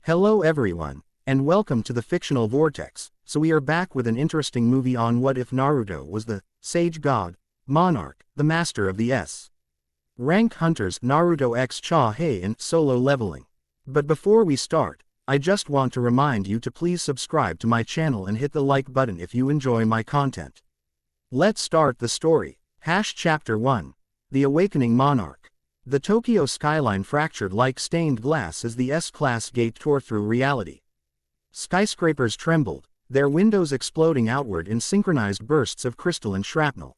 Hello everyone, and welcome to the Fictional Vortex. So we are back with an interesting movie on what if Naruto was the Sage God, Monarch, the Master of the S. Rank Hunters Naruto x Hae-In solo leveling. But before we start, I just want to remind you to please subscribe to my channel and hit the like button if you enjoy my content. Let's start the story. Chapter 1. The Awakening Monarch. The Tokyo skyline fractured like stained glass as the S-Class gate tore through reality. Skyscrapers trembled, their windows exploding outward in synchronized bursts of crystalline shrapnel.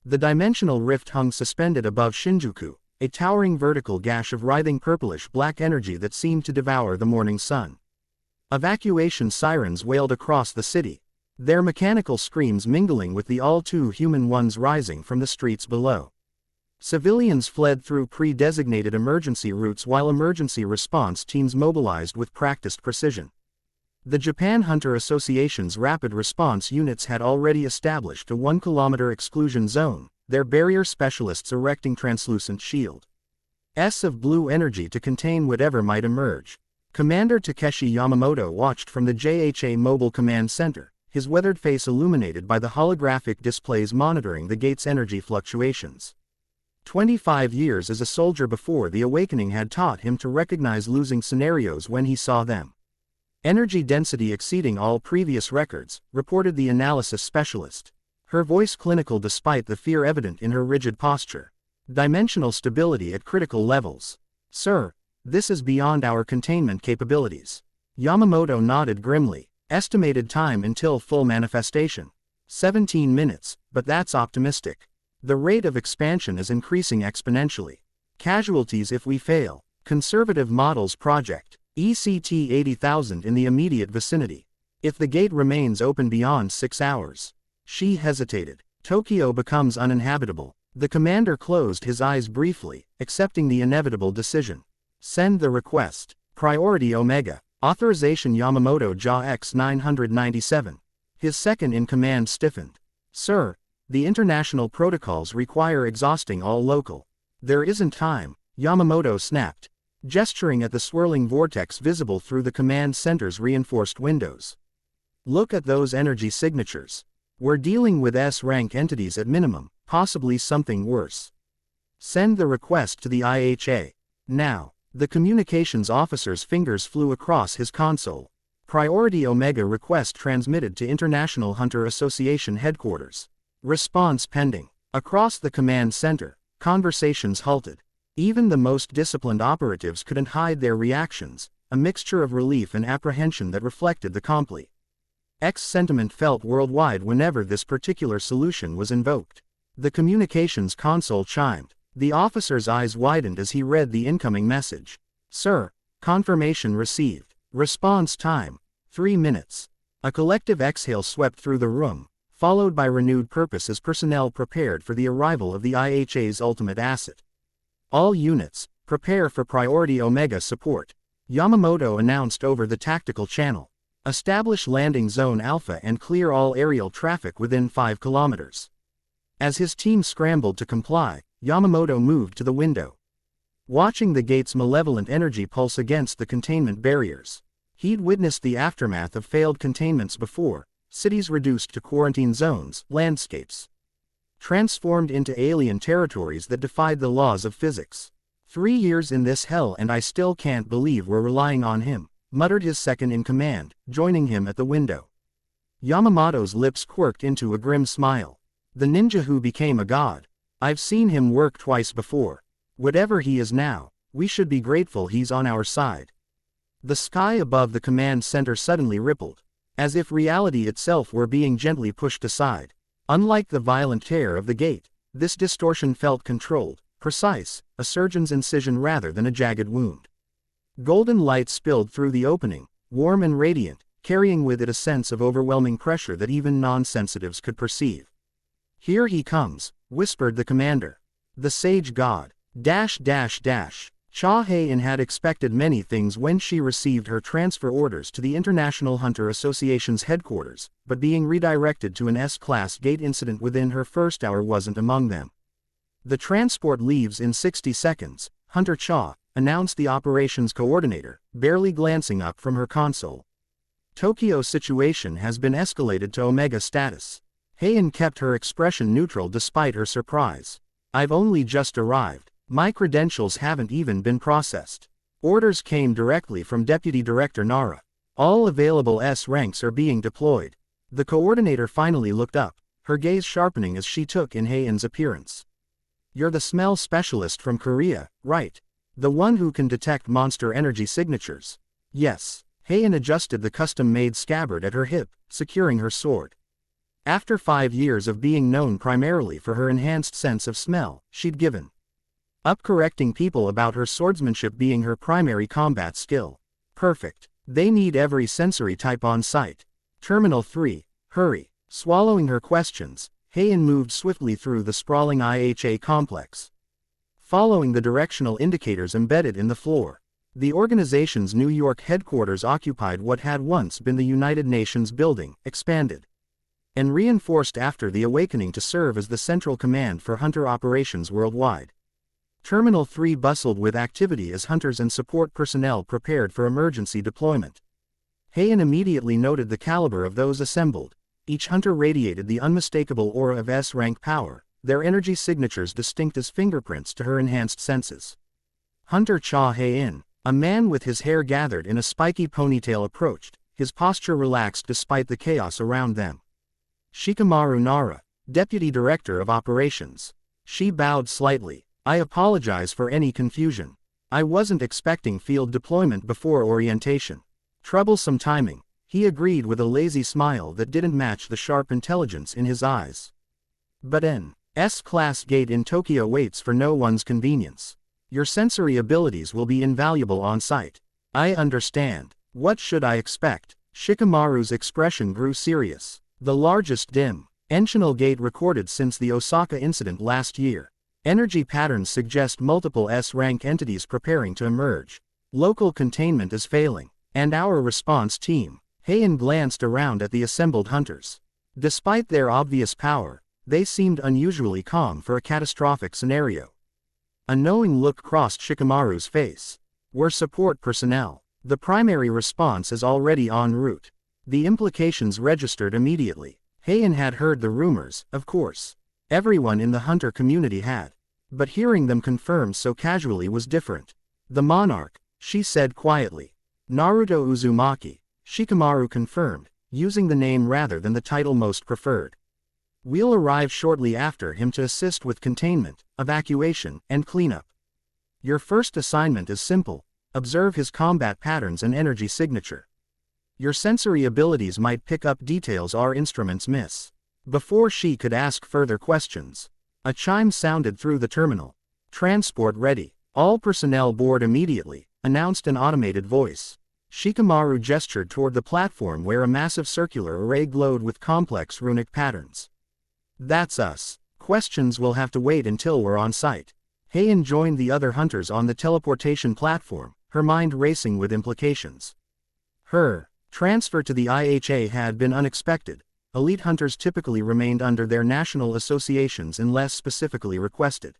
The dimensional rift hung suspended above Shinjuku, a towering vertical gash of writhing purplish-black energy that seemed to devour the morning sun. Evacuation sirens wailed across the city, their mechanical screams mingling with the all-too-human ones rising from the streets below. Civilians fled through pre-designated emergency routes while emergency response teams mobilized with practiced precision. The Japan Hunter Association's rapid response units had already established a 1-kilometer exclusion zone, their barrier specialists erecting translucent shields of blue energy to contain whatever might emerge. Commander Takeshi Yamamoto watched from the JHA Mobile Command Center, his weathered face illuminated by the holographic displays monitoring the gate's energy fluctuations. 25 years as a soldier before the awakening had taught him to recognize losing scenarios when he saw them. Energy density exceeding all previous records, reported the analysis specialist. Her voice clinical despite the fear evident in her rigid posture. Dimensional stability at critical levels. Sir, this is beyond our containment capabilities. Yamamoto nodded grimly. Estimated time until full manifestation. 17 minutes, but that's optimistic. The rate of expansion is increasing exponentially. Casualties if we fail. Conservative Models Project. ECT 80,000 in the immediate vicinity. If the gate remains open beyond 6 hours. She hesitated. Tokyo becomes uninhabitable. The commander closed his eyes briefly, accepting the inevitable decision. Send the request. Priority Omega. Authorization Yamamoto JA X 997. His second-in-command stiffened. Sir, the international protocols require exhausting all local. There isn't time, Yamamoto snapped, gesturing at the swirling vortex visible through the command center's reinforced windows. Look at those energy signatures. We're dealing with S-rank entities at minimum, possibly something worse. Send the request to the IHA. Now. The communications officer's fingers flew across his console. Priority Omega request transmitted to International Hunter Association headquarters. Response pending. Across the command center, conversations halted. Even the most disciplined operatives couldn't hide their reactions, a mixture of relief and apprehension that reflected the complex sentiment felt worldwide whenever this particular solution was invoked. The communications console chimed. The officer's eyes widened as he read the incoming message. Sir, confirmation received. Response time, 3 minutes. A collective exhale swept through the room, followed by renewed purpose as personnel prepared for the arrival of the IHA's ultimate asset. All units, prepare for Priority Omega support. Yamamoto announced over the tactical channel. Establish landing zone Alpha and clear all aerial traffic within 5 kilometers. As his team scrambled to comply, Yamamoto moved to the window. Watching the gate's malevolent energy pulse against the containment barriers. He'd witnessed the aftermath of failed containments before, cities reduced to quarantine zones, landscapes transformed into alien territories that defied the laws of physics. 3 years in this hell and I still can't believe we're relying on him, muttered his second-in-command, joining him at the window. Yamamoto's lips quirked into a grim smile. The ninja who became a god. I've seen him work twice before. Whatever he is now, we should be grateful he's on our side. The sky above the command center suddenly rippled, as if reality itself were being gently pushed aside. Unlike the violent tear of the gate, this distortion felt controlled, precise, a surgeon's incision rather than a jagged wound. Golden light spilled through the opening, warm and radiant, carrying with it a sense of overwhelming pressure that even non-sensitives could perceive. Here he comes, whispered the commander. The Sage God. Hae-In had expected many things when she received her transfer orders to the International Hunter Association's headquarters, but being redirected to an S-Class gate incident within her first hour wasn't among them. The transport leaves in 60 seconds, Hunter Cha, announced the operations coordinator, barely glancing up from her console. Tokyo's situation has been escalated to Omega status. Hae-In kept her expression neutral despite her surprise. I've only just arrived. My credentials haven't even been processed. Orders came directly from Deputy Director Nara. All available S ranks are being deployed. The coordinator finally looked up, her gaze sharpening as she took in Hae-In's appearance. You're the smell specialist from Korea, right? The one who can detect monster energy signatures. Yes. Hae-In adjusted the custom-made scabbard at her hip, securing her sword. After 5 years of being known primarily for her enhanced sense of smell, she'd given up correcting people about her swordsmanship being her primary combat skill. Perfect. They need every sensory type on site. Terminal 3, hurry. Swallowing her questions, Hae-In moved swiftly through the sprawling IHA complex. Following the directional indicators embedded in the floor, the organization's New York headquarters occupied what had once been the United Nations building, expanded and reinforced after the awakening to serve as the central command for hunter operations worldwide. Terminal 3 bustled with activity as hunters and support personnel prepared for emergency deployment. Hae-In immediately noted the caliber of those assembled. Each hunter radiated the unmistakable aura of S-rank power, their energy signatures distinct as fingerprints to her enhanced senses. Hunter Cha Hae-In, a man with his hair gathered in a spiky ponytail approached, his posture relaxed despite the chaos around them. Shikamaru Nara, Deputy Director of Operations. She bowed slightly. I apologize for any confusion. I wasn't expecting field deployment before orientation. Troublesome timing, he agreed with a lazy smile that didn't match the sharp intelligence in his eyes. But an S-class gate in Tokyo waits for no one's convenience. Your sensory abilities will be invaluable on site. I understand. What should I expect? Shikamaru's expression grew serious. The largest dimensional gate recorded since the Osaka incident last year. Energy patterns suggest multiple S-rank entities preparing to emerge. Local containment is failing. And our response team. Hae-In glanced around at the assembled hunters. Despite their obvious power, they seemed unusually calm for a catastrophic scenario. A knowing look crossed Shikamaru's face. We're support personnel. The primary response is already en route. The implications registered immediately. Hae-In had heard the rumors, of course. Everyone in the hunter community had. But hearing them confirmed so casually was different. The Monarch, she said quietly. Naruto Uzumaki, Shikamaru confirmed, using the name rather than the title most preferred. We'll arrive shortly after him to assist with containment, evacuation, and cleanup. Your first assignment is simple. Observe his combat patterns and energy signature. Your sensory abilities might pick up details our instruments miss. Before she could ask further questions, a chime sounded through the terminal. Transport ready. All personnel board immediately, announced an automated voice. Shikamaru gestured toward the platform where a massive circular array glowed with complex runic patterns. That's us. Questions will have to wait until we're on site. Hae-In joined the other hunters on the teleportation platform, her mind racing with implications. Her transfer to the IHA had been unexpected. Elite hunters typically remained under their national associations unless specifically requested.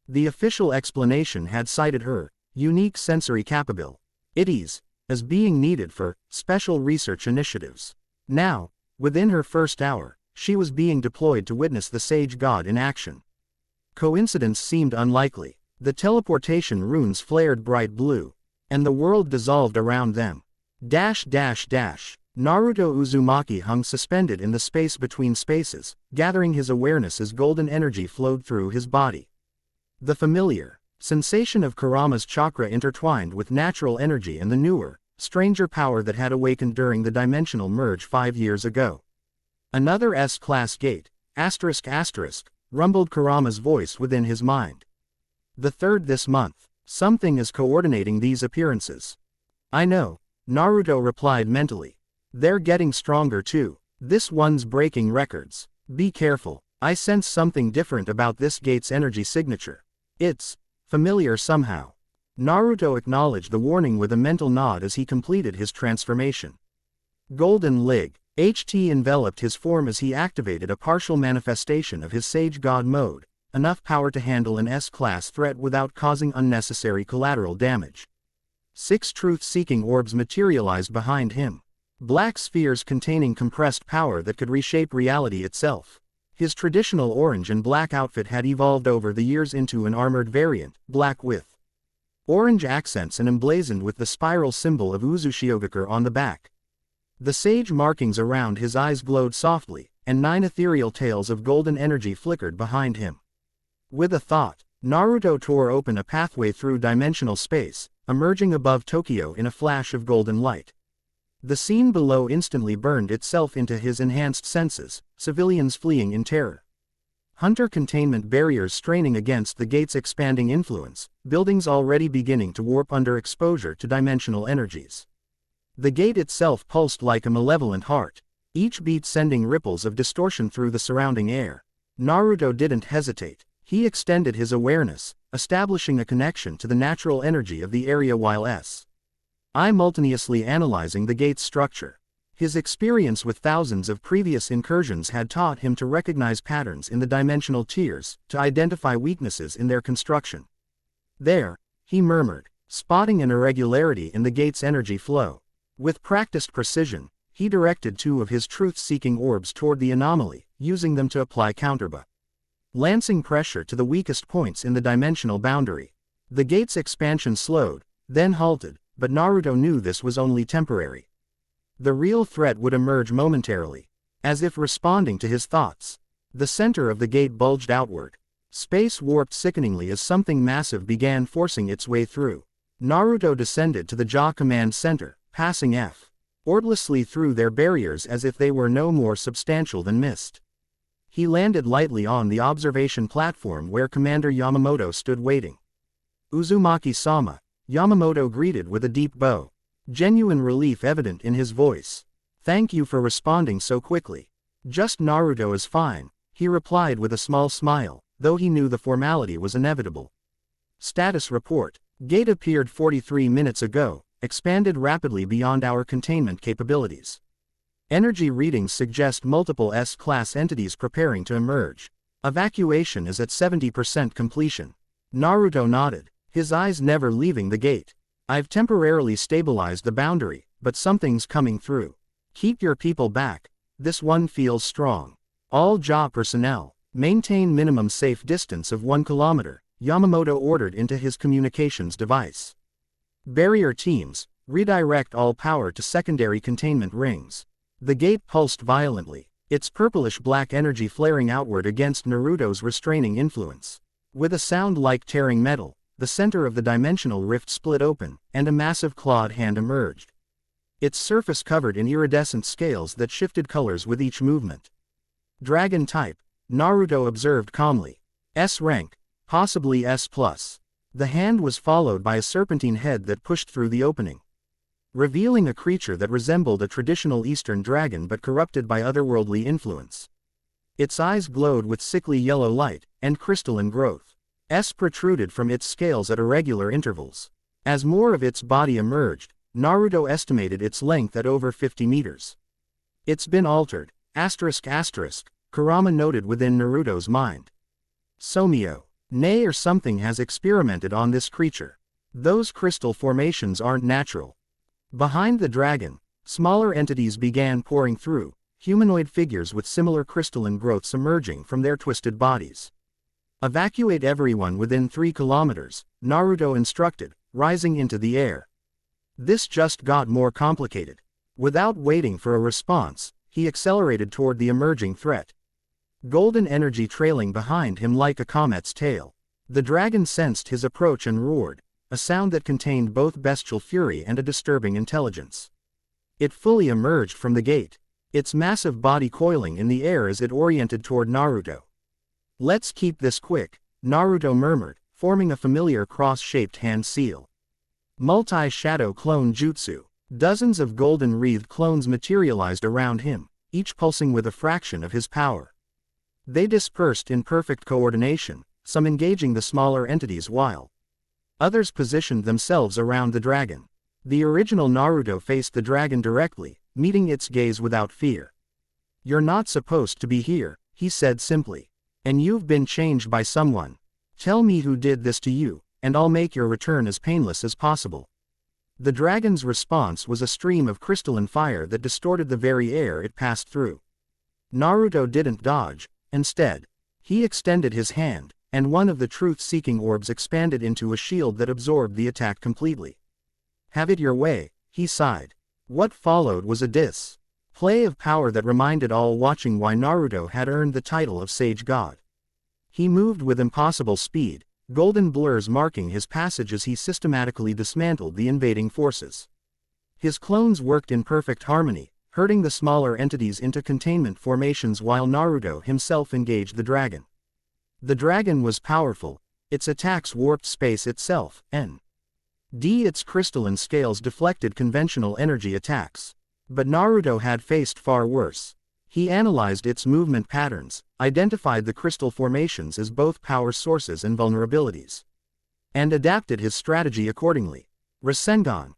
The official explanation had cited her unique sensory capabilities as being needed for special research initiatives. Now, within her first hour, she was being deployed to witness the Sage God in action. Coincidence seemed unlikely. The teleportation runes flared bright blue, and the world dissolved around them. Naruto Uzumaki hung suspended in the space between spaces, gathering his awareness as golden energy flowed through his body. The familiar sensation of Kurama's chakra intertwined with natural energy and the newer, stranger power that had awakened during the dimensional merge 5 years ago. Another S-class gate, ***, rumbled Kurama's voice within his mind. The third this month. Something is coordinating these appearances. I know, Naruto replied mentally. They're getting stronger too. This one's breaking records. Be careful. I sense something different about this gate's energy signature. It's familiar somehow. Naruto acknowledged the warning with a mental nod as he completed his transformation. Golden Lig. HT enveloped his form as he activated a partial manifestation of his Sage God mode, enough power to handle an S-class threat without causing unnecessary collateral damage. 6 truth-seeking orbs materialized behind him. Black spheres containing compressed power that could reshape reality itself. His traditional orange and black outfit had evolved over the years into an armored variant, black with orange accents and emblazoned with the spiral symbol of Uzushiogakure on the back. The sage markings around his eyes glowed softly, and 9 ethereal tails of golden energy flickered behind him. With a thought, Naruto tore open a pathway through dimensional space, emerging above Tokyo in a flash of golden light. The scene below instantly burned itself into his enhanced senses, civilians fleeing in terror. Hunter containment barriers straining against the gate's expanding influence, buildings already beginning to warp under exposure to dimensional energies. The gate itself pulsed like a malevolent heart, each beat sending ripples of distortion through the surrounding air. Naruto didn't hesitate. He extended his awareness, establishing a connection to the natural energy of the area while simultaneously analyzing the gate's structure. His experience with thousands of previous incursions had taught him to recognize patterns in the dimensional tiers, to identify weaknesses in their construction. There, he murmured, spotting an irregularity in the gate's energy flow. With practiced precision, he directed 2 of his truth-seeking orbs toward the anomaly, using them to apply counterbalancing pressure to the weakest points in the dimensional boundary. The gate's expansion slowed, then halted, but Naruto knew this was only temporary. The real threat would emerge momentarily. As if responding to his thoughts, the center of the gate bulged outward. Space warped sickeningly as something massive began forcing its way through. Naruto descended to the Jaw Command Center, passing effortlessly through their barriers as if they were no more substantial than mist. He landed lightly on the observation platform where Commander Yamamoto stood waiting. "Uzumaki-sama," Yamamoto greeted with a deep bow. Genuine relief evident in his voice. "Thank you for responding so quickly." "Just Naruto is fine," he replied with a small smile, though he knew the formality was inevitable. Status report. Gate appeared 43 minutes ago, expanded rapidly beyond our containment capabilities. Energy readings suggest multiple S-class entities preparing to emerge. Evacuation is at 70% completion. Naruto nodded, his eyes never leaving the gate. "I've temporarily stabilized the boundary, but something's coming through. Keep your people back. This one feels strong. All JA personnel, maintain minimum safe distance of 1 kilometer, Yamamoto ordered into his communications device. Barrier teams, redirect all power to secondary containment rings. The gate pulsed violently, its purplish-black energy flaring outward against Naruto's restraining influence. With a sound like tearing metal, the center of the dimensional rift split open, and a massive clawed hand emerged. Its surface covered in iridescent scales that shifted colors with each movement. "Dragon type," Naruto observed calmly. "S rank, possibly S+." The hand was followed by a serpentine head that pushed through the opening, revealing a creature that resembled a traditional Eastern dragon but corrupted by otherworldly influence. Its eyes glowed with sickly yellow light, and crystalline growth. S protruded from its scales at irregular intervals. As more of its body emerged, Naruto estimated its length at over 50 meters. "It's been altered, Kurama noted within Naruto's mind. "Somio, Nei or something has experimented on this creature. Those crystal formations aren't natural." Behind the dragon, smaller entities began pouring through, humanoid figures with similar crystalline growths emerging from their twisted bodies. "Evacuate everyone within 3 kilometers, Naruto instructed, rising into the air. This just got more complicated. Without waiting for a response, he accelerated toward the emerging threat. Golden energy trailing behind him like a comet's tail. The dragon sensed his approach and roared, a sound that contained both bestial fury and a disturbing intelligence. It fully emerged from the gate, its massive body coiling in the air as it oriented toward Naruto. "Let's keep this quick," Naruto murmured, forming a familiar cross-shaped hand seal. Multi-shadow clone jutsu. Dozens of golden-wreathed clones materialized around him, each pulsing with a fraction of his power. They dispersed in perfect coordination, some engaging the smaller entities while others positioned themselves around the dragon. The original Naruto faced the dragon directly, meeting its gaze without fear. "You're not supposed to be here," he said simply. And you've been changed by someone. Tell me who did this to you, and I'll make your return as painless as possible. The dragon's response was a stream of crystalline fire that distorted the very air it passed through. Naruto didn't dodge. Instead, he extended his hand, and one of the truth-seeking orbs expanded into a shield that absorbed the attack completely. Have it your way, he sighed. What followed was a display of power that reminded all watching why Naruto had earned the title of Sage God. He moved with impossible speed, golden blurs marking his passage as he systematically dismantled the invading forces. His clones worked in perfect harmony, herding the smaller entities into containment formations while Naruto himself engaged the dragon. The dragon was powerful, its attacks warped space itself, and its crystalline scales deflected conventional energy attacks. But Naruto had faced far worse. He analyzed its movement patterns, identified the crystal formations as both power sources and vulnerabilities, and adapted his strategy accordingly. Rasengan,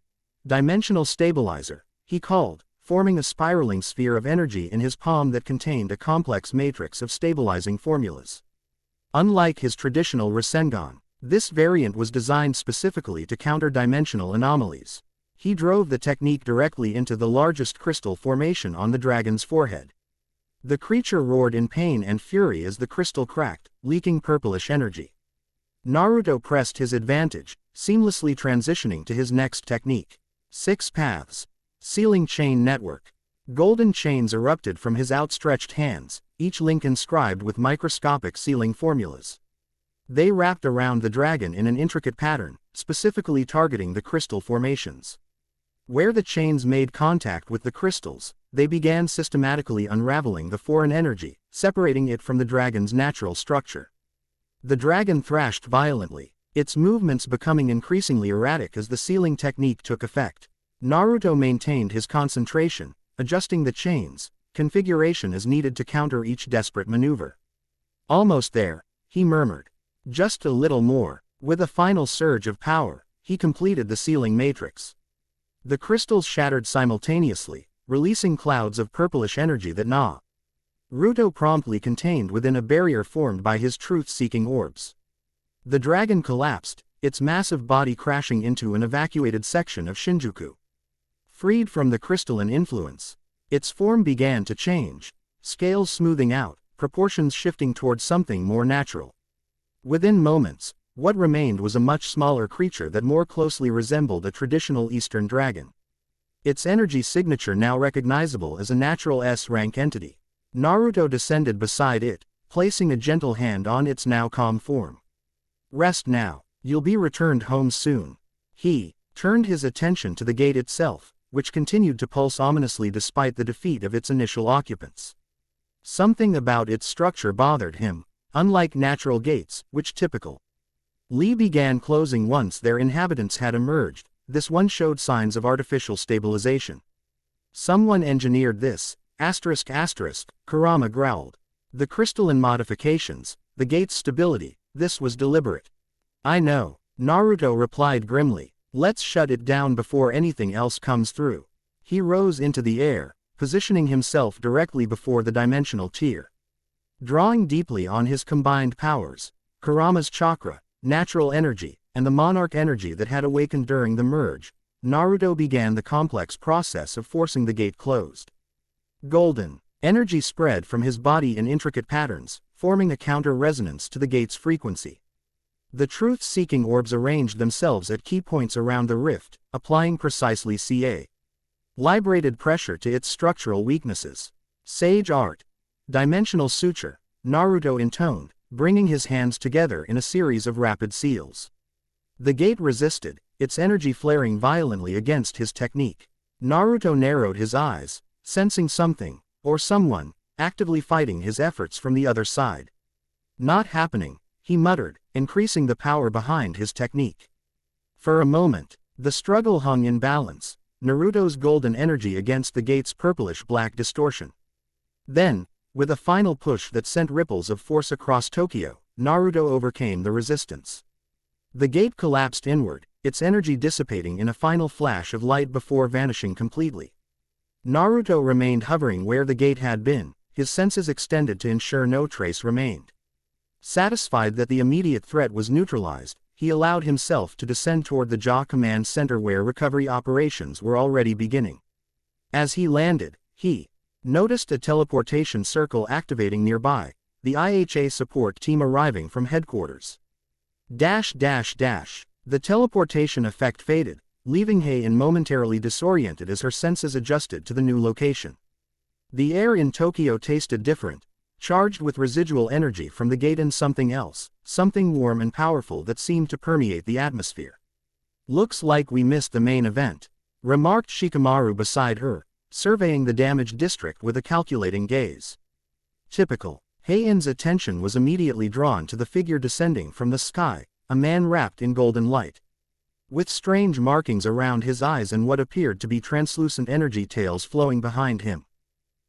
dimensional stabilizer, he called, forming a spiraling sphere of energy in his palm that contained a complex matrix of stabilizing formulas. Unlike his traditional Rasengan, this variant was designed specifically to counter dimensional anomalies. He drove the technique directly into the largest crystal formation on the dragon's forehead. The creature roared in pain and fury as the crystal cracked, leaking purplish energy. Naruto pressed his advantage, seamlessly transitioning to his next technique. 6 paths. Sealing chain network. Golden chains erupted from his outstretched hands, each link inscribed with microscopic sealing formulas. They wrapped around the dragon in an intricate pattern, specifically targeting the crystal formations. Where the chains made contact with the crystals, they began systematically unraveling the foreign energy, separating it from the dragon's natural structure. The dragon thrashed violently, its movements becoming increasingly erratic as the sealing technique took effect. Naruto maintained his concentration, adjusting the chains, configuration as needed to counter each desperate maneuver. Almost there, he murmured. Just a little more. With a final surge of power, he completed the sealing matrix. The crystals shattered simultaneously, releasing clouds of purplish energy that Naruto promptly contained within a barrier formed by his truth-seeking orbs. The dragon collapsed, its massive body crashing into an evacuated section of Shinjuku. Freed from the crystalline influence, its form began to change, scales smoothing out, proportions shifting towards something more natural. Within moments, what remained was a much smaller creature that more closely resembled a traditional Eastern dragon. Its energy signature now recognizable as a natural S-rank entity. Naruto descended beside it, placing a gentle hand on its now calm form. Rest now, you'll be returned home soon. He turned his attention to the gate itself, which continued to pulse ominously despite the defeat of its initial occupants. Something about its structure bothered him, unlike natural gates, which typically began closing once their inhabitants had emerged. This one showed signs of artificial stabilization. Someone engineered this, Kurama growled. The crystalline modifications, the gate's stability, this was deliberate. I know, Naruto replied grimly. Let's shut it down before anything else comes through. He rose into the air, positioning himself directly before the dimensional tier. Drawing deeply on his combined powers, Kurama's chakra, natural energy, and the Monarch energy that had awakened during the merge, Naruto began the complex process of forcing the gate closed. Golden energy spread from his body in intricate patterns, forming a counter-resonance to the gate's frequency. The truth-seeking orbs arranged themselves at key points around the rift, applying precisely librated pressure to its structural weaknesses. Sage art. Dimensional suture, Naruto intoned, bringing his hands together in a series of rapid seals. The gate resisted, its energy flaring violently against his technique. Naruto narrowed his eyes, sensing something, or someone, actively fighting his efforts from the other side. Not happening, he muttered, increasing the power behind his technique. For a moment, the struggle hung in balance, Naruto's golden energy against the gate's purplish-black distortion. Then, with a final push that sent ripples of force across Tokyo, Naruto overcame the resistance. The gate collapsed inward, its energy dissipating in a final flash of light before vanishing completely. Naruto remained hovering where the gate had been, his senses extended to ensure no trace remained. Satisfied that the immediate threat was neutralized, he allowed himself to descend toward the Jaw Command Center where recovery operations were already beginning. As he landed, he noticed a teleportation circle activating nearby, the IHA support team arriving from headquarters. The teleportation effect faded, leaving Hae-In momentarily disoriented as her senses adjusted to the new location. The air in Tokyo tasted different, charged with residual energy from the gate and something else, something warm and powerful that seemed to permeate the atmosphere. "Looks like we missed the main event," remarked Shikamaru beside her, surveying the damaged district with a calculating gaze. Typical. Hae-In's attention was immediately drawn to the figure descending from the sky, a man wrapped in golden light. With strange markings around his eyes and what appeared to be translucent energy tails flowing behind him.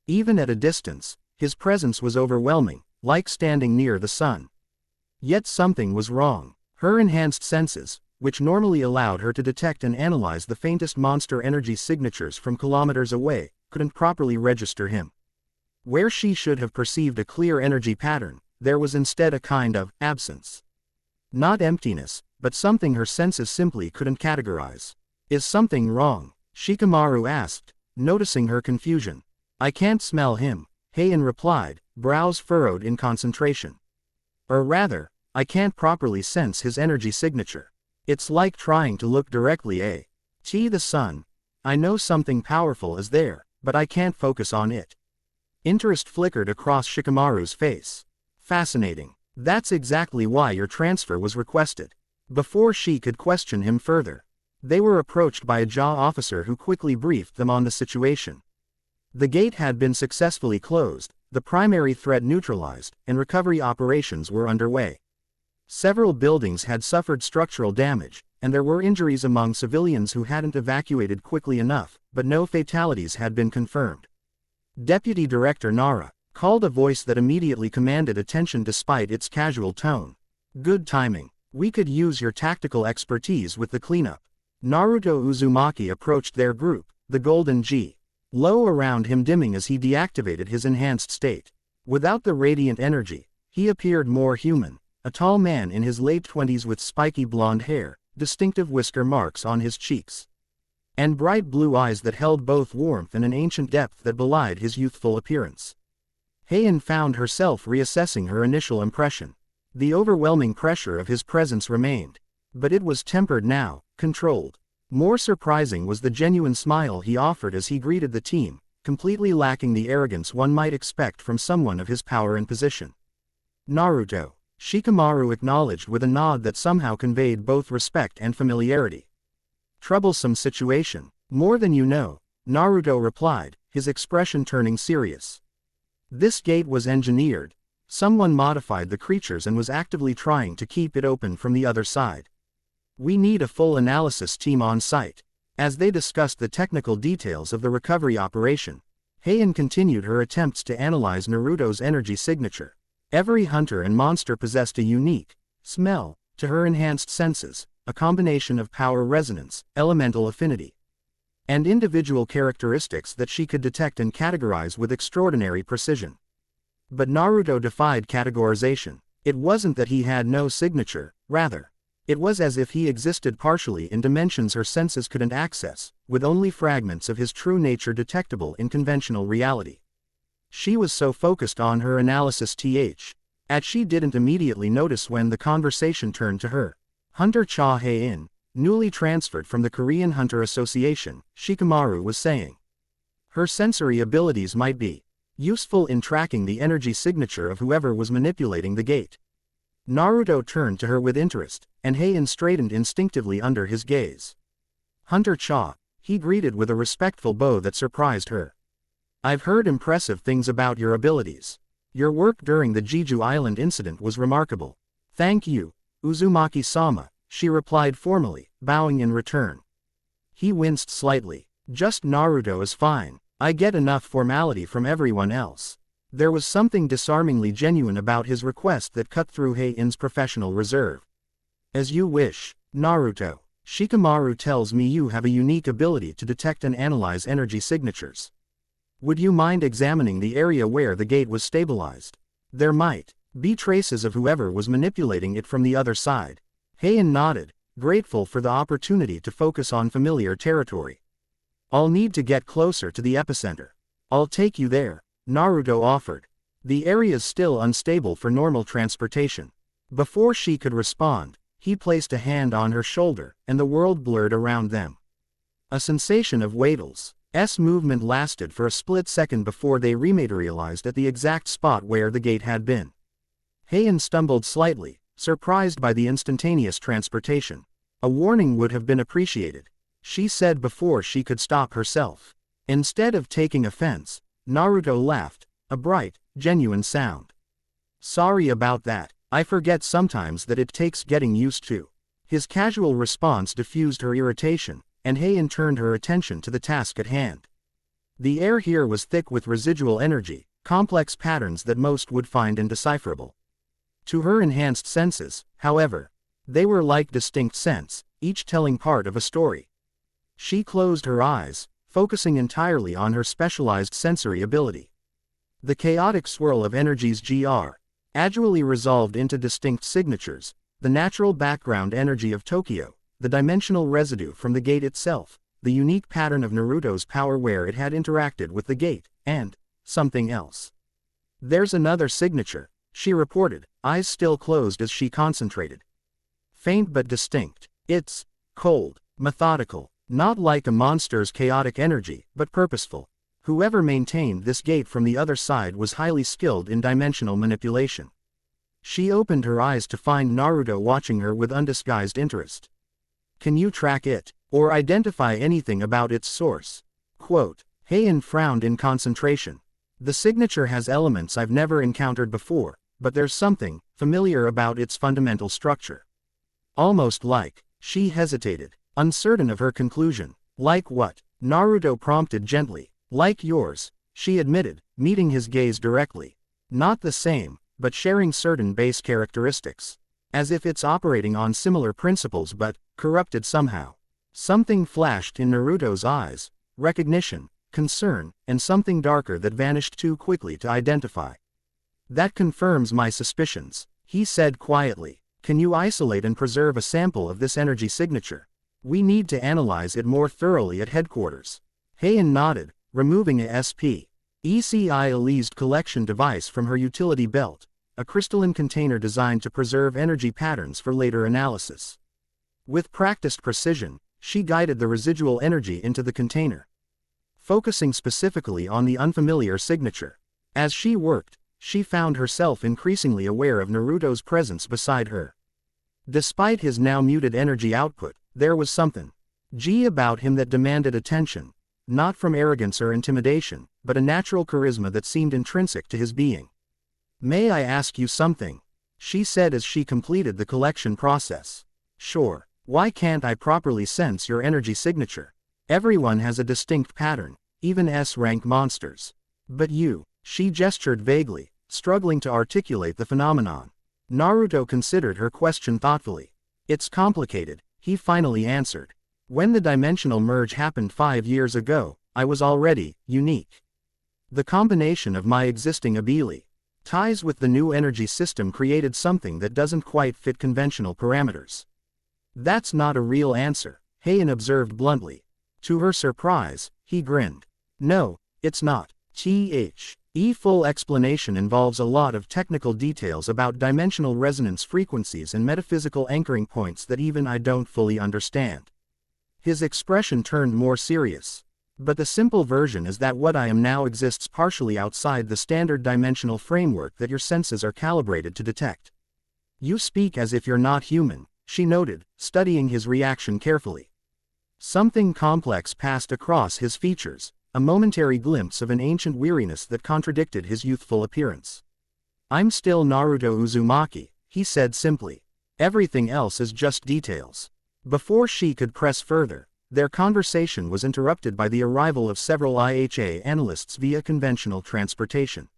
Even at a distance, his presence was overwhelming, like standing near the sun. Yet something was wrong. Her enhanced senses, which normally allowed her to detect and analyze the faintest monster energy signatures from kilometers away, couldn't properly register him. Where she should have perceived a clear energy pattern, there was instead a kind of absence. Not emptiness, but something her senses simply couldn't categorize. "Is something wrong?" Shikamaru asked, noticing her confusion. "I can't smell him," Hae-In replied, brows furrowed in concentration. "Or rather, I can't properly sense his energy signature. It's like trying to look directly at the sun. I know something powerful is there, but I can't focus on it." Interest flickered across Shikamaru's face. "Fascinating. That's exactly why your transfer was requested." Before she could question him further, they were approached by a JA officer who quickly briefed them on the situation. The gate had been successfully closed, the primary threat neutralized, and recovery operations were underway. Several buildings had suffered structural damage, and there were injuries among civilians who hadn't evacuated quickly enough, but no fatalities had been confirmed. Deputy Director Nara called a voice that immediately commanded attention despite its casual tone. "Good timing. We could use your tactical expertise with the cleanup." Naruto Uzumaki approached their group, the golden G low around him dimming as he deactivated his enhanced state. Without the radiant energy, he appeared more human, a tall man in his late 20s with spiky blonde hair, distinctive whisker marks on his cheeks, and bright blue eyes that held both warmth and an ancient depth that belied his youthful appearance. Hae-In found herself reassessing her initial impression. The overwhelming pressure of his presence remained, but it was tempered now, controlled. More surprising was the genuine smile he offered as he greeted the team, completely lacking the arrogance one might expect from someone of his power and position. "Naruto," Shikamaru acknowledged with a nod that somehow conveyed both respect and familiarity. "Troublesome situation. More than you know," Naruto replied, his expression turning serious. "This gate was engineered. Someone modified the creatures and was actively trying to keep it open from the other side. We need a full analysis team on site." As they discussed the technical details of the recovery operation, Hae-In continued her attempts to analyze Naruto's energy signature. Every hunter and monster possessed a unique smell to her enhanced senses, a combination of power resonance, elemental affinity, and individual characteristics that she could detect and categorize with extraordinary precision. But Naruto defied categorization. It wasn't that he had no signature, rather, it was as if he existed partially in dimensions her senses couldn't access, with only fragments of his true nature detectable in conventional reality. She was so focused on her analysis that she didn't immediately notice when the conversation turned to her. Hunter Cha Hae-In, newly transferred from the Korean Hunter Association, Shikamaru was saying. Her sensory abilities might be useful in tracking the energy signature of whoever was manipulating the gate. Naruto turned to her with interest, and Hae-In straightened instinctively under his gaze. "Hunter Cha," he greeted with a respectful bow that surprised her. "I've heard impressive things about your abilities. Your work during the Jeju Island incident was remarkable." "Thank you, Uzumaki-sama," she replied formally, bowing in return. He winced slightly. "Just Naruto is fine. I get enough formality from everyone else." There was something disarmingly genuine about his request that cut through Hae-In's professional reserve. "As you wish, Naruto. Shikamaru tells me you have a unique ability to detect and analyze energy signatures. Would you mind examining the area where the gate was stabilized?" "There might Be traces of whoever was manipulating it from the other side. Hae-In nodded, grateful for the opportunity to focus on familiar territory. I'll need to get closer to the epicenter. I'll take you there, Naruto offered. The area's still unstable for normal transportation. Before she could respond, he placed a hand on her shoulder, and the world blurred around them. A sensation of Waddle's movement lasted for a split second before they rematerialized at the exact spot where the gate had been. Hae-In stumbled slightly, surprised by the instantaneous transportation. A warning would have been appreciated, she said before she could stop herself. Instead of taking offense, Naruto laughed, a bright, genuine sound. Sorry about that, I forget sometimes that it takes getting used to. His casual response diffused her irritation, and Hae-In turned her attention to the task at hand. The air here was thick with residual energy, complex patterns that most would find indecipherable. To her enhanced senses, however, they were like distinct scents, each telling part of a story. She closed her eyes, focusing entirely on her specialized sensory ability. The chaotic swirl of energies gradually resolved into distinct signatures, the natural background energy of Tokyo, the dimensional residue from the gate itself, the unique pattern of Naruto's power where it had interacted with the gate, and something else. There's another signature, she reported, eyes still closed as she concentrated. Faint but distinct. It's cold, methodical, not like a monster's chaotic energy, but purposeful. Whoever maintained this gate from the other side was highly skilled in dimensional manipulation. She opened her eyes to find Naruto watching her with undisguised interest. Can you track it, or identify anything about its source? Quote. Hae-In frowned in concentration. The signature has elements I've never encountered before, but there's something familiar about its fundamental structure. Almost like, she hesitated, uncertain of her conclusion. Like what? Naruto prompted gently. Like yours, she admitted, meeting his gaze directly. Not the same, but sharing certain base characteristics. As if it's operating on similar principles but corrupted somehow. Something flashed in Naruto's eyes, recognition, concern, and something darker that vanished too quickly to identify. That confirms my suspicions, he said quietly. Can you isolate and preserve a sample of this energy signature? We need to analyze it more thoroughly at headquarters. Hae-In nodded, removing a SPECI-leased collection device from her utility belt, a crystalline container designed to preserve energy patterns for later analysis. With practiced precision, she guided the residual energy into the container, focusing specifically on the unfamiliar signature. As she worked, she found herself increasingly aware of Naruto's presence beside her. Despite his now muted energy output, there was something about him that demanded attention, not from arrogance or intimidation, but a natural charisma that seemed intrinsic to his being. May I ask you something? She said as she completed the collection process. Sure. Why can't I properly sense your energy signature? Everyone has a distinct pattern, even S-rank monsters. But you, she gestured vaguely, struggling to articulate the phenomenon. Naruto considered her question thoughtfully. It's complicated, he finally answered. When the dimensional merge happened 5 years ago, I was already unique. The combination of my existing ability ties with the new energy system created something that doesn't quite fit conventional parameters. That's not a real answer, Hae-In observed bluntly. To her surprise, he grinned. No, it's not. Full explanation involves a lot of technical details about dimensional resonance frequencies and metaphysical anchoring points that even I don't fully understand. His expression turned more serious. But the simple version is that what I am now exists partially outside the standard dimensional framework that your senses are calibrated to detect. You speak as if you're not human, she noted, studying his reaction carefully. Something complex passed across his features, a momentary glimpse of an ancient weariness that contradicted his youthful appearance. I'm still Naruto Uzumaki, he said simply. Everything else is just details. Before she could press further, their conversation was interrupted by the arrival of several IHA analysts via conventional transportation.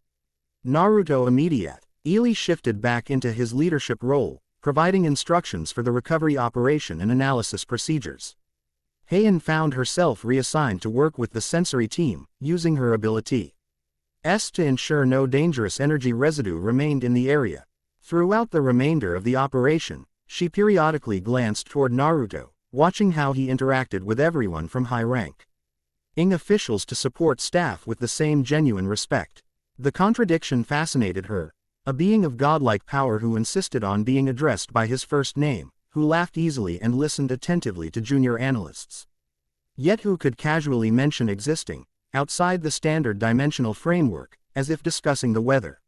Naruto immediately shifted back into his leadership role, providing instructions for the recovery operation and analysis procedures. Hae-In found herself reassigned to work with the sensory team, using her ability to ensure no dangerous energy residue remained in the area. Throughout the remainder of the operation, she periodically glanced toward Naruto, watching how he interacted with everyone from high-ranking officials to support staff with the same genuine respect. The contradiction fascinated her, a being of godlike power who insisted on being addressed by his first name, who laughed easily and listened attentively to junior analysts. Yet who could casually mention existing, outside the standard dimensional framework, as if discussing the weather.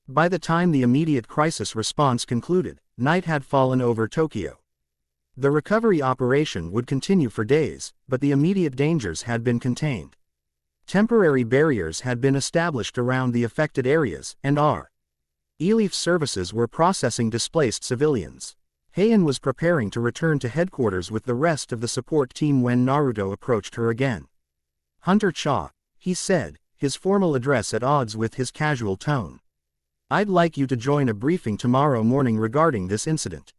By the time the immediate crisis response concluded, night had fallen over Tokyo. The recovery operation would continue for days, but the immediate dangers had been contained. Temporary barriers had been established around the affected areas, and relief services were processing displaced civilians. Hae-In was preparing to return to headquarters with the rest of the support team when Naruto approached her again. "Hunter-cha," he said, his formal address at odds with his casual tone. "I'd like you to join a briefing tomorrow morning regarding this incident.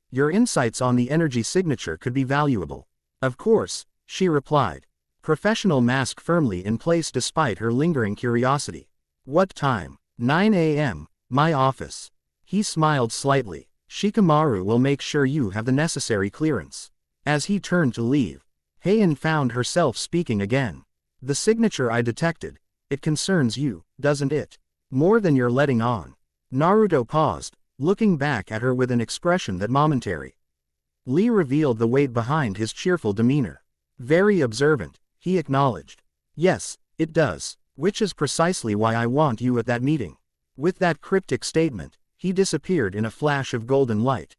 Your insights on the energy signature could be valuable." "Of course," she replied, professional mask firmly in place despite her lingering curiosity. "What time?" 9 a.m., my office." He smiled slightly. "Shikamaru will make sure you have the necessary clearance." As he turned to leave, Hae-In found herself speaking again. "The signature I detected, it concerns you, doesn't it? More than you're letting on." Naruto paused, looking back at her with an expression that momentary. Lee revealed the weight behind his cheerful demeanor. "Very observant," he acknowledged. "Yes, it does, which is precisely why I want you at that meeting." With that cryptic statement, he disappeared in a flash of golden light,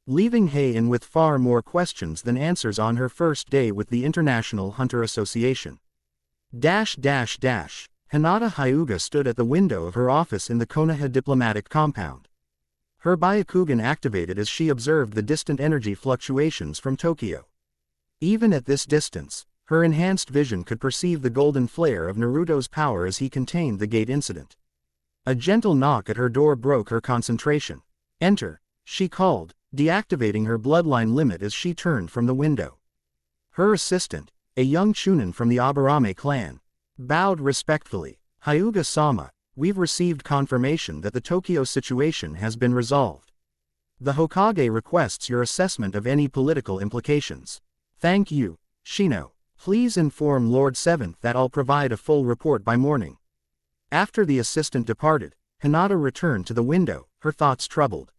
leaving Hae-In with far more questions than answers on her first day with the International Hunter Association. Hinata Hyuga stood at the window of her office in the Konoha diplomatic compound. Her Byakugan activated as she observed the distant energy fluctuations from Tokyo. Even at this distance, her enhanced vision could perceive the golden flare of Naruto's power as he contained the gate incident. A gentle knock at her door broke her concentration. "Enter," she called, deactivating her bloodline limit as she turned from the window. Her assistant, a young Chunin from the Aburame clan, bowed respectfully. "Hyuga-sama, we've received confirmation that the Tokyo situation has been resolved. The Hokage requests your assessment of any political implications." "Thank you, Shino. Please inform Lord Seventh that I'll provide a full report by morning." After the assistant departed, Hinata returned to the window, her thoughts troubled.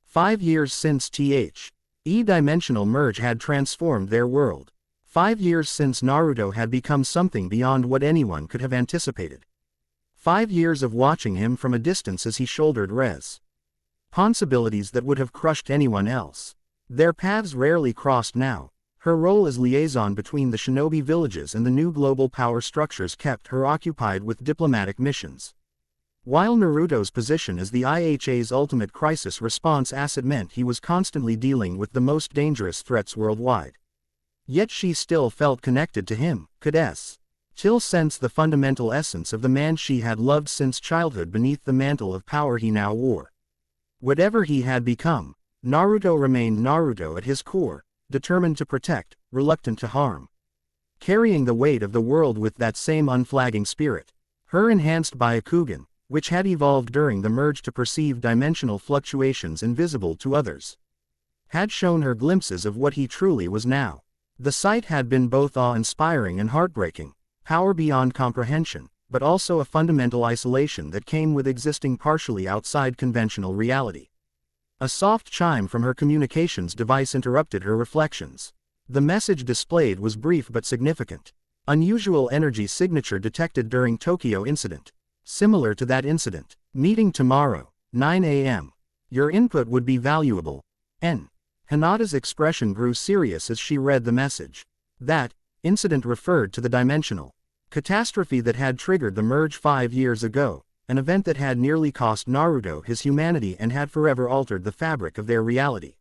5 years since dimensional merge had transformed their world. 5 years since Naruto had become something beyond what anyone could have anticipated. 5 years of watching him from a distance as he shouldered responsibilities that would have crushed anyone else. Their paths rarely crossed now. Her role as liaison between the shinobi villages and the new global power structures kept her occupied with diplomatic missions. While Naruto's position as the IHA's ultimate crisis response asset meant he was constantly dealing with the most dangerous threats worldwide. Yet she still felt connected to him, could still sense the fundamental essence of the man she had loved since childhood beneath the mantle of power he now wore. Whatever he had become, Naruto remained Naruto at his core, determined to protect, reluctant to harm. Carrying the weight of the world with that same unflagging spirit. Her enhanced Byakugan, which had evolved during the merge to perceive dimensional fluctuations invisible to others, had shown her glimpses of what he truly was now. The sight had been both awe-inspiring and heartbreaking, power beyond comprehension, but also a fundamental isolation that came with existing partially outside conventional reality. A soft chime from her communications device interrupted her reflections. The message displayed was brief but significant. Unusual energy signature detected during Tokyo incident. Similar to that incident. Meeting tomorrow, 9 a.m. Your input would be valuable. Hinata's expression grew serious as she read the message. That incident referred to the dimensional catastrophe that had triggered the merge 5 years ago. An event that had nearly cost Naruto his humanity and had forever altered the fabric of their reality.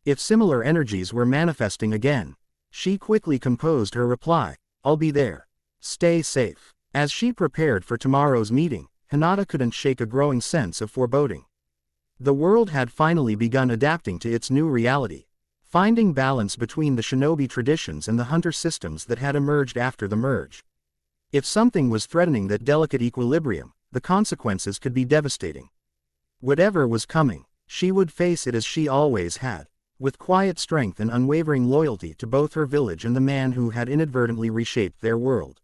If similar energies were manifesting again, she quickly composed her reply, "I'll be there. Stay safe." As she prepared for tomorrow's meeting, Hinata couldn't shake a growing sense of foreboding. The world had finally begun adapting to its new reality, finding balance between the shinobi traditions and the hunter systems that had emerged after the merge. If something was threatening that delicate equilibrium, the consequences could be devastating. Whatever was coming, she would face it as she always had, with quiet strength and unwavering loyalty to both her village and the man who had inadvertently reshaped their world.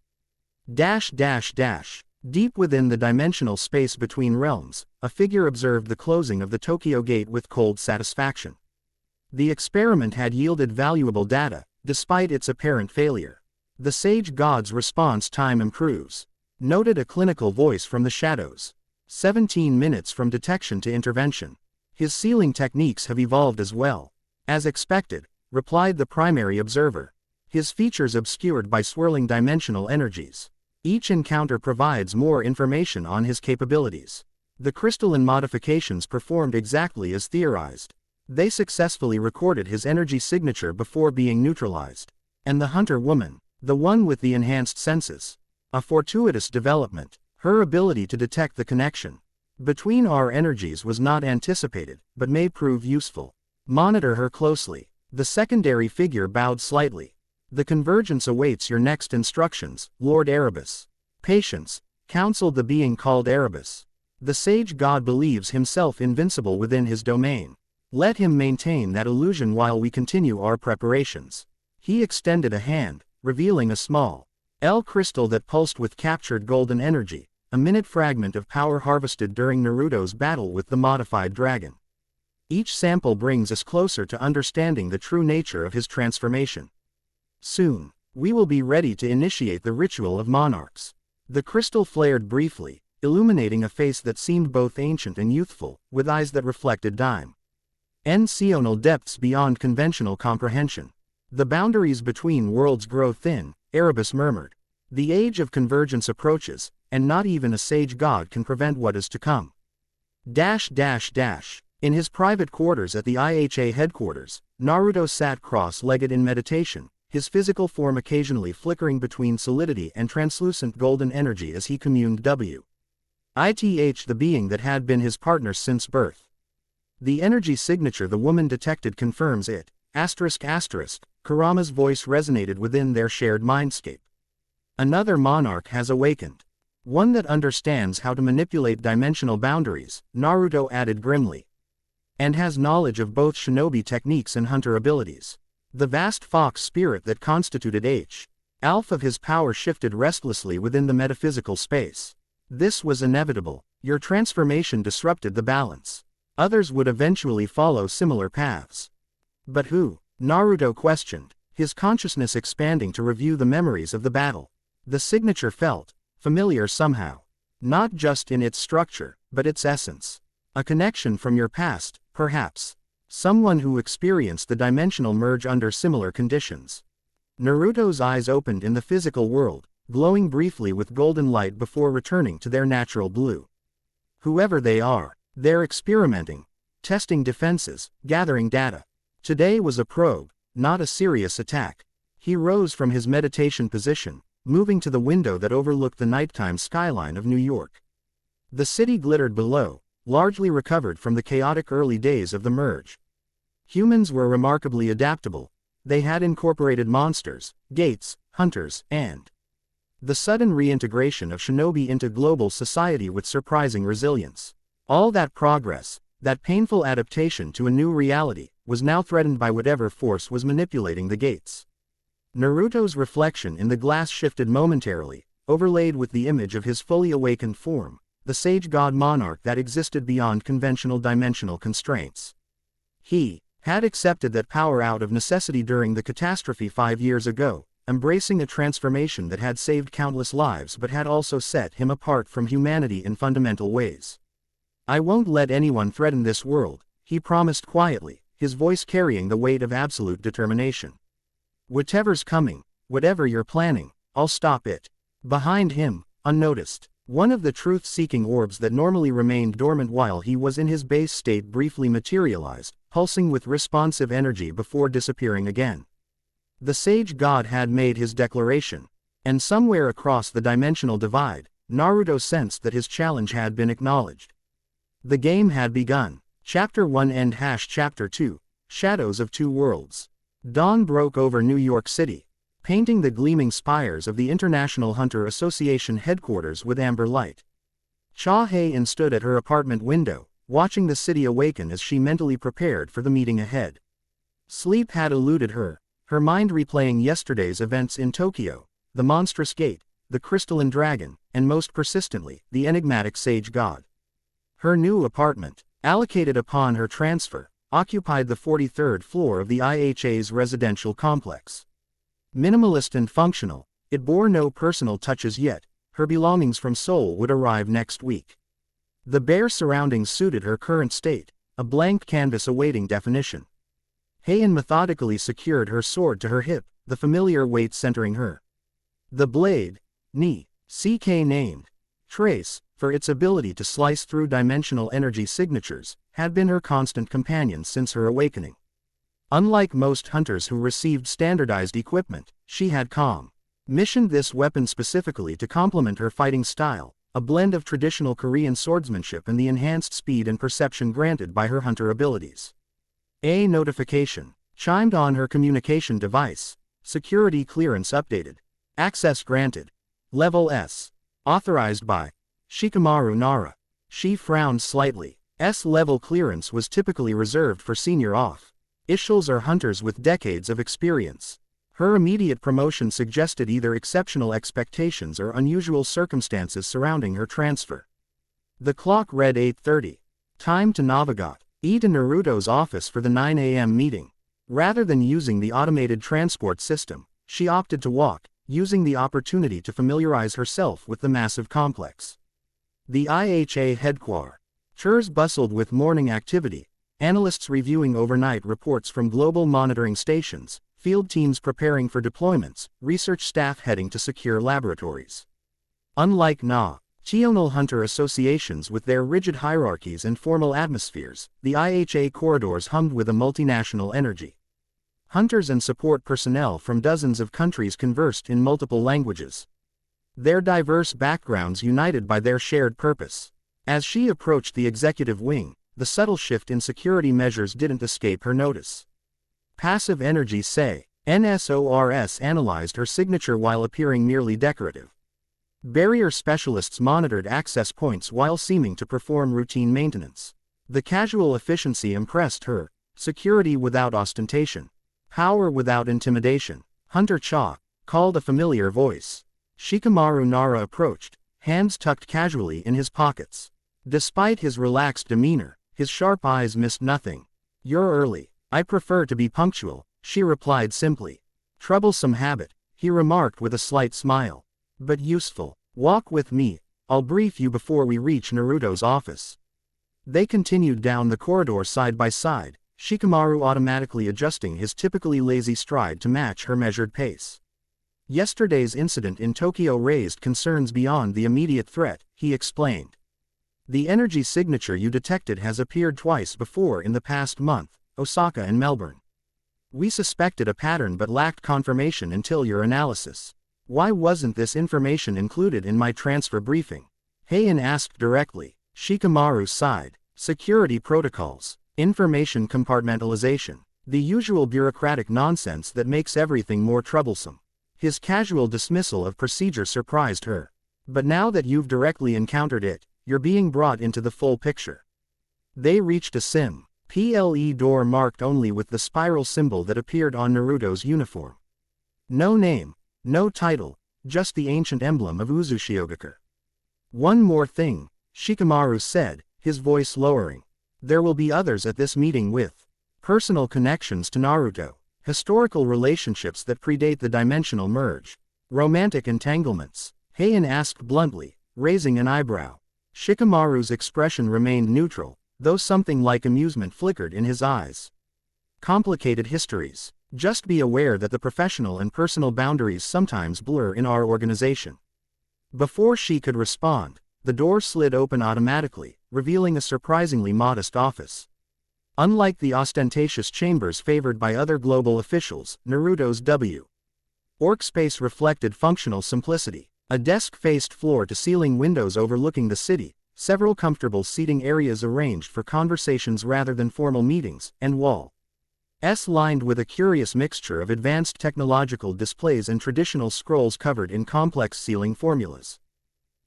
Deep within the dimensional space between realms, a figure observed the closing of the Tokyo Gate with cold satisfaction. The experiment had yielded valuable data, despite its apparent failure. The sage god's response time improves, noted a clinical voice from the shadows. 17 minutes from detection to intervention. His sealing techniques have evolved as well. As expected, replied the primary observer. His features obscured by swirling dimensional energies. Each encounter provides more information on his capabilities. The crystalline modifications performed exactly as theorized. They successfully recorded his energy signature before being neutralized. And the hunter woman, the one with the enhanced senses. A fortuitous development. Her ability to detect the connection between our energies was not anticipated, but may prove useful. Monitor her closely. The secondary figure bowed slightly. The convergence awaits your next instructions, Lord Erebus. Patience, counseled the being called Erebus. The sage god believes himself invincible within his domain. Let him maintain that illusion while we continue our preparations. He extended a hand, revealing a small L crystal that pulsed with captured golden energy, a minute fragment of power harvested during Naruto's battle with the modified dragon. Each sample brings us closer to understanding the true nature of his transformation. Soon, we will be ready to initiate the ritual of monarchs. The crystal flared briefly, illuminating a face that seemed both ancient and youthful, with eyes that reflected dimensional depths beyond conventional comprehension. The boundaries between worlds grow thin, Erebus murmured. The age of convergence approaches, and not even a sage god can prevent what is to come. In his private quarters at the IHA headquarters, Naruto sat cross-legged in meditation, his physical form occasionally flickering between solidity and translucent golden energy as he communed with the being that had been his partner since birth. The energy signature the woman detected confirms it. Kurama's voice resonated within their shared mindscape. Another monarch has awakened. One that understands how to manipulate dimensional boundaries, Naruto added grimly. And has knowledge of both shinobi techniques and hunter abilities. The vast fox spirit that constituted H.Alf of his power shifted restlessly within the metaphysical space. This was inevitable. Your transformation disrupted the balance. Others would eventually follow similar paths. But who? Naruto questioned, his consciousness expanding to review the memories of the battle. The signature felt familiar somehow. Not just in its structure, but its essence. A connection from your past, perhaps. Someone who experienced the dimensional merge under similar conditions. Naruto's eyes opened in the physical world, glowing briefly with golden light before returning to their natural blue. Whoever they are, they're experimenting, testing defenses, gathering data. Today was a probe, not a serious attack. He rose from his meditation position, moving to the window that overlooked the nighttime skyline of New York. The city glittered below, largely recovered from the chaotic early days of the merge. Humans were remarkably adaptable. They had incorporated monsters, gates, hunters, and the sudden reintegration of shinobi into global society with surprising resilience. All that progress, that painful adaptation to a new reality, was now threatened by whatever force was manipulating the gates. Naruto's reflection in the glass shifted momentarily, overlaid with the image of his fully awakened form, the sage god monarch that existed beyond conventional dimensional constraints. He had accepted that power out of necessity during the catastrophe 5 years ago, embracing a transformation that had saved countless lives but had also set him apart from humanity in fundamental ways. I won't let anyone threaten this world, he promised quietly, his voice carrying the weight of absolute determination. Whatever's coming, whatever you're planning, I'll stop it. Behind him, unnoticed, one of the truth-seeking orbs that normally remained dormant while he was in his base state briefly materialized, pulsing with responsive energy before disappearing again. The sage god had made his declaration, and somewhere across the dimensional divide, Naruto sensed that his challenge had been acknowledged. The game had begun. Chapter 1 End Chapter 2, Shadows of Two Worlds. Dawn broke over New York City. painting the gleaming spires of the International Hunter Association headquarters with amber light. Hae-In stood at her apartment window, watching the city awaken as she mentally prepared for the meeting ahead. Sleep had eluded her, her mind replaying yesterday's events in Tokyo, the monstrous gate, the crystalline dragon, and most persistently, the enigmatic sage god. Her new apartment, allocated upon her transfer, occupied the 43rd floor of the IHA's residential complex. Minimalist and functional, it bore no personal touches yet. Her belongings from Seoul would arrive next week. The bare surroundings suited her current state, a blank canvas awaiting definition. Hae-In methodically secured her sword to her hip, the familiar weight centering her. The blade, CK named Trace, for its ability to slice through dimensional energy signatures, had been her constant companion since her awakening. Unlike most hunters who received standardized equipment, she had missioned this weapon specifically to complement her fighting style, a blend of traditional Korean swordsmanship and the enhanced speed and perception granted by her hunter abilities. A notification chimed on her communication device. Security clearance updated. Access granted. Level S. Authorized by Shikamaru Nara. She frowned slightly. S-level clearance was typically reserved for senior officials or hunters with decades of experience. Her immediate promotion suggested either exceptional expectations or unusual circumstances surrounding her transfer. The clock read 8:30. Time to navigate to Naruto's office for the 9 a.m. meeting. Rather than using the automated transport system, she opted to walk, using the opportunity to familiarize herself with the massive complex. The IHA headquarters bustled with morning activity, analysts reviewing overnight reports from global monitoring stations, field teams preparing for deployments, research staff heading to secure laboratories. Unlike national hunter associations with their rigid hierarchies and formal atmospheres, the IHA corridors hummed with a multinational energy. Hunters and support personnel from dozens of countries conversed in multiple languages. Their diverse backgrounds united by their shared purpose. As she approached the executive wing, the subtle shift in security measures didn't escape her notice. Passive energy NSORS analyzed her signature while appearing merely decorative. Barrier specialists monitored access points while seeming to perform routine maintenance. The casual efficiency impressed her. Security without ostentation. Power without intimidation. Hunter Cha called a familiar voice. Shikamaru Nara approached, hands tucked casually in his pockets. Despite his relaxed demeanor, his sharp eyes missed nothing. "You're early. I prefer to be punctual," she replied simply. "Troublesome habit," he remarked with a slight smile. "But useful. Walk with me. I'll brief you before we reach Naruto's office." They continued down the corridor side by side, Shikamaru automatically adjusting his typically lazy stride to match her measured pace. "Yesterday's incident in Tokyo raised concerns beyond the immediate threat," he explained. "The energy signature you detected has appeared twice before in the past month, Osaka and Melbourne. We suspected a pattern but lacked confirmation until your analysis. Why wasn't this information included in my transfer briefing?" Hae-In asked directly. Shikamaru sighed. "Security protocols. Information compartmentalization. The usual bureaucratic nonsense that makes everything more troublesome." His casual dismissal of procedure surprised her. "But now that you've directly encountered it, you're being brought into the full picture." They reached a PLE door marked only with the spiral symbol that appeared on Naruto's uniform. No name, no title, just the ancient emblem of Uzushiogakure. "One more thing," Shikamaru said, his voice lowering. "There will be others at this meeting with personal connections to Naruto, historical relationships that predate the dimensional merge, romantic entanglements." Hae-In asked bluntly, raising an eyebrow. Shikamaru's expression remained neutral, though something like amusement flickered in his eyes. "Complicated histories. Just be aware that the professional and personal boundaries sometimes blur in our organization." Before she could respond, the door slid open automatically, revealing a surprisingly modest office. Unlike the ostentatious chambers favored by other global officials, Naruto's workspace reflected functional simplicity. A desk faced floor-to-ceiling windows overlooking the city, several comfortable seating areas arranged for conversations rather than formal meetings, and wall lined with a curious mixture of advanced technological displays and traditional scrolls covered in complex sealing formulas.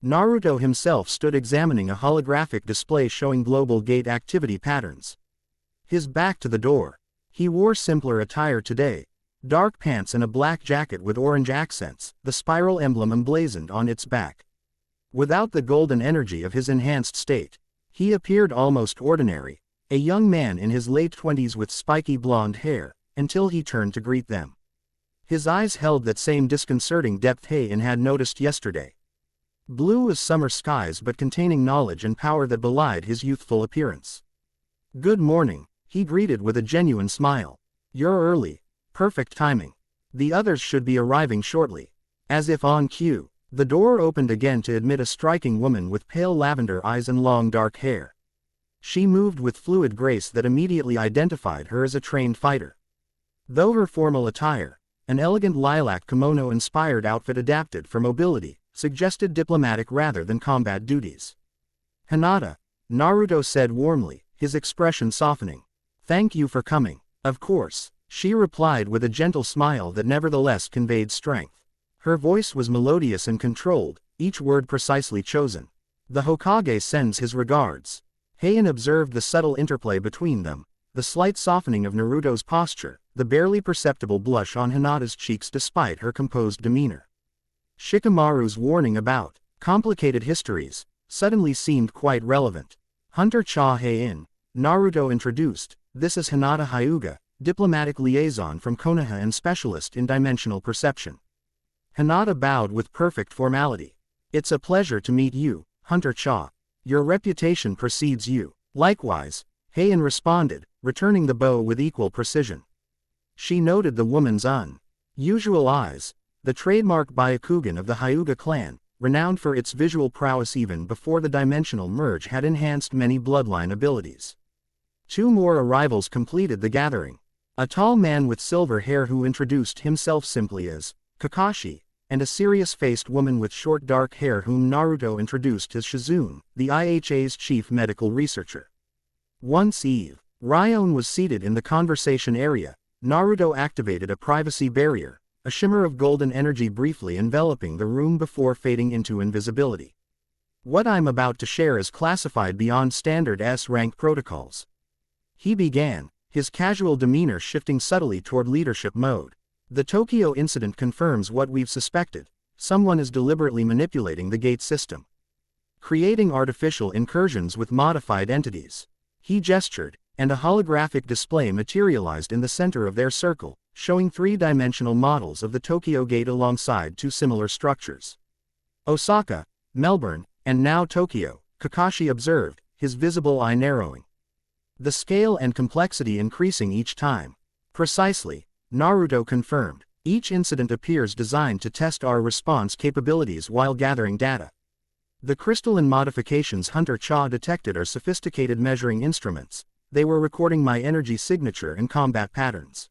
Naruto himself stood examining a holographic display showing global gate activity patterns. His back to the door. He wore simpler attire today. Dark pants and a black jacket with orange accents, the spiral emblem emblazoned on its back. Without the golden energy of his enhanced state, he appeared almost ordinary, a young man in his late 20s with spiky blonde hair, until he turned to greet them. His eyes held that same disconcerting depth Hae-In had noticed yesterday. Blue as summer skies but containing knowledge and power that belied his youthful appearance. "Good morning," he greeted with a genuine smile. "You're early. Perfect timing. The others should be arriving shortly." As if on cue, the door opened again to admit a striking woman with pale lavender eyes and long dark hair. She moved with fluid grace that immediately identified her as a trained fighter. Though her formal attire, an elegant lilac kimono-inspired outfit adapted for mobility, suggested diplomatic rather than combat duties. "Hinata," Naruto said warmly, his expression softening. "Thank you for coming." "Of course," she replied with a gentle smile that nevertheless conveyed strength. Her voice was melodious and controlled, each word precisely chosen. "The Hokage sends his regards." Hae-In observed the subtle interplay between them, the slight softening of Naruto's posture, the barely perceptible blush on Hinata's cheeks despite her composed demeanor. Shikamaru's warning about complicated histories suddenly seemed quite relevant. "Hunter Cha Hae-In," Naruto introduced, "this is Hinata Hyuga, diplomatic liaison from Konoha and specialist in dimensional perception." Hinata bowed with perfect formality. "It's a pleasure to meet you, Hunter Cha. Your reputation precedes you." "Likewise," Hae-In responded, returning the bow with equal precision. She noted the woman's unusual eyes, the trademark Byakugan of the Hyuga clan, renowned for its visual prowess even before the dimensional merge had enhanced many bloodline abilities. Two more arrivals completed the gathering. A tall man with silver hair who introduced himself simply as Kakashi, and a serious-faced woman with short dark hair whom Naruto introduced as Shizune, the IHA's chief medical researcher. Once Eve Ryon was seated in the conversation area, Naruto activated a privacy barrier, a shimmer of golden energy briefly enveloping the room before fading into invisibility. "What I'm about to share is classified beyond standard S-rank protocols," he began, his casual demeanor shifting subtly toward leadership mode. "The Tokyo incident confirms what we've suspected: someone is deliberately manipulating the gate system, creating artificial incursions with modified entities." He gestured, and a holographic display materialized in the center of their circle, showing three-dimensional models of the Tokyo Gate alongside two similar structures. "Osaka, Melbourne, and now Tokyo," Kakashi observed, his visible eye narrowing. "The scale and complexity increasing each time." "Precisely," Naruto confirmed. "Each incident appears designed to test our response capabilities while gathering data. The crystalline modifications Hunter Cha detected are sophisticated measuring instruments. They were recording my energy signature and combat patterns."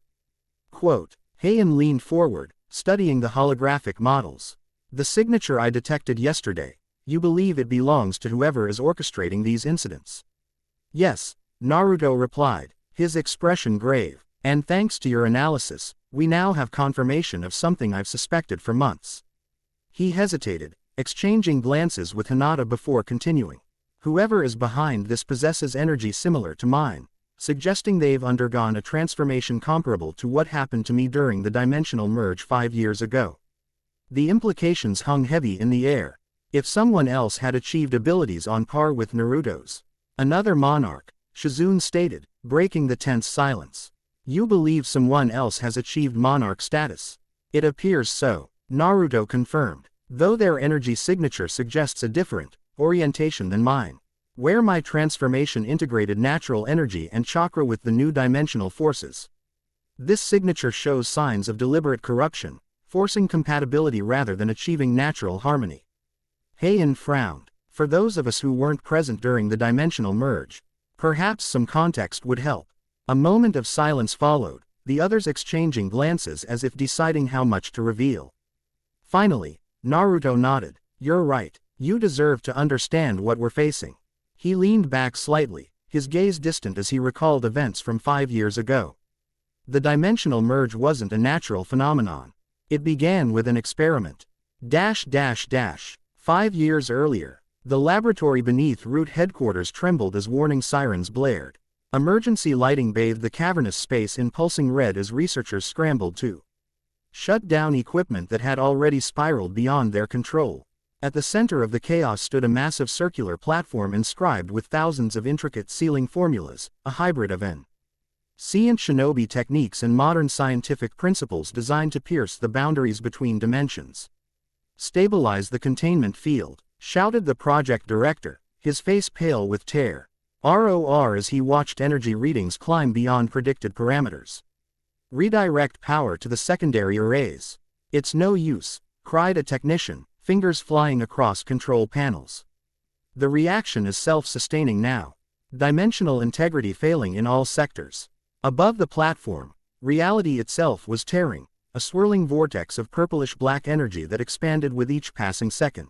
Quote. Hae-In leaned forward, studying the holographic models. "The signature I detected yesterday, you believe it belongs to whoever is orchestrating these incidents?" "Yes," Naruto replied, his expression grave. "And thanks to your analysis, we now have confirmation of something I've suspected for months." He hesitated, exchanging glances with Hinata before continuing. "Whoever is behind this possesses energy similar to mine, suggesting they've undergone a transformation comparable to what happened to me during the dimensional merge 5 years ago." The implications hung heavy in the air. If someone else had achieved abilities on par with Naruto's, "Another monarch," Shizune stated, breaking the tense silence. "You believe someone else has achieved monarch status?" "It appears so," Naruto confirmed, "though their energy signature suggests a different orientation than mine, where my transformation integrated natural energy and chakra with the new dimensional forces. This signature shows signs of deliberate corruption, forcing compatibility rather than achieving natural harmony." Hae-In frowned. "For those of us who weren't present during the dimensional merge, perhaps some context would help." A moment of silence followed, the others exchanging glances as if deciding how much to reveal. Finally, Naruto nodded. "You're right. You deserve to understand what we're facing." He leaned back slightly, his gaze distant as he recalled events from 5 years ago. The dimensional merge wasn't a natural phenomenon. It began with an experiment. 5 years earlier, the laboratory beneath Root headquarters trembled as warning sirens blared. Emergency lighting bathed the cavernous space in pulsing red as researchers scrambled to shut down equipment that had already spiraled beyond their control. At the center of the chaos stood a massive circular platform inscribed with thousands of intricate sealing formulas, a hybrid of ancient shinobi techniques and modern scientific principles designed to pierce the boundaries between dimensions. "Stabilize the containment field," shouted the project director, his face pale with terror. ROR as he watched energy readings climb beyond predicted parameters. "Redirect power to the secondary arrays." "It's no use," cried a technician, fingers flying across control panels. "The reaction is self-sustaining now. Dimensional integrity failing in all sectors." Above the platform, reality itself was tearing, a swirling vortex of purplish-black energy that expanded with each passing second,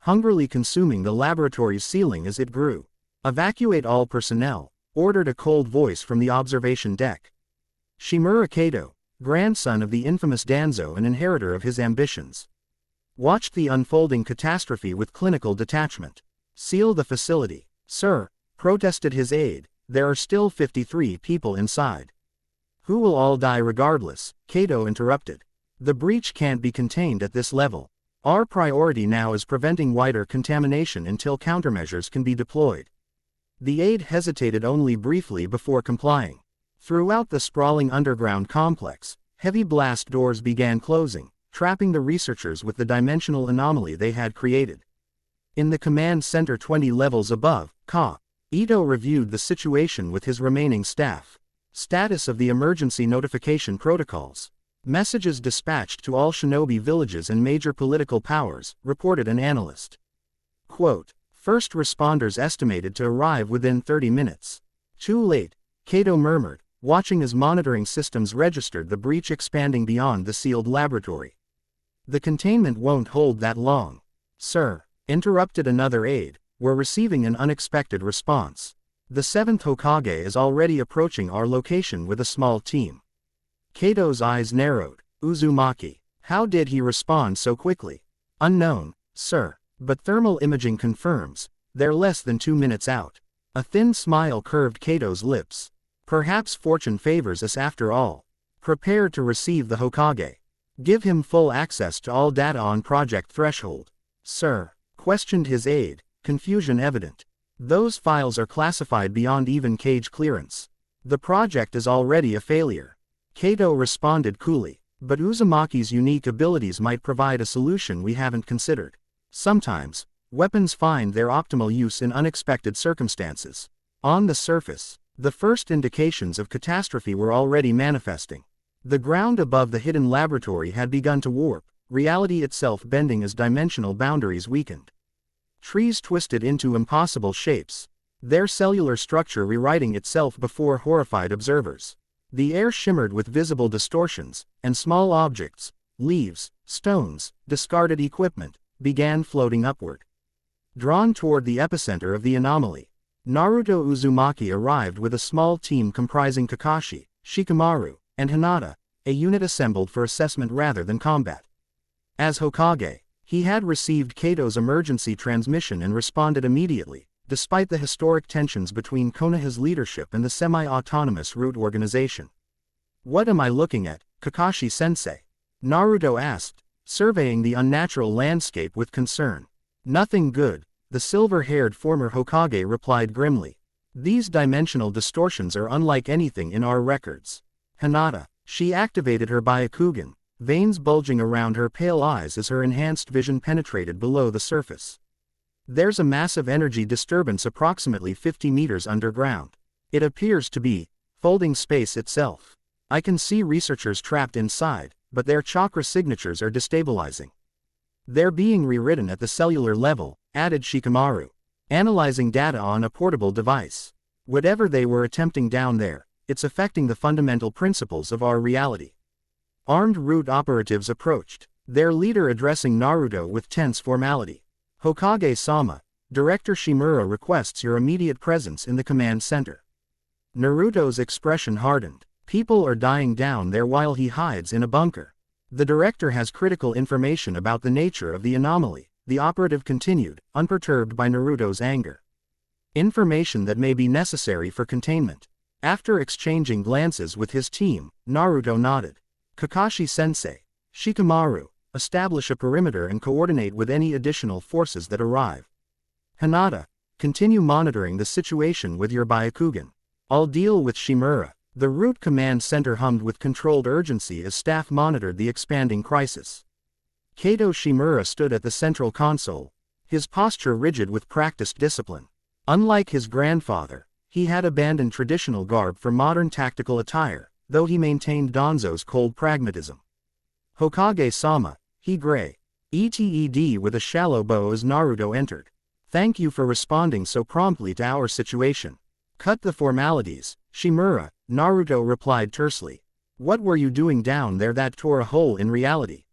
hungrily consuming the laboratory's ceiling as it grew. "Evacuate all personnel," ordered a cold voice from the observation deck. Shimura Kato, grandson of the infamous Danzo and inheritor of his ambitions, watched the unfolding catastrophe with clinical detachment. "Seal the facility." "Sir," protested his aide, "there are still 53 people inside." "Who will all die regardless," Kato interrupted. "The breach can't be contained at this level. Our priority now is preventing wider contamination until countermeasures can be deployed." The aide hesitated only briefly before complying. Throughout the sprawling underground complex, heavy blast doors began closing, trapping the researchers with the dimensional anomaly they had created. In the command center 20 levels above, Ito reviewed the situation with his remaining staff. Status of the emergency notification protocols. "Messages dispatched to all shinobi villages and major political powers," reported an analyst. Quote, "First responders estimated to arrive within 30 minutes. Too late," Kato murmured, watching as monitoring systems registered the breach expanding beyond the sealed laboratory. "The containment won't hold that long." "Sir," interrupted another aide, "we're receiving an unexpected response. The 7th Hokage is already approaching our location with a small team." Kato's eyes narrowed. "Uzumaki. How did he respond so quickly?" "Unknown, sir. But thermal imaging confirms they're less than 2 minutes out." A thin smile curved Kato's lips. "Perhaps fortune favors us after all. Prepare to receive the Hokage. Give him full access to all data on Project Threshold." "Sir," questioned his aide, confusion evident. "Those files are classified beyond even cage clearance. The project is already a failure." Kato responded coolly, "But Uzumaki's unique abilities might provide a solution we haven't considered. Sometimes, weapons find their optimal use in unexpected circumstances." On the surface, the first indications of catastrophe were already manifesting. The ground above the hidden laboratory had begun to warp, reality itself bending as dimensional boundaries weakened. Trees twisted into impossible shapes, their cellular structure rewriting itself before horrified observers. The air shimmered with visible distortions, and small objects, leaves, stones, discarded equipment, began floating upward. Drawn toward the epicenter of the anomaly, Naruto Uzumaki arrived with a small team comprising Kakashi, Shikamaru, and Hinata, a unit assembled for assessment rather than combat. As Hokage, he had received Kato's emergency transmission and responded immediately, despite the historic tensions between Konoha's leadership and the semi-autonomous Root organization. "What am I looking at, Kakashi-sensei?" Naruto asked, surveying the unnatural landscape with concern. "Nothing good," the silver-haired former Hokage replied grimly. "These dimensional distortions are unlike anything in our records." Hinata, she activated her Byakugan, veins bulging around her pale eyes as her enhanced vision penetrated below the surface. "There's a massive energy disturbance approximately 50 meters underground. It appears to be folding space itself. I can see researchers trapped inside, but their chakra signatures are destabilizing. They're being rewritten at the cellular level," added Shikamaru, analyzing data on a portable device. "Whatever they were attempting down there, it's affecting the fundamental principles of our reality." Armed Root operatives approached, their leader addressing Naruto with tense formality. "Hokage-sama, Director Shimura requests your immediate presence in the command center." Naruto's expression hardened. People are dying down there while he hides in a bunker. The director has critical information about the nature of the anomaly, the operative continued, unperturbed by Naruto's anger. Information that may be necessary for containment. After exchanging glances with his team, Naruto nodded. Kakashi-sensei, Shikamaru, establish a perimeter and coordinate with any additional forces that arrive. Hinata, continue monitoring the situation with your Byakugan. I'll deal with Shimura. The Root Command Center hummed with controlled urgency as staff monitored the expanding crisis. Kato Shimura stood at the central console, his posture rigid with practiced discipline. Unlike his grandfather, he had abandoned traditional garb for modern tactical attire, though he maintained Danzo's cold pragmatism. Hokage-sama, he gray. ETED with a shallow bow as Naruto entered. Thank you for responding so promptly to our situation. Cut the formalities, Shimura, Naruto replied tersely. What were you doing down there that tore a hole in reality?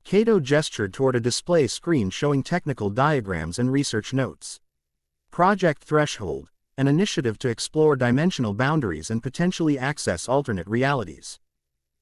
Kato gestured toward a display screen showing technical diagrams and research notes. Project Threshold, an initiative to explore dimensional boundaries and potentially access alternate realities.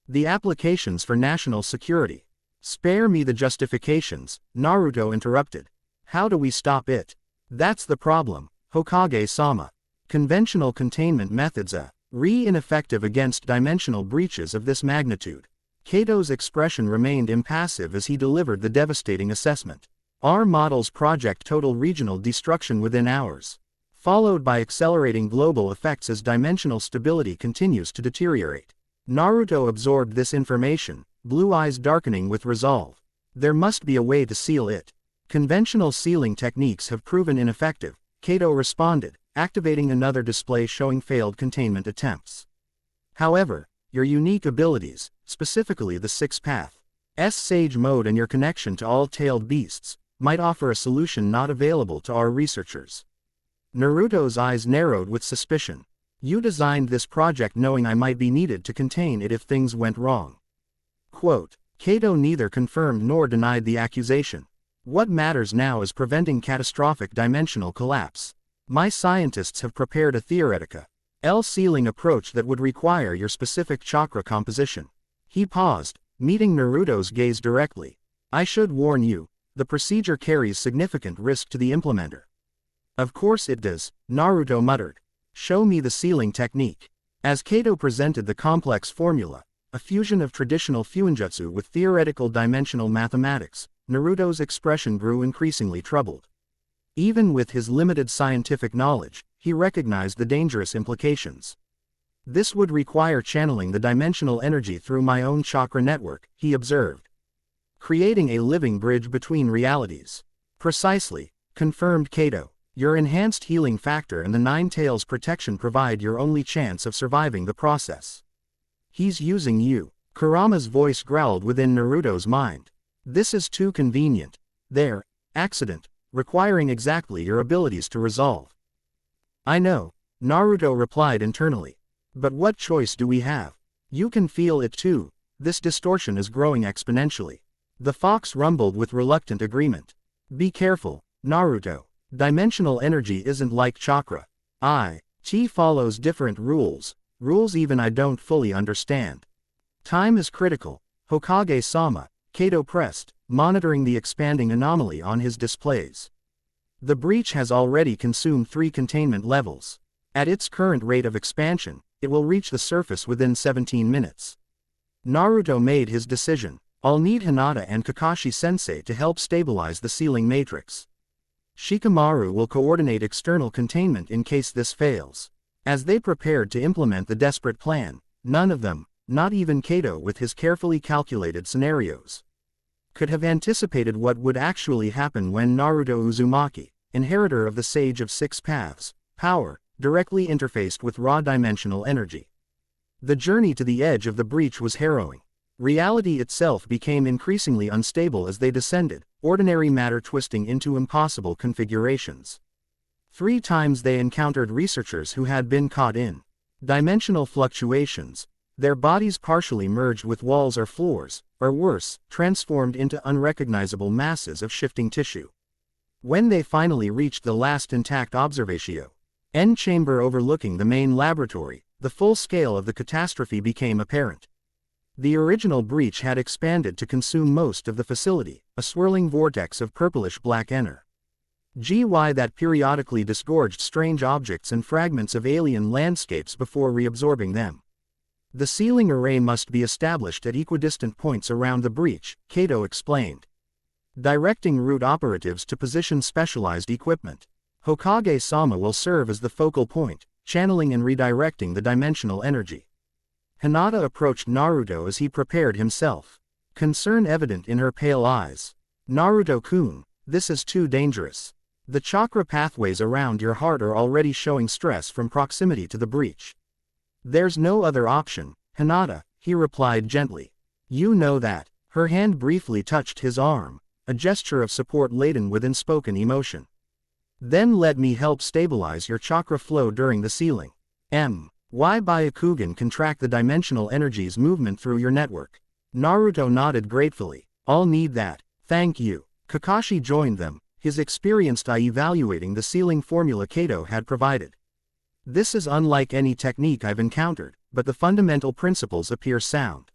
The applications for national security. Spare me the justifications, Naruto interrupted. How do we stop it? That's the problem, Hokage-sama. Conventional containment methods are ineffective against dimensional breaches of this magnitude. Kato's expression remained impassive as he delivered the devastating assessment. Our model's project total regional destruction within hours, followed by accelerating global effects as dimensional stability continues to deteriorate. Naruto absorbed this information, blue eyes darkening with resolve. There must be a way to seal it. Conventional sealing techniques have proven ineffective, Kato responded, activating another display showing failed containment attempts. However, your unique abilities, specifically the six-path Sage mode and your connection to all tailed beasts, might offer a solution not available to our researchers. Naruto's eyes narrowed with suspicion. You designed this project knowing I might be needed to contain it if things went wrong. Quote, Kato neither confirmed nor denied the accusation. What matters now is preventing catastrophic dimensional collapse. My scientists have prepared a theoretica sealing approach that would require your specific chakra composition. He paused, meeting Naruto's gaze directly. I should warn you, the procedure carries significant risk to the implementer. Of course it does, Naruto muttered. Show me the sealing technique. As Kato presented the complex formula, a fusion of traditional fuinjutsu with theoretical dimensional mathematics, Naruto's expression grew increasingly troubled. Even with his limited scientific knowledge, he recognized the dangerous implications. This would require channeling the dimensional energy through my own chakra network, he observed. Creating a living bridge between realities. Precisely, confirmed Kato. Your enhanced healing factor and the Nine Tails protection provide your only chance of surviving the process. He's using you. Kurama's voice growled within Naruto's mind. This is too convenient. There, accident, requiring exactly your abilities to resolve. I know, Naruto replied internally. But what choice do we have? You can feel it too. This distortion is growing exponentially. The fox rumbled with reluctant agreement. Be careful, Naruto. Dimensional energy isn't like chakra. Chi follows different rules even I don't fully understand. Time is critical, Hokage-sama, Kato pressed, monitoring the expanding anomaly on his displays. The breach has already consumed 3 containment levels. At its current rate of expansion, it will reach the surface within 17 minutes. Naruto made his decision. I'll need Hinata and Kakashi-sensei to help stabilize the sealing matrix. Shikamaru will coordinate external containment in case this fails. As they prepared to implement the desperate plan, none of them, not even Kato with his carefully calculated scenarios, could have anticipated what would actually happen when Naruto Uzumaki, inheritor of the Sage of Six Paths, power, directly interfaced with raw dimensional energy. The journey to the edge of the breach was harrowing. Reality itself became increasingly unstable as they descended, ordinary matter twisting into impossible configurations. 3 times they encountered researchers who had been caught in dimensional fluctuations, their bodies partially merged with walls or floors, or worse, transformed into unrecognizable masses of shifting tissue. When they finally reached the last intact observatio chamber overlooking the main laboratory, the full scale of the catastrophe became apparent. The original breach had expanded to consume most of the facility, a swirling vortex of purplish-black energy that periodically disgorged strange objects and fragments of alien landscapes before reabsorbing them. The sealing array must be established at equidistant points around the breach, Kato explained, directing route operatives to position specialized equipment. Hokage-sama will serve as the focal point, channeling and redirecting the dimensional energy. Hinata approached Naruto as he prepared himself, concern evident in her pale eyes. Naruto-kun, this is too dangerous. The chakra pathways around your heart are already showing stress from proximity to the breach. There's no other option, Hinata, he replied gently. You know that. Her hand briefly touched his arm, a gesture of support laden with unspoken emotion. Then let me help stabilize your chakra flow during the sealing. Why Byakugan can track the dimensional energy's movement through your network. Naruto nodded gratefully. I'll need that, thank you. Kakashi joined them, his experienced eye evaluating the sealing formula Kato had provided. This is unlike any technique I've encountered, but the fundamental principles appear sound.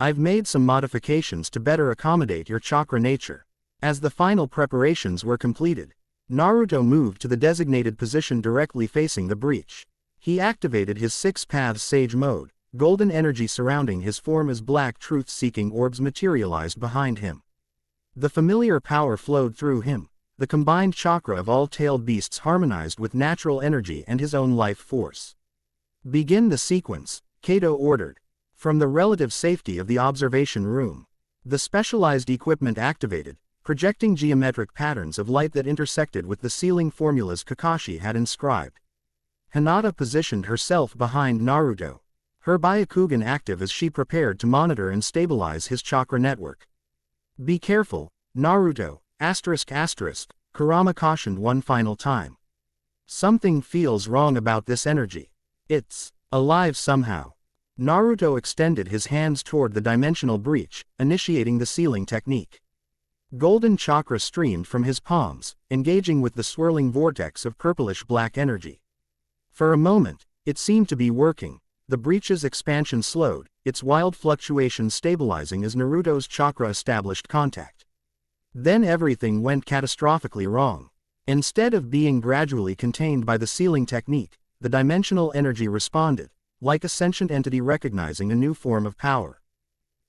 I've made some modifications to better accommodate your chakra nature. As the final preparations were completed, Naruto moved to the designated position directly facing the breach. He activated his Six Paths Sage mode, golden energy surrounding his form as black truth-seeking orbs materialized behind him. The familiar power flowed through him, the combined chakra of all tailed beasts harmonized with natural energy and his own life force. Begin the sequence, Kato ordered. From the relative safety of the observation room, the specialized equipment activated, projecting geometric patterns of light that intersected with the sealing formulas Kakashi had inscribed. Hinata positioned herself behind Naruto, her Byakugan active as she prepared to monitor and stabilize his chakra network. Be careful, Naruto, Kurama cautioned one final time. Something feels wrong about this energy. It's alive somehow. Naruto extended his hands toward the dimensional breach, initiating the sealing technique. Golden chakra streamed from his palms, engaging with the swirling vortex of purplish-black energy. For a moment, it seemed to be working. The breach's expansion slowed, its wild fluctuations stabilizing as Naruto's chakra established contact. Then everything went catastrophically wrong. Instead of being gradually contained by the sealing technique, the dimensional energy responded, like a sentient entity recognizing a new form of power.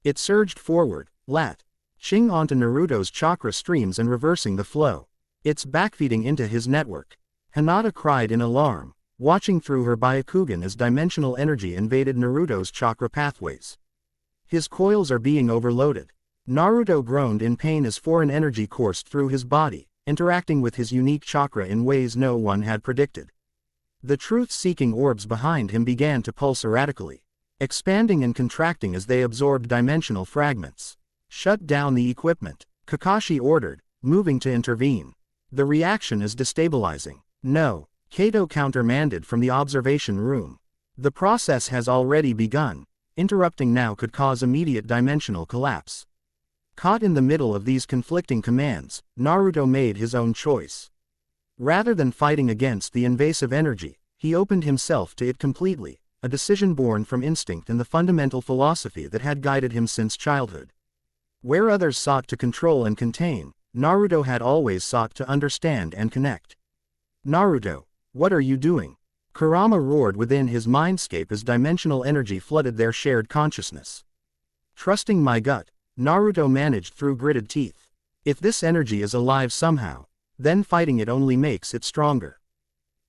It surged forward, latching onto Naruto's chakra streams and reversing the flow. It's backfeeding into his network. Hinata cried in alarm, watching through her Byakugan as dimensional energy invaded Naruto's chakra pathways. His coils are being overloaded. Naruto groaned in pain as foreign energy coursed through his body, interacting with his unique chakra in ways no one had predicted. The truth-seeking orbs behind him began to pulse erratically, expanding and contracting as they absorbed dimensional fragments. Shut down the equipment, Kakashi ordered, moving to intervene. The reaction is destabilizing. No, Kato countermanded from the observation room. The process has already begun. Interrupting now could cause immediate dimensional collapse. Caught in the middle of these conflicting commands, Naruto made his own choice. Rather than fighting against the invasive energy, he opened himself to it completely, a decision born from instinct and the fundamental philosophy that had guided him since childhood. Where others sought to control and contain, Naruto had always sought to understand and connect. Naruto, what are you doing? Kurama roared within his mindscape as dimensional energy flooded their shared consciousness. Trusting my gut, Naruto managed through gritted teeth. If this energy is alive somehow, then fighting it only makes it stronger.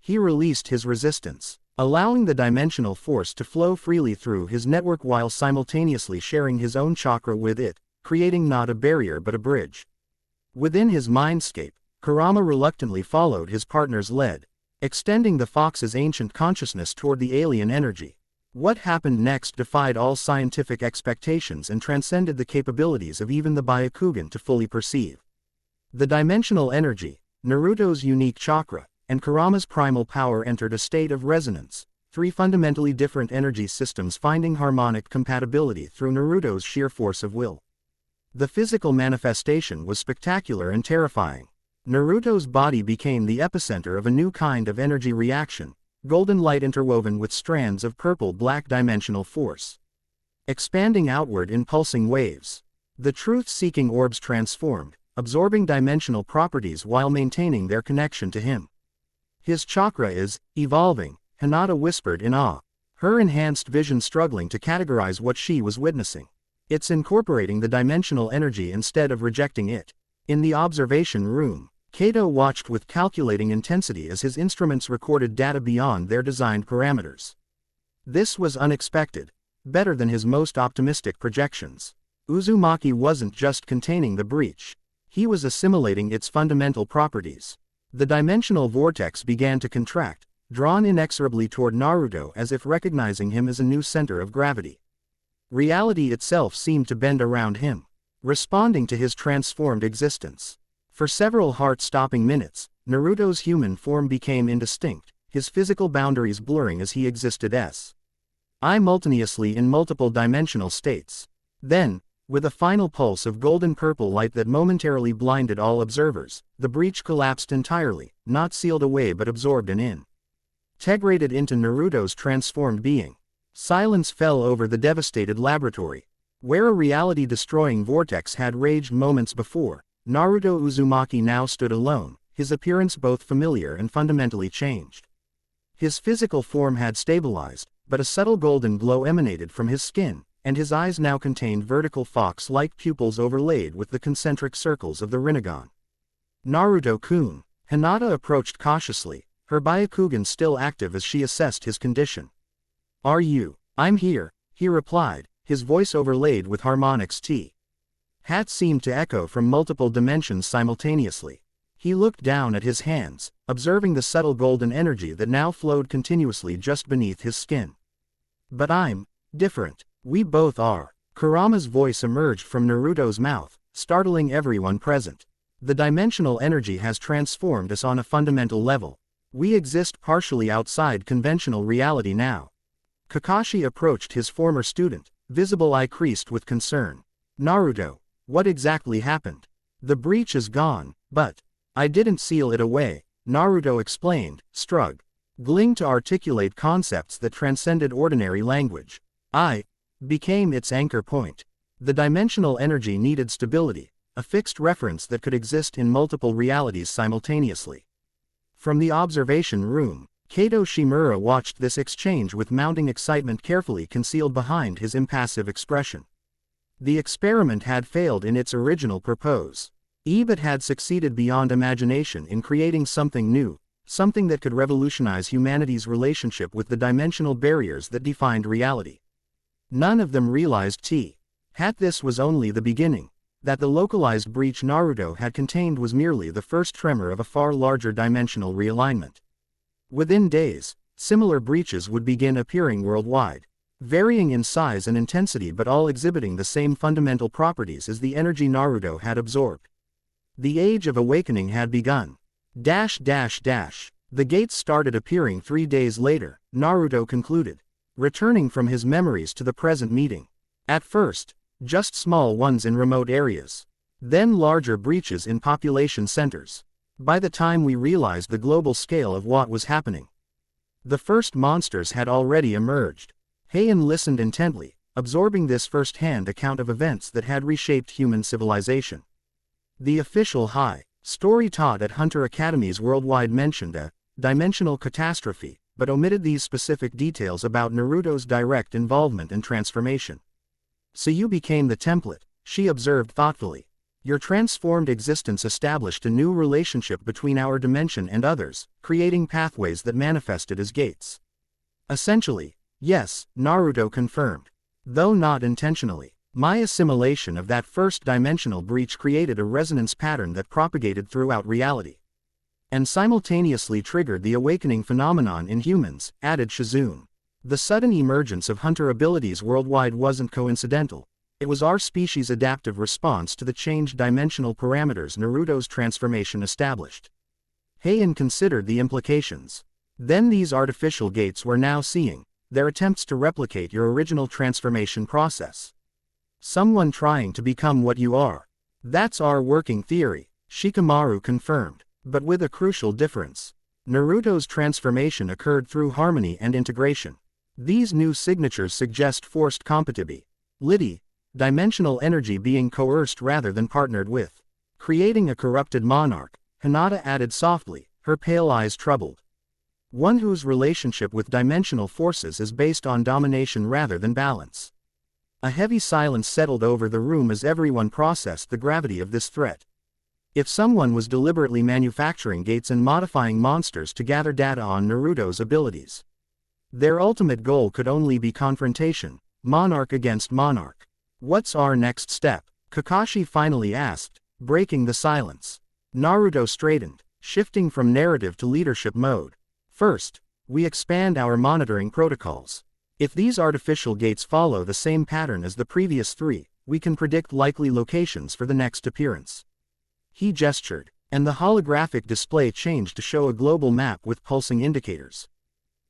He released his resistance, allowing the dimensional force to flow freely through his network while simultaneously sharing his own chakra with it, creating not a barrier but a bridge. Within his mindscape, Kurama reluctantly followed his partner's lead, extending the fox's ancient consciousness toward the alien energy. What happened next defied all scientific expectations and transcended the capabilities of even the Byakugan to fully perceive. The dimensional energy, Naruto's unique chakra, and Kurama's primal power entered a state of resonance, three fundamentally different energy systems finding harmonic compatibility through Naruto's sheer force of will. The physical manifestation was spectacular and terrifying. Naruto's body became the epicenter of a new kind of energy reaction, golden light interwoven with strands of purple-black dimensional force. Expanding outward in pulsing waves. The truth-seeking orbs transformed, absorbing dimensional properties while maintaining their connection to him. His chakra is evolving, Hinata whispered in awe, her enhanced vision struggling to categorize what she was witnessing. It's incorporating the dimensional energy instead of rejecting it. In the observation room, Kato watched with calculating intensity as his instruments recorded data beyond their designed parameters. This was unexpected, better than his most optimistic projections. Uzumaki wasn't just containing the breach. He was assimilating its fundamental properties. The dimensional vortex began to contract, drawn inexorably toward Naruto as if recognizing him as a new center of gravity. Reality itself seemed to bend around him, responding to his transformed existence. For several heart-stopping minutes, Naruto's human form became indistinct, his physical boundaries blurring as he existed simultaneously in multiple dimensional states. Then, with a final pulse of golden-purple light that momentarily blinded all observers, the breach collapsed entirely, not sealed away but absorbed and integrated into Naruto's transformed being. Silence fell over the devastated laboratory. Where a reality-destroying vortex had raged moments before, Naruto Uzumaki now stood alone, his appearance both familiar and fundamentally changed. His physical form had stabilized, but a subtle golden glow emanated from his skin, and his eyes now contained vertical fox-like pupils overlaid with the concentric circles of the Rinnegan. Naruto-kun. Hinata approached cautiously, her Byakugan still active as she assessed his condition. "Are you?" "I'm here," he replied, his voice overlaid with harmonics. Hat seemed to echo from multiple dimensions simultaneously. He looked down at his hands, observing the subtle golden energy that now flowed continuously just beneath his skin. "But I'm different." "We both are." Kurama's voice emerged from Naruto's mouth, startling everyone present. "The dimensional energy has transformed us on a fundamental level. We exist partially outside conventional reality now." Kakashi approached his former student, visible eye creased with concern. "Naruto, what exactly happened?" "The breach is gone, but I didn't seal it away," Naruto explained, struggling to articulate concepts that transcended ordinary language. "I became its anchor point. The dimensional energy needed stability, a fixed reference that could exist in multiple realities simultaneously." From the observation room, Kato Shimura watched this exchange with mounting excitement carefully concealed behind his impassive expression. The experiment had failed in its original purpose. But had succeeded beyond imagination in creating something new, something that could revolutionize humanity's relationship with the dimensional barriers that defined reality. None of them realized this was only the beginning, that the localized breach Naruto had contained was merely the first tremor of a far larger dimensional realignment. Within days, similar breaches would begin appearing worldwide, varying in size and intensity but all exhibiting the same fundamental properties as the energy Naruto had absorbed. The Age of Awakening had begun. The gates started appearing 3 days later, Naruto concluded, returning from his memories to the present meeting. At first, just small ones in remote areas. Then larger breaches in population centers. By the time we realized the global scale of what was happening, the first monsters had already emerged. Hae-In listened intently, absorbing this first-hand account of events that had reshaped human civilization. The official high story taught at Hunter Academies worldwide mentioned a dimensional catastrophe, but omitted these specific details about Naruto's direct involvement and transformation. "So you became the template," she observed thoughtfully. "Your transformed existence established a new relationship between our dimension and others, creating pathways that manifested as gates." "Essentially, yes," Naruto confirmed. "Though not intentionally. My assimilation of that first dimensional breach created a resonance pattern that propagated throughout reality. And simultaneously triggered the awakening phenomenon in humans," added Shizune. "The sudden emergence of hunter abilities worldwide wasn't coincidental. It was our species' adaptive response to the changed dimensional parameters Naruto's transformation established." Hae-In considered the implications. "Then these artificial gates we're now seeing, they're attempts to replicate your original transformation process. Someone trying to become what you are." "That's our working theory," Shikamaru confirmed, "but with a crucial difference. Naruto's transformation occurred through harmony and integration. These new signatures suggest forced compatibility, dimensional energy being coerced rather than partnered with, creating a corrupted monarch, Hinata added softly, her pale eyes troubled. One whose relationship with dimensional forces is based on domination rather than balance. A heavy silence settled over the room as everyone processed the gravity of this threat. If someone was deliberately manufacturing gates and modifying monsters to gather data on Naruto's abilities, their ultimate goal could only be confrontation, monarch against monarch. What's our next step? Kakashi finally asked, breaking the silence. Naruto straightened, shifting from narrative to leadership mode. First, we expand our monitoring protocols. If these artificial gates follow the same pattern as the previous three, we can predict likely locations for the next appearance. He gestured, and the holographic display changed to show a global map with pulsing indicators.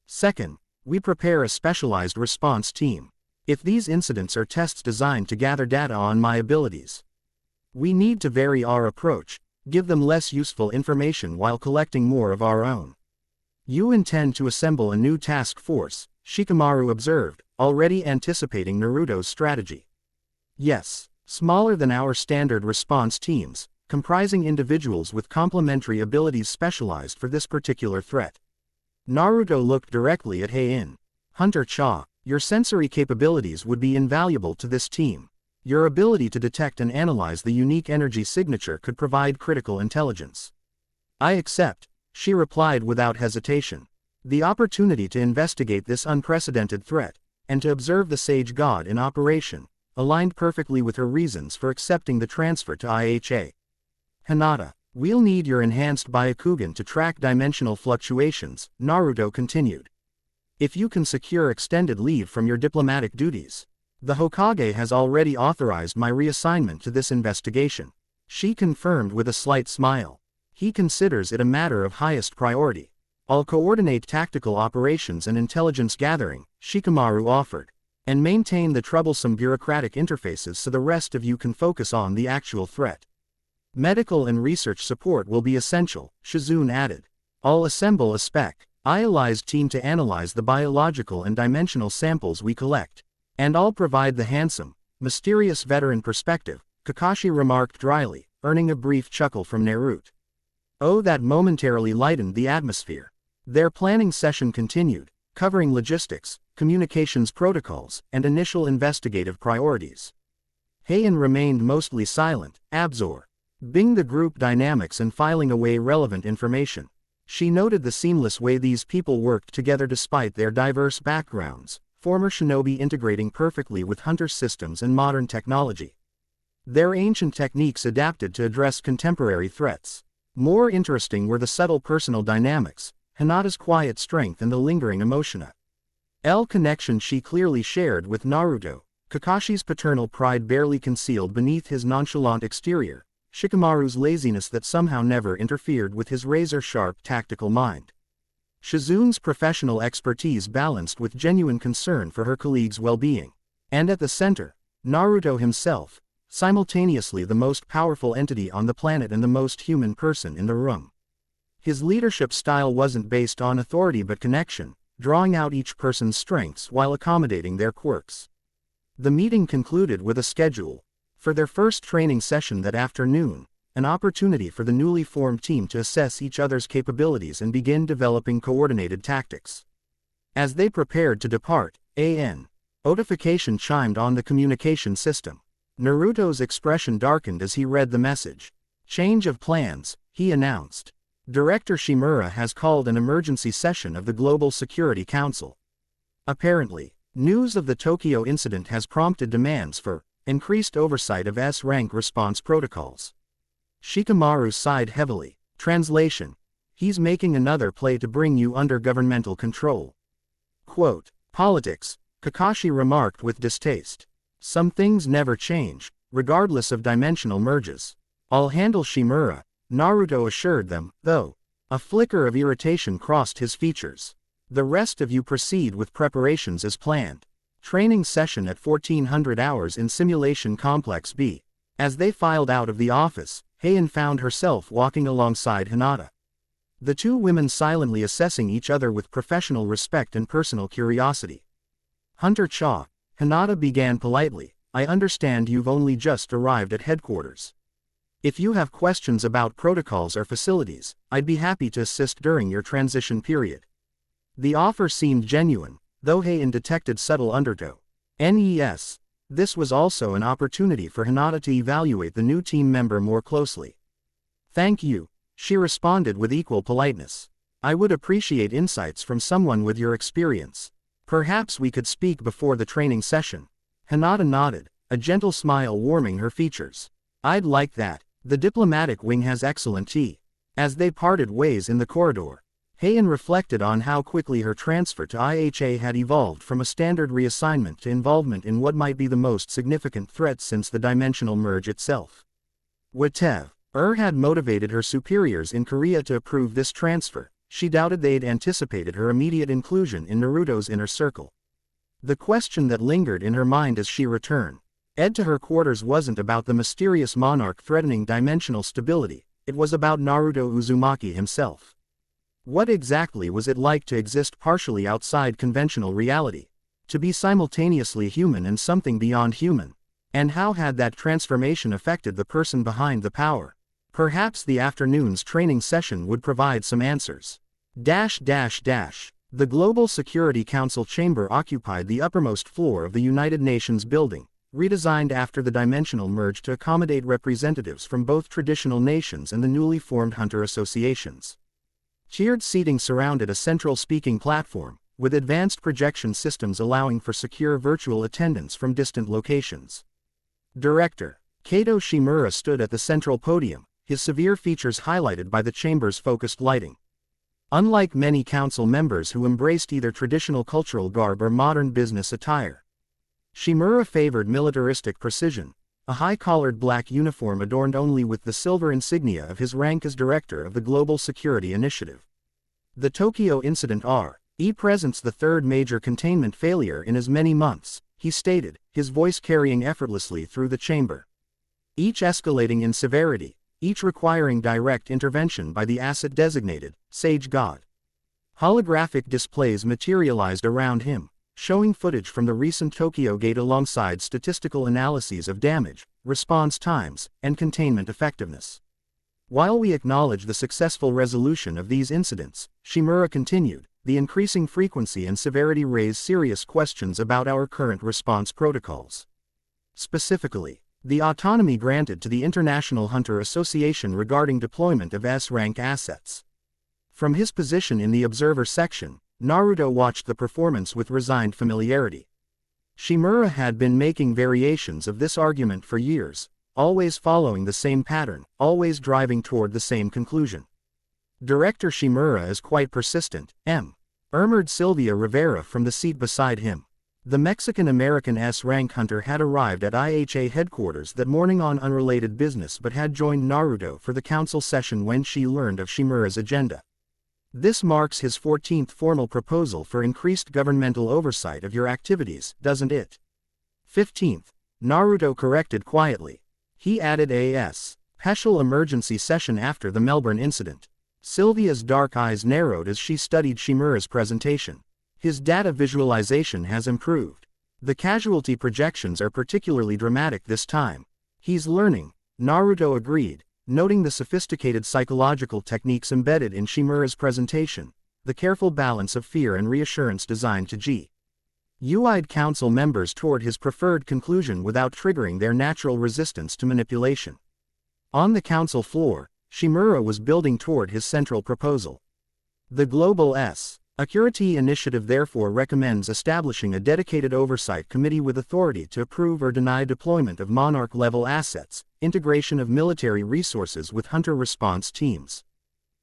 Second, we prepare a specialized response team. If these incidents are tests designed to gather data on my abilities, we need to vary our approach, give them less useful information while collecting more of our own. You intend to assemble a new task force, Shikamaru observed, already anticipating Naruto's strategy. Yes, smaller than our standard response teams, comprising individuals with complementary abilities specialized for this particular threat. Naruto looked directly at Hae-In. Hunter Cha, your sensory capabilities would be invaluable to this team. Your ability to detect and analyze the unique energy signature could provide critical intelligence. I accept, she replied without hesitation. The opportunity to investigate this unprecedented threat, and to observe the Sage God in operation, aligned perfectly with her reasons for accepting the transfer to IHA. Hinata, we'll need your enhanced Byakugan to track dimensional fluctuations, Naruto continued. If you can secure extended leave from your diplomatic duties. The Hokage has already authorized my reassignment to this investigation. She confirmed with a slight smile. He considers it a matter of highest priority. I'll coordinate tactical operations and intelligence gathering, Shikamaru offered, and maintain the troublesome bureaucratic interfaces so the rest of you can focus on the actual threat. Medical and research support will be essential, Shizune added. I'll assemble a specialized team to analyze the biological and dimensional samples we collect. And I'll provide the handsome, mysterious veteran perspective, Kakashi remarked dryly, earning a brief chuckle from Naruto. Oh, that momentarily lightened the atmosphere. Their planning session continued, covering logistics, communications protocols, and initial investigative priorities. Hae-In remained mostly silent, absorbing the group dynamics and filing away relevant information. She noted the seamless way these people worked together despite their diverse backgrounds, former shinobi integrating perfectly with hunter systems and modern technology. Their ancient techniques adapted to address contemporary threats. More interesting were the subtle personal dynamics, Hinata's quiet strength and the lingering emotional connection she clearly shared with Naruto, Kakashi's paternal pride barely concealed beneath his nonchalant exterior, Shikamaru's laziness that somehow never interfered with his razor-sharp tactical mind. Shizune's professional expertise balanced with genuine concern for her colleagues' well-being. And at the center, Naruto himself, simultaneously the most powerful entity on the planet and the most human person in the room. His leadership style wasn't based on authority but connection, drawing out each person's strengths while accommodating their quirks. The meeting concluded with a schedule for their first training session that afternoon, an opportunity for the newly formed team to assess each other's capabilities and begin developing coordinated tactics. As they prepared to depart, a notification chimed on the communication system. Naruto's expression darkened as he read the message. Change of plans, he announced. Director Shimura has called an emergency session of the Global Security Council. Apparently, news of the Tokyo incident has prompted demands for increased oversight of S-rank response protocols. Shikamaru sighed heavily. Translation: he's making another play to bring you under governmental control. Quote, politics, Kakashi remarked with distaste. Some things never change, regardless of dimensional merges. I'll handle Shimura, Naruto assured them, though. A flicker of irritation crossed his features. The rest of you proceed with preparations as planned. Training session at 1400 hours in Simulation Complex B. As they filed out of the office, Hae-In found herself walking alongside Hinata. The two women silently assessing each other with professional respect and personal curiosity. Hunter Cha, Hinata began politely, I understand you've only just arrived at headquarters. If you have questions about protocols or facilities, I'd be happy to assist during your transition period. The offer seemed genuine, though Hae-In detected subtle undertow. NES. This was also an opportunity for Hinata to evaluate the new team member more closely. Thank you, she responded with equal politeness. I would appreciate insights from someone with your experience. Perhaps we could speak before the training session. Hinata nodded, a gentle smile warming her features. I'd like that. The diplomatic wing has excellent tea. As they parted ways in the corridor, Hae-In reflected on how quickly her transfer to IHA had evolved from a standard reassignment to involvement in what might be the most significant threat since the dimensional merge itself. Whatever had motivated her superiors in Korea to approve this transfer, she doubted they'd anticipated her immediate inclusion in Naruto's inner circle. The question that lingered in her mind as she returned to her quarters wasn't about the mysterious monarch threatening dimensional stability, it was about Naruto Uzumaki himself. What exactly was it like to exist partially outside conventional reality? To be simultaneously human and something beyond human? And how had that transformation affected the person behind the power? Perhaps the afternoon's training session would provide some answers. The Global Security Council chamber occupied the uppermost floor of the United Nations building, redesigned after the dimensional merge to accommodate representatives from both traditional nations and the newly formed hunter associations. Tiered seating surrounded a central speaking platform, with advanced projection systems allowing for secure virtual attendance from distant locations. Director Kato Shimura stood at the central podium, his severe features highlighted by the chamber's focused lighting. Unlike many council members who embraced either traditional cultural garb or modern business attire, Shimura favored militaristic precision, a high-collared black uniform adorned only with the silver insignia of his rank as director of the Global Security Initiative. The Tokyo incident presents the third major containment failure in as many months, he stated, his voice carrying effortlessly through the chamber. Each escalating in severity, each requiring direct intervention by the asset designated Sage God. Holographic displays materialized around him, showing footage from the recent Tokyo Gate alongside statistical analyses of damage, response times, and containment effectiveness. While we acknowledge the successful resolution of these incidents, Shimura continued, the increasing frequency and severity raise serious questions about our current response protocols. Specifically, the autonomy granted to the International Hunter Association regarding deployment of S-rank assets. From his position in the observer section, Naruto watched the performance with resigned familiarity. Shimura had been making variations of this argument for years, always following the same pattern, always driving toward the same conclusion. Director Shimura is quite persistent, murmured Sylvia Rivera from the seat beside him. The Mexican-American S-rank hunter had arrived at IHA headquarters that morning on unrelated business but had joined Naruto for the council session when she learned of Shimura's agenda. This marks his 14th formal proposal for increased governmental oversight of your activities, doesn't it? 15th, Naruto corrected quietly. He added a special emergency session after the Melbourne incident. Sylvia's dark eyes narrowed as she studied Shimura's presentation. His data visualization has improved. The casualty projections are particularly dramatic this time. He's learning, Naruto agreed, noting the sophisticated psychological techniques embedded in Shimura's presentation, the careful balance of fear and reassurance designed to guide council members toward his preferred conclusion without triggering their natural resistance to manipulation. On the council floor, Shimura was building toward his central proposal. The Global Security Initiative therefore recommends establishing a dedicated oversight committee with authority to approve or deny deployment of Monarch-level assets, integration of military resources with hunter response teams,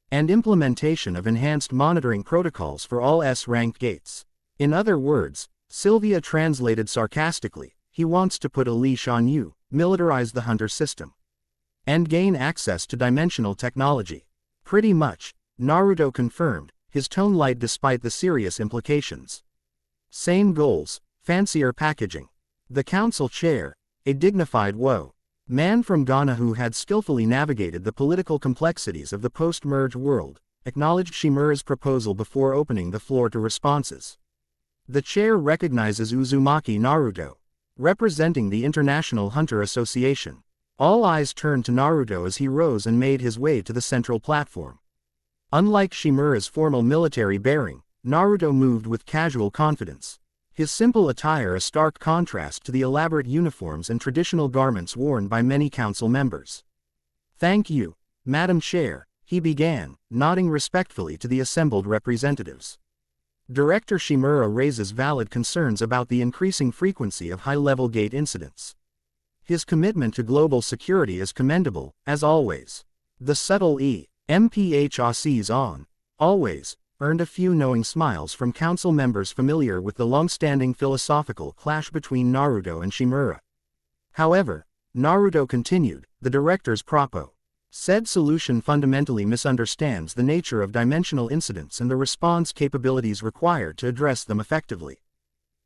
and implementation of enhanced monitoring protocols for all S-rank gates. In other words, Sylvia translated sarcastically, he wants to put a leash on you, militarize the hunter system, and gain access to dimensional technology. Pretty much, Naruto confirmed, his tone light despite the serious implications. Same goals, fancier packaging. The council chair, a dignified man from Ghana who had skillfully navigated the political complexities of the post-merge world, acknowledged Shimura's proposal before opening the floor to responses. The chair recognizes Uzumaki Naruto, representing the International Hunter Association. All eyes turned to Naruto as he rose and made his way to the central platform. Unlike Shimura's formal military bearing, Naruto moved with casual confidence. His simple attire a stark contrast to the elaborate uniforms and traditional garments worn by many council members. "Thank you, Madam Chair," he began, nodding respectfully to the assembled representatives. Director Shimura raises valid concerns about the increasing frequency of high-level gate incidents. His commitment to global security is commendable, as always. The subtle emphasis on always earned a few knowing smiles from council members familiar with the long-standing philosophical clash between Naruto and Shimura. However, Naruto continued, the director's propo. Said solution fundamentally misunderstands the nature of dimensional incidents and the response capabilities required to address them effectively.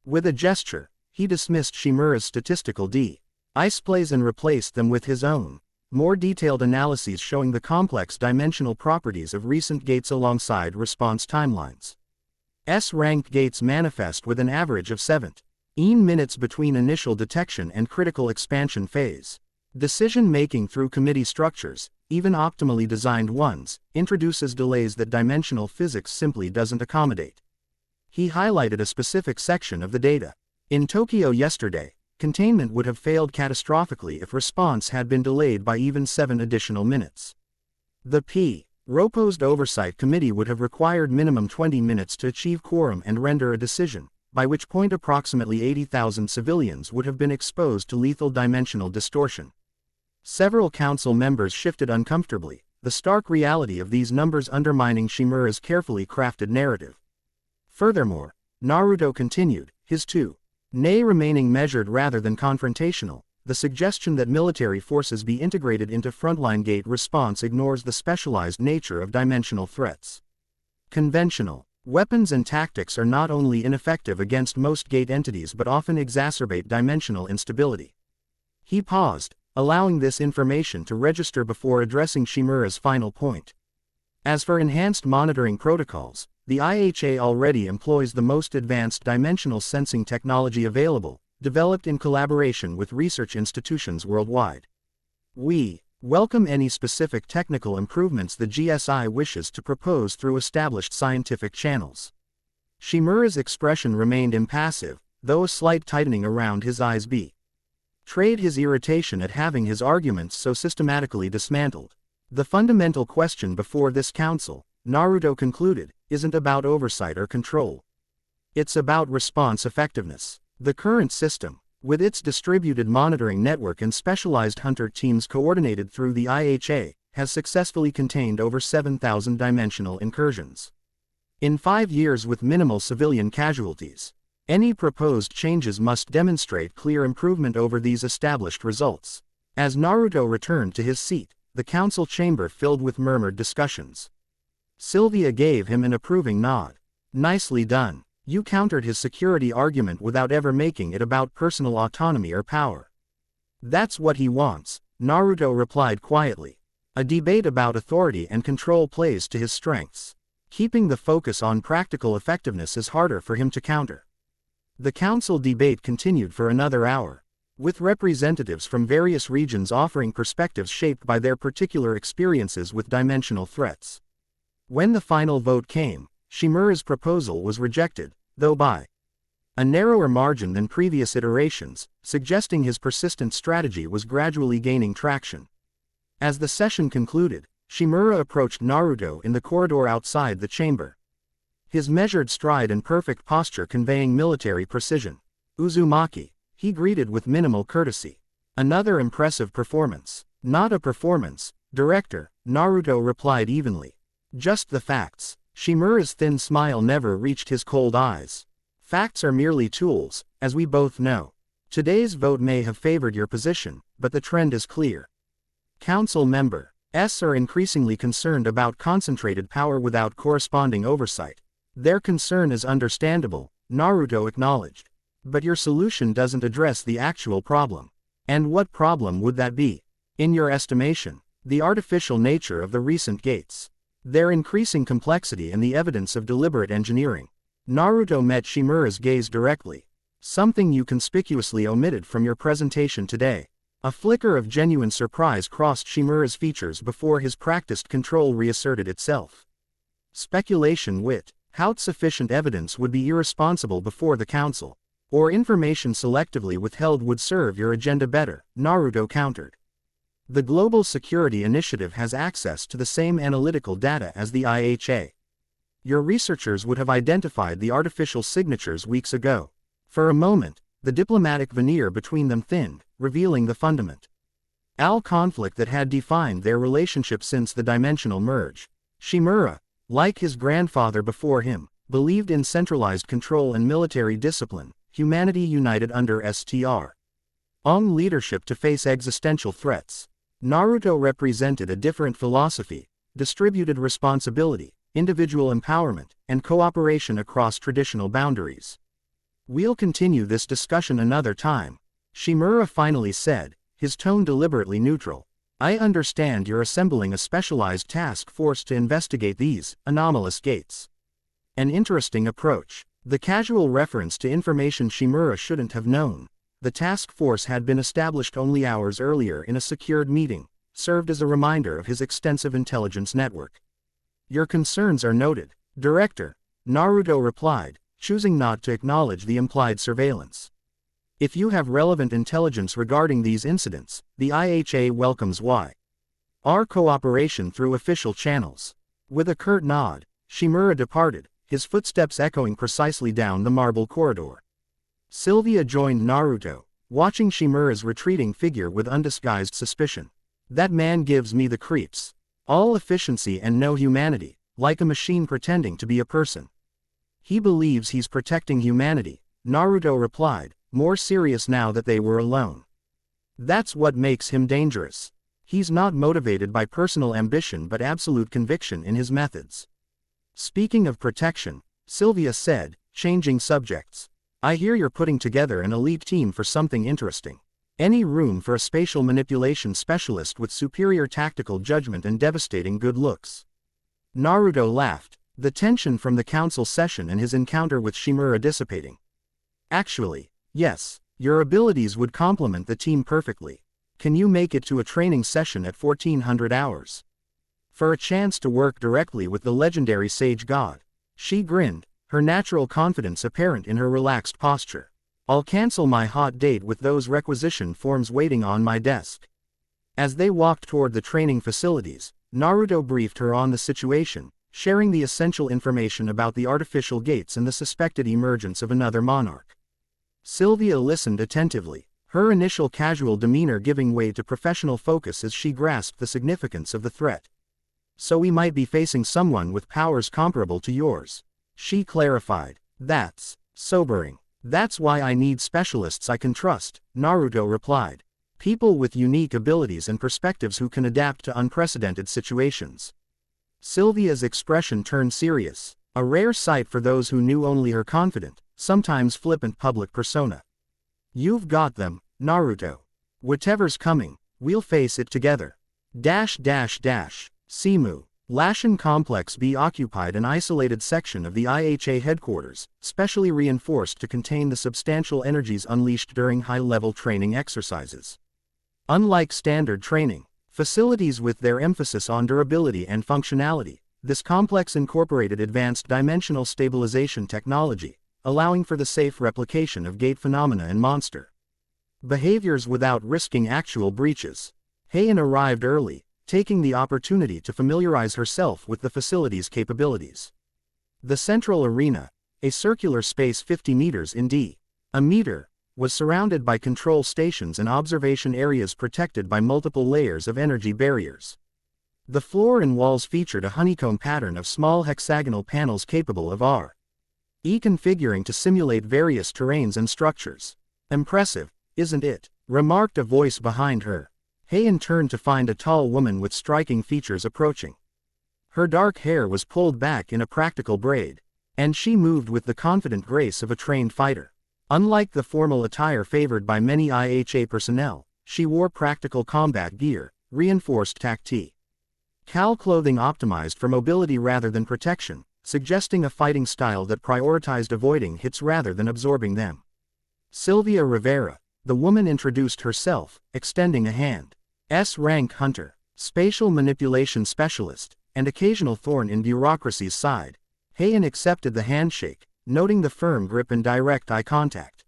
With a gesture, he dismissed Shimura's statistical displays and replaced them with his own, more detailed analyses showing the complex dimensional properties of recent gates alongside response timelines. S-ranked gates manifest with an average of 7 minutes between initial detection and critical expansion phase. Decision-making through committee structures, even optimally designed ones, introduces delays that dimensional physics simply doesn't accommodate. He highlighted a specific section of the data. In Tokyo yesterday, containment would have failed catastrophically if response had been delayed by even 7 additional minutes. The proposed oversight committee would have required minimum 20 minutes to achieve quorum and render a decision, by which point approximately 80,000 civilians would have been exposed to lethal dimensional distortion. Several council members shifted uncomfortably, the stark reality of these numbers undermining Shimura's carefully crafted narrative. Furthermore, Naruto continued, his nay remaining measured rather than confrontational. The suggestion that military forces be integrated into frontline gate response ignores the specialized nature of dimensional threats. Conventional weapons and tactics are not only ineffective against most gate entities but often exacerbate dimensional instability. He paused, allowing this information to register before addressing Shimura's final point. As for enhanced monitoring protocols, the IHA already employs the most advanced dimensional sensing technology available, developed in collaboration with research institutions worldwide. We welcome any specific technical improvements the GSI wishes to propose through established scientific channels. Shimura's expression remained impassive, though a slight tightening around his eyes betrayed his irritation at having his arguments so systematically dismantled. The fundamental question before this council, Naruto concluded, isn't about oversight or control. It's about response effectiveness. The current system, with its distributed monitoring network and specialized hunter teams coordinated through the IHA, has successfully contained over 7,000 dimensional incursions in 5 years with minimal civilian casualties. Any proposed changes must demonstrate clear improvement over these established results. As Naruto returned to his seat, the council chamber filled with murmured discussions. Sylvia gave him an approving nod. Nicely done. You countered his security argument without ever making it about personal autonomy or power. That's what he wants, Naruto replied quietly. A debate about authority and control plays to his strengths. Keeping the focus on practical effectiveness is harder for him to counter. The council debate continued for another hour, with representatives from various regions offering perspectives shaped by their particular experiences with dimensional threats. When the final vote came, Shimura's proposal was rejected, though by a narrower margin than previous iterations, suggesting his persistent strategy was gradually gaining traction. As the session concluded, Shimura approached Naruto in the corridor outside the chamber. His measured stride and perfect posture conveying military precision. Uzumaki, he greeted with minimal courtesy. Another impressive performance. Not a performance, director, Naruto replied evenly. Just the facts. Shimura's thin smile never reached his cold eyes. Facts are merely tools, as we both know. Today's vote may have favored your position, but the trend is clear. Council members are increasingly concerned about concentrated power without corresponding oversight. Their concern is understandable, Naruto acknowledged. But your solution doesn't address the actual problem. And what problem would that be? In your estimation, the artificial nature of the recent gates. their increasing complexity and the evidence of deliberate engineering. Naruto met Shimura's gaze directly. Something you conspicuously omitted from your presentation today. A flicker of genuine surprise crossed Shimura's features before his practiced control reasserted itself. Speculation wit. How sufficient evidence would be irresponsible before the council. Or information selectively withheld would serve your agenda better, Naruto countered. The Global Security Initiative has access to the same analytical data as the IHA. Your researchers would have identified the artificial signatures weeks ago. For a moment, the diplomatic veneer between them thinned, revealing the fundamental conflict that had defined their relationship since the dimensional merge. Shimura, like his grandfather before him, believed in centralized control and military discipline, humanity united under Str. leadership to face existential threats. Naruto represented a different philosophy, distributed responsibility, individual empowerment, and cooperation across traditional boundaries. We'll continue this discussion another time, Shimura finally said, his tone deliberately neutral. I understand you're assembling a specialized task force to investigate these anomalous gates. An interesting approach. The casual reference to information Shimura shouldn't have known. The task force had been established only hours earlier in a secured meeting, served as a reminder of his extensive intelligence network. Your concerns are noted, Director, Naruto replied, choosing not to acknowledge the implied surveillance. If you have relevant intelligence regarding these incidents, the IHA welcomes our cooperation through official channels. With a curt nod, Shimura departed, his footsteps echoing precisely down the marble corridor. Sylvia joined Naruto, watching Shimura's retreating figure with undisguised suspicion. That man gives me the creeps. All efficiency and no humanity, like a machine pretending to be a person. He believes he's protecting humanity, Naruto replied, more serious now that they were alone. That's what makes him dangerous. He's not motivated by personal ambition but absolute conviction in his methods. Speaking of protection, Sylvia said, changing subjects. I hear you're putting together an elite team for something interesting. Any room for a spatial manipulation specialist with superior tactical judgment and devastating good looks? Naruto laughed, the tension from the council session and his encounter with Shimura dissipating. Actually, yes, your abilities would complement the team perfectly. Can you make it to a training session at 1400 hours? For a chance to work directly with the legendary Sage God. She grinned, her natural confidence apparent in her relaxed posture. I'll cancel my hot date with those requisition forms waiting on my desk. As they walked toward the training facilities, Naruto briefed her on the situation, sharing the essential information about the artificial gates and the suspected emergence of another monarch. Sylvia listened attentively, her initial casual demeanor giving way to professional focus as she grasped the significance of the threat. So we might be facing someone with powers comparable to yours. She clarified. That's sobering. That's why I need specialists I can trust, Naruto replied. People with unique abilities and perspectives who can adapt to unprecedented situations. Sylvia's expression turned serious, a rare sight for those who knew only her confident, sometimes flippant public persona. You've got them, Naruto. Whatever's coming, we'll face it together. Simu. Lashin Complex B occupied an isolated section of the IHA headquarters, specially reinforced to contain the substantial energies unleashed during high-level training exercises. Unlike standard training facilities with their emphasis on durability and functionality, this complex incorporated advanced dimensional stabilization technology, allowing for the safe replication of gate phenomena and monster behaviors without risking actual breaches. Hae-In arrived early, taking the opportunity to familiarize herself with the facility's capabilities. The central arena, a circular space 50 meters in diameter, was surrounded by control stations and observation areas protected by multiple layers of energy barriers. The floor and walls featured a honeycomb pattern of small hexagonal panels capable of reconfiguring to simulate various terrains and structures. Impressive, isn't it? Remarked a voice behind her. Hae-In turned to find a tall woman with striking features approaching. Her dark hair was pulled back in a practical braid, and she moved with the confident grace of a trained fighter. Unlike the formal attire favored by many IHA personnel, she wore practical combat gear, reinforced tactile Cal clothing optimized for mobility rather than protection, suggesting a fighting style that prioritized avoiding hits rather than absorbing them. Sylvia Rivera, the woman introduced herself, extending a hand. S-rank hunter, spatial manipulation specialist, and occasional thorn in bureaucracy's side. Hae-In accepted the handshake, noting the firm grip and direct eye contact.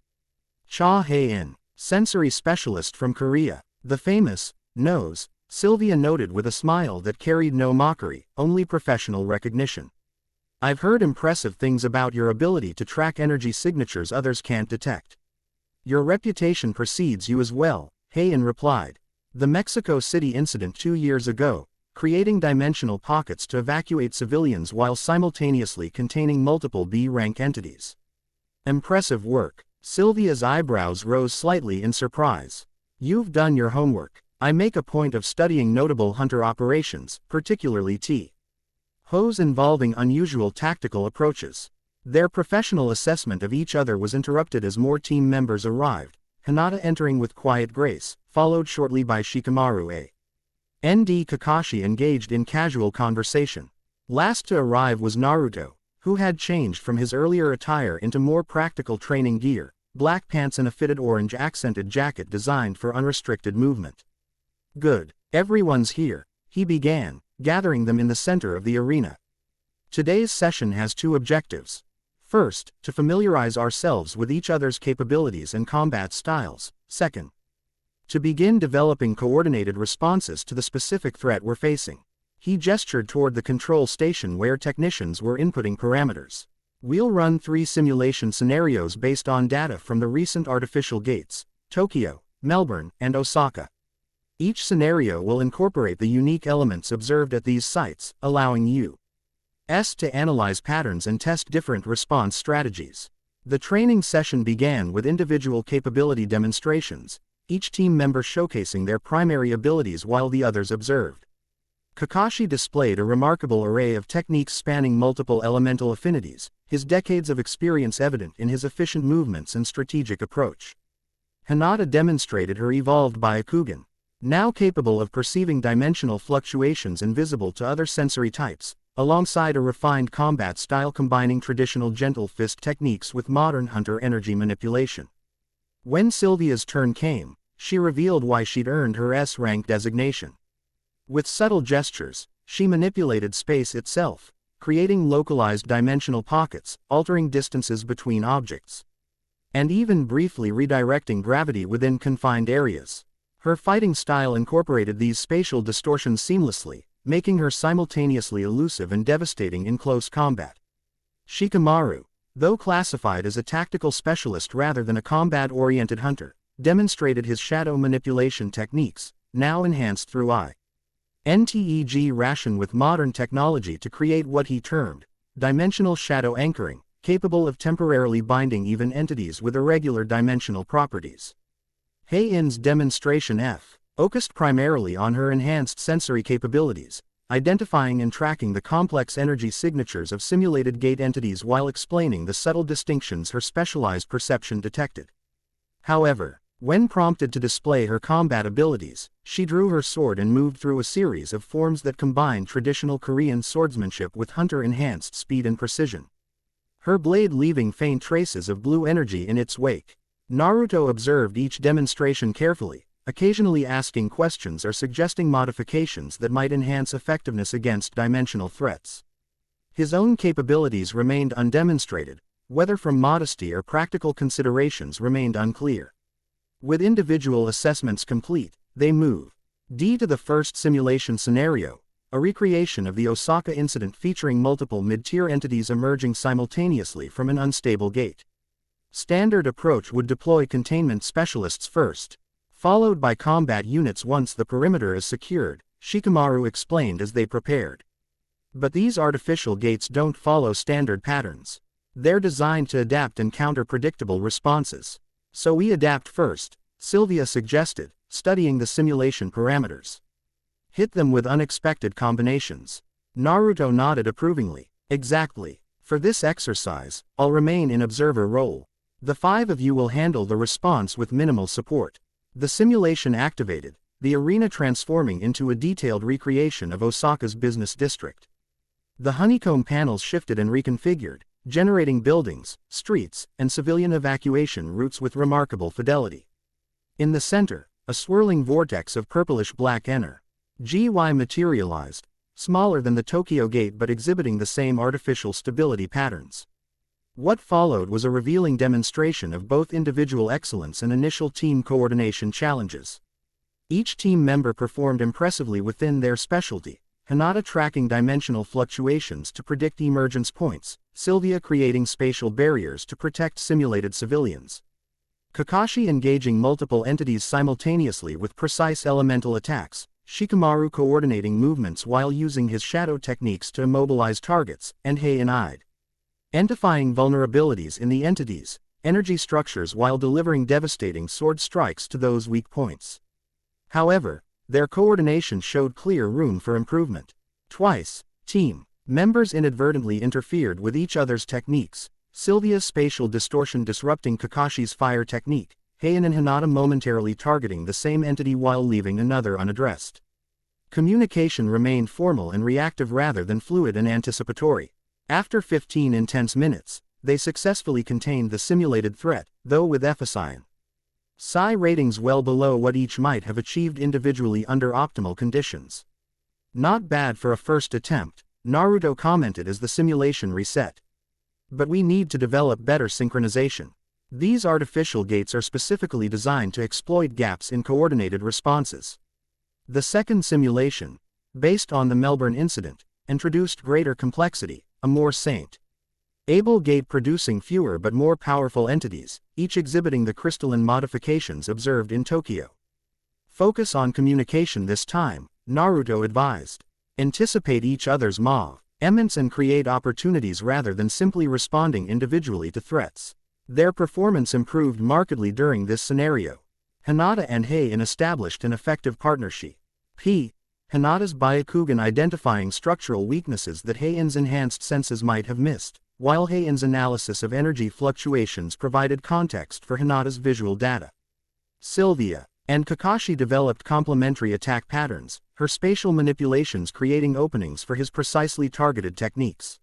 Cha Hae-In, sensory specialist from Korea, the famous nose, Sylvia noted with a smile that carried no mockery, only professional recognition. I've heard impressive things about your ability to track energy signatures others can't detect. Your reputation precedes you as well, Hae-In replied. The Mexico City incident 2 years ago, creating dimensional pockets to evacuate civilians while simultaneously containing multiple B-rank entities. Impressive work. Sylvia's eyebrows rose slightly in surprise. You've done your homework. I make a point of studying notable hunter operations, particularly T.Os involving unusual tactical approaches. Their professional assessment of each other was interrupted as more team members arrived, Hinata entering with quiet grace, followed shortly by Shikamaru A.N.D. Kakashi engaged in casual conversation. Last to arrive was Naruto, who had changed from his earlier attire into more practical training gear, black pants and a fitted orange accented jacket designed for unrestricted movement. Good. Everyone's here, he began, gathering them in the center of the arena. Today's session has 2 objectives. First, to familiarize ourselves with each other's capabilities and combat styles. Second, to begin developing coordinated responses to the specific threat we're facing. He gestured toward the control station where technicians were inputting parameters. We'll run 3 simulation scenarios based on data from the recent artificial gates, Tokyo, Melbourne, and Osaka. Each scenario will incorporate the unique elements observed at these sites, allowing you to analyze patterns and test different response strategies. The training session began with individual capability demonstrations, each team member showcasing their primary abilities while the others observed. Kakashi displayed a remarkable array of techniques spanning multiple elemental affinities, his decades of experience evident in his efficient movements and strategic approach. Hinata demonstrated her evolved Byakugan, now capable of perceiving dimensional fluctuations invisible to other sensory types, alongside a refined combat style combining traditional gentle fist techniques with modern hunter energy manipulation. When Sylvia's turn came, she revealed why she'd earned her S-rank designation. With subtle gestures, she manipulated space itself, creating localized dimensional pockets, altering distances between objects, and even briefly redirecting gravity within confined areas. Her fighting style incorporated these spatial distortions seamlessly, making her simultaneously elusive and devastating in close combat. Shikamaru, though classified as a tactical specialist rather than a combat-oriented hunter, demonstrated his shadow manipulation techniques, now enhanced through NTEG ration with modern technology to create what he termed dimensional shadow anchoring, capable of temporarily binding even entities with irregular dimensional properties. Hae-In's demonstration focused primarily on her enhanced sensory capabilities, identifying and tracking the complex energy signatures of simulated gate entities while explaining the subtle distinctions her specialized perception detected. However, when prompted to display her combat abilities, she drew her sword and moved through a series of forms that combined traditional Korean swordsmanship with hunter-enhanced speed and precision, her blade leaving faint traces of blue energy in its wake. Naruto observed each demonstration carefully, occasionally asking questions or suggesting modifications that might enhance effectiveness against dimensional threats. His own capabilities remained undemonstrated, whether from modesty or practical considerations remained unclear. With individual assessments complete, they move to the first simulation scenario, a recreation of the Osaka incident featuring multiple mid-tier entities emerging simultaneously from an unstable gate. Standard approach would deploy containment specialists first, followed by combat units once the perimeter is secured, Shikamaru explained as they prepared. But these artificial gates don't follow standard patterns. They're designed to adapt and counter predictable responses. So we adapt first, Sylvia suggested, studying the simulation parameters. Hit them with unexpected combinations. Naruto nodded approvingly. Exactly. For this exercise, I'll remain in observer role. The 5 of you will handle the response with minimal support. The simulation activated, the arena transforming into a detailed recreation of Osaka's business district. The honeycomb panels shifted and reconfigured, generating buildings, streets, and civilian evacuation routes with remarkable fidelity. In the center, a swirling vortex of purplish-black energy materialized, smaller than the Tokyo Gate but exhibiting the same artificial stability patterns. What followed was a revealing demonstration of both individual excellence and initial team coordination challenges. Each team member performed impressively within their specialty, Hinata tracking dimensional fluctuations to predict emergence points, Sylvia creating spatial barriers to protect simulated civilians, Kakashi engaging multiple entities simultaneously with precise elemental attacks, Shikamaru coordinating movements while using his shadow techniques to immobilize targets, and Hae-In identifying vulnerabilities in the entities' energy structures while delivering devastating sword strikes to those weak points. However, their coordination showed clear room for improvement. Twice, team members inadvertently interfered with each other's techniques, Sylvia's spatial distortion disrupting Kakashi's fire technique, Hae-In and Hinata momentarily targeting the same entity while leaving another unaddressed. Communication remained formal and reactive rather than fluid and anticipatory. After 15 intense minutes, they successfully contained the simulated threat, though with Psi ratings well below what each might have achieved individually under optimal conditions. Not bad for a first attempt, Naruto commented as the simulation reset. But we need to develop better synchronization. These artificial gates are specifically designed to exploit gaps in coordinated responses. The second simulation, based on the Melbourne incident, introduced greater complexity, a more able gate producing fewer but more powerful entities, each exhibiting the crystalline modifications observed in Tokyo. Focus on communication this time, Naruto advised. Anticipate each other's movements and create opportunities rather than simply responding individually to threats. Their performance improved markedly during this scenario. Hinata and Hae-In established an effective partnership. Hinata's Byakugan identifying structural weaknesses that Hae-In's enhanced senses might have missed, while Hae-In's analysis of energy fluctuations provided context for Hinata's visual data. Sylvia and Kakashi developed complementary attack patterns, her spatial manipulations creating openings for his precisely targeted techniques.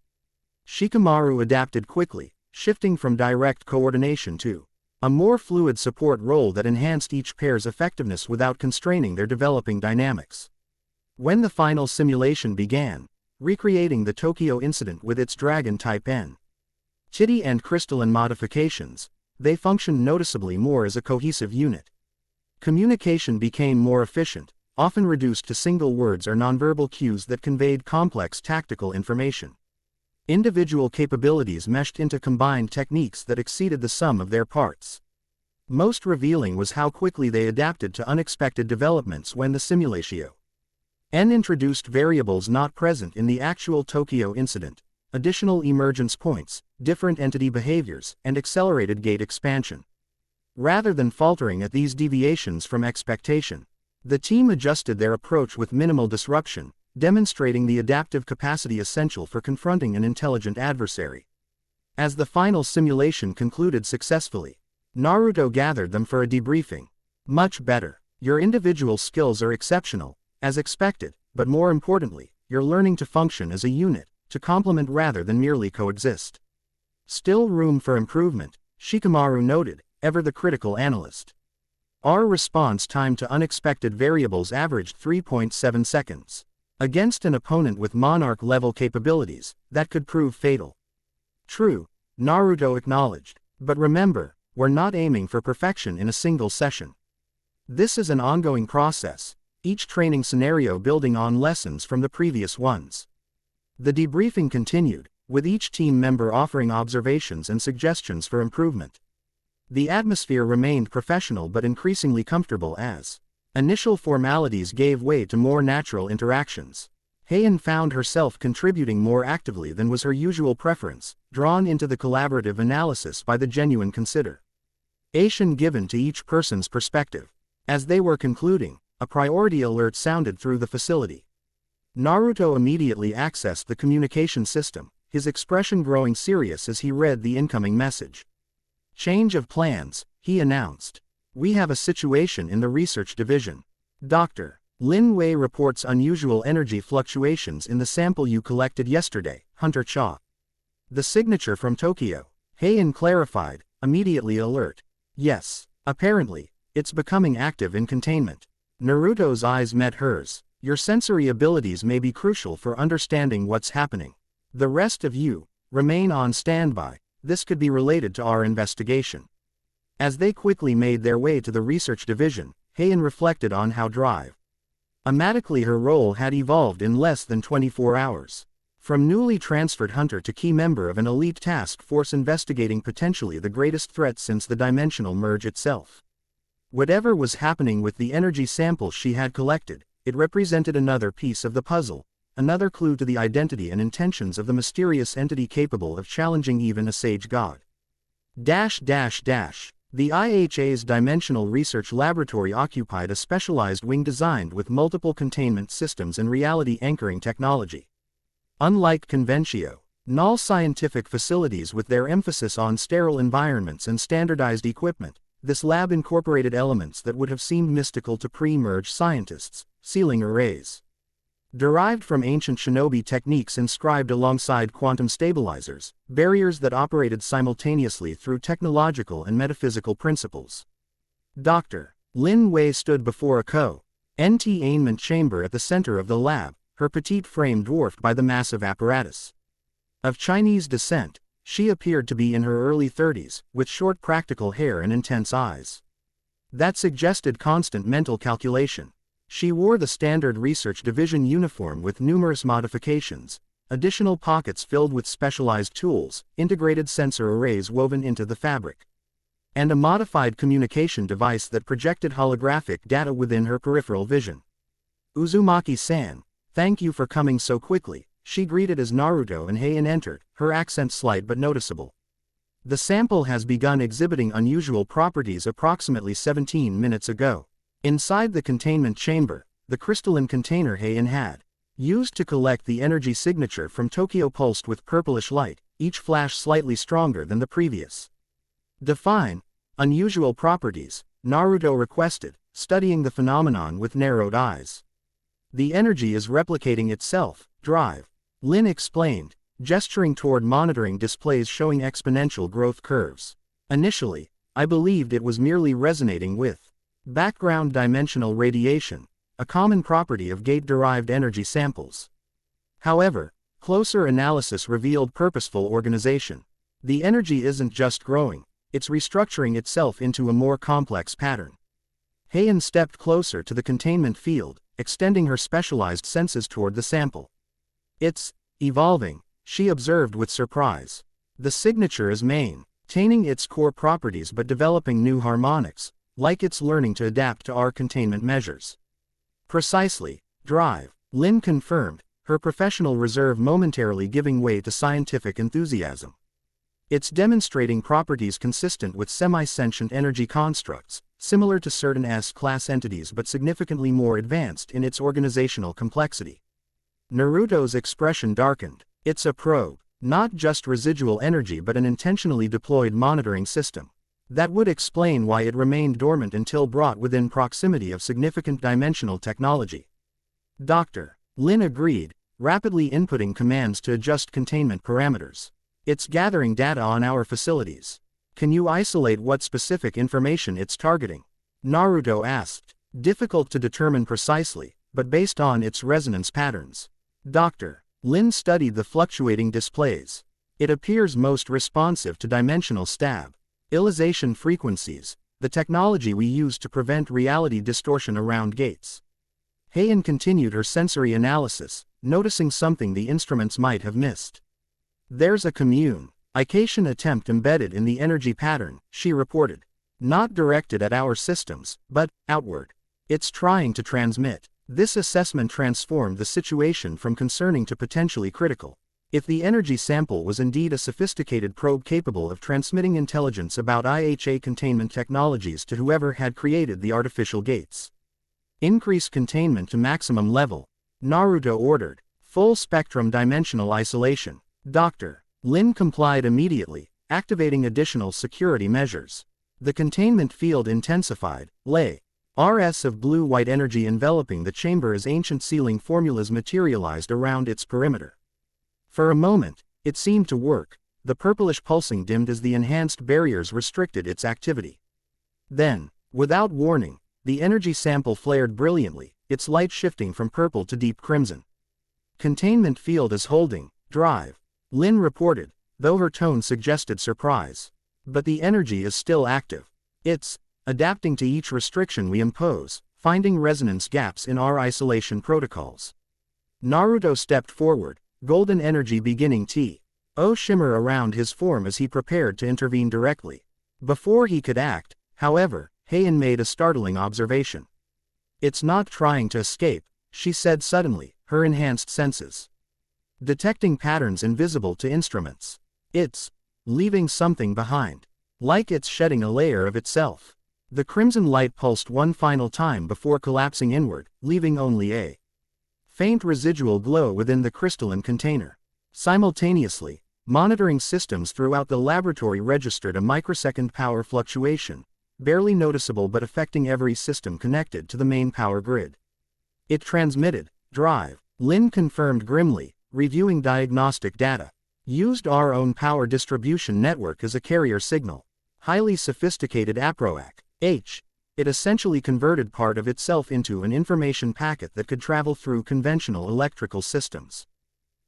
Shikamaru adapted quickly, shifting from direct coordination to a more fluid support role that enhanced each pair's effectiveness without constraining their developing dynamics. When the final simulation began, recreating the Tokyo incident with its dragon-type entity and crystalline modifications, they functioned noticeably more as a cohesive unit. Communication became more efficient, often reduced to single words or nonverbal cues that conveyed complex tactical information. Individual capabilities meshed into combined techniques that exceeded the sum of their parts. Most revealing was how quickly they adapted to unexpected developments when the simulation introduced variables not present in the actual Tokyo incident, additional emergence points, different entity behaviors, and accelerated gate expansion. Rather than faltering at these deviations from expectation, the team adjusted their approach with minimal disruption, demonstrating the adaptive capacity essential for confronting an intelligent adversary. As the final simulation concluded successfully, Naruto gathered them for a debriefing. Much better. Your individual skills are exceptional, as expected, but more importantly, you're learning to function as a unit, to complement rather than merely coexist. Still room for improvement, Shikamaru noted, ever the critical analyst. Our response time to unexpected variables averaged 3.7 seconds. Against an opponent with Monarch-level capabilities, that could prove fatal. True, Naruto acknowledged, but remember, we're not aiming for perfection in a single session. This is an ongoing process, each training scenario building on lessons from the previous ones. The debriefing continued, with each team member offering observations and suggestions for improvement. The atmosphere remained professional but increasingly comfortable as initial formalities gave way to more natural interactions. Hae-In found herself contributing more actively than was her usual preference, drawn into the collaborative analysis by the genuine consideration given to each person's perspective. As they were concluding, a priority alert sounded through the facility. Naruto immediately accessed the communication system, his expression growing serious as he read the incoming message. Change of plans, he announced. We have a situation in the research division. Dr. Lin Wei reports unusual energy fluctuations in the sample you collected yesterday, Hunter Cha. The signature from Tokyo. Hae-In clarified, immediately alert. Yes, apparently, it's becoming active in containment. Naruto's eyes met hers. Your sensory abilities may be crucial for understanding what's happening. The rest of you, remain on standby. This could be related to our investigation. As they quickly made their way to the research division, Hae-In reflected on how dramatically her role had evolved in less than 24 hours. From newly transferred hunter to key member of an elite task force investigating potentially the greatest threat since the dimensional merge itself. Whatever was happening with the energy sample she had collected, it represented another piece of the puzzle, another clue to the identity and intentions of the mysterious entity capable of challenging even a sage god. The IHA's Dimensional Research Laboratory occupied a specialized wing designed with multiple containment systems and reality anchoring technology. Unlike conventional scientific facilities with their emphasis on sterile environments and standardized equipment, this lab incorporated elements that would have seemed mystical to pre-merge scientists: sealing arrays, derived from ancient shinobi techniques inscribed alongside quantum stabilizers, barriers that operated simultaneously through technological and metaphysical principles. Dr. Lin Wei stood before a containment chamber at the center of the lab, her petite frame dwarfed by the massive apparatus. Of Chinese descent, she appeared to be in her early 30s, with short practical hair and intense eyes that suggested constant mental calculation. She wore the standard research division uniform with numerous modifications, additional pockets filled with specialized tools, integrated sensor arrays woven into the fabric, and a modified communication device that projected holographic data within her peripheral vision. Uzumaki-san, thank you for coming so quickly, she greeted as Naruto and Hae-In entered, her accent slight but noticeable. The sample has begun exhibiting unusual properties approximately 17 minutes ago. Inside the containment chamber, the crystalline container Hae-In had used to collect the energy signature from Tokyo pulsed with purplish light, each flash slightly stronger than the previous. Define unusual properties, Naruto requested, studying the phenomenon with narrowed eyes. The energy is replicating itself, drive. Lin explained, gesturing toward monitoring displays showing exponential growth curves. Initially, I believed it was merely resonating with background dimensional radiation, a common property of gate-derived energy samples. However, closer analysis revealed purposeful organization. The energy isn't just growing, it's restructuring itself into a more complex pattern. Hae-In stepped closer to the containment field, extending her specialized senses toward the sample. It's evolving, she observed with surprise. The signature is maintaining its core properties but developing new harmonics, like it's learning to adapt to our containment measures. Precisely, drive, Lin confirmed, her professional reserve momentarily giving way to scientific enthusiasm. It's demonstrating properties consistent with semi-sentient energy constructs, similar to certain S-class entities but significantly more advanced in its organizational complexity. Naruto's expression darkened. It's a probe, not just residual energy but an intentionally deployed monitoring system. That would explain why it remained dormant until brought within proximity of significant dimensional technology. Dr. Lin agreed, rapidly inputting commands to adjust containment parameters. It's gathering data on our facilities. Can you isolate what specific information it's targeting? Naruto asked. Difficult to determine precisely, but based on its resonance patterns. Dr. Lin studied the fluctuating displays. It appears most responsive to dimensional stabilization frequencies, the technology we use to prevent reality distortion around gates. Hae-In continued her sensory analysis, noticing something the instruments might have missed. There's a communication attempt embedded in the energy pattern, she reported. Not directed at our systems, but outward. It's trying to transmit. This assessment transformed the situation from concerning to potentially critical. If the energy sample was indeed a sophisticated probe capable of transmitting intelligence about IHA containment technologies to whoever had created the artificial gates. Increase containment to maximum level, Naruto ordered. Full spectrum dimensional isolation. Dr. Lin complied immediately, activating additional security measures. The containment field intensified, RS of blue-white energy enveloping the chamber as ancient sealing formulas materialized around its perimeter. For a moment, it seemed to work. The purplish pulsing dimmed as the enhanced barriers restricted its activity. Then, without warning, the energy sample flared brilliantly, its light shifting from purple to deep crimson. Containment field is holding, drive, Lin reported, though her tone suggested surprise. But the energy is still active. It's adapting to each restriction we impose, finding resonance gaps in our isolation protocols. Naruto stepped forward, golden energy beginning to shimmer around his form as he prepared to intervene directly. Before he could act, however, Hae-In made a startling observation. "It's not trying to escape," she said suddenly, her enhanced senses detecting patterns invisible to instruments. "It's leaving something behind. Like it's shedding a layer of itself." The crimson light pulsed one final time before collapsing inward, leaving only a faint residual glow within the crystalline container. Simultaneously, monitoring systems throughout the laboratory registered a microsecond power fluctuation, barely noticeable but affecting every system connected to the main power grid. "It transmitted, drive," Lin confirmed grimly, reviewing diagnostic data. "Used our own power distribution network as a carrier signal. Highly sophisticated APROAC. It essentially converted part of itself into an information packet that could travel through conventional electrical systems."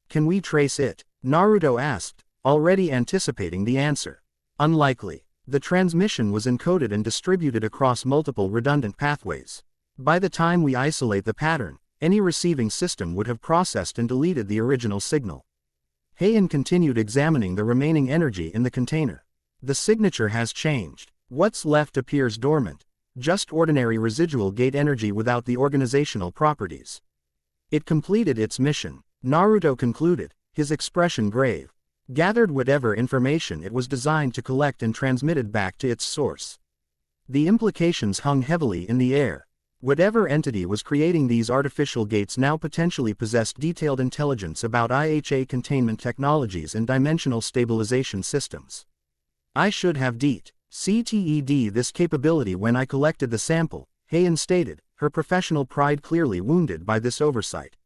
"Can we trace it?" Naruto asked, already anticipating the answer. "Unlikely. The transmission was encoded and distributed across multiple redundant pathways. By the time we isolate the pattern, any receiving system would have processed and deleted the original signal." Hae-In continued examining the remaining energy in the container. "The signature has changed. What's left appears dormant. Just ordinary residual gate energy without the organizational properties. It completed its mission," Naruto concluded, his expression grave. "Gathered whatever information it was designed to collect and transmitted back to its source." The implications hung heavily in the air. Whatever entity was creating these artificial gates now potentially possessed detailed intelligence about IHA containment technologies and dimensional stabilization systems. "I should have CTED this capability when I collected the sample," Hae-In stated, her professional pride clearly wounded by this oversight.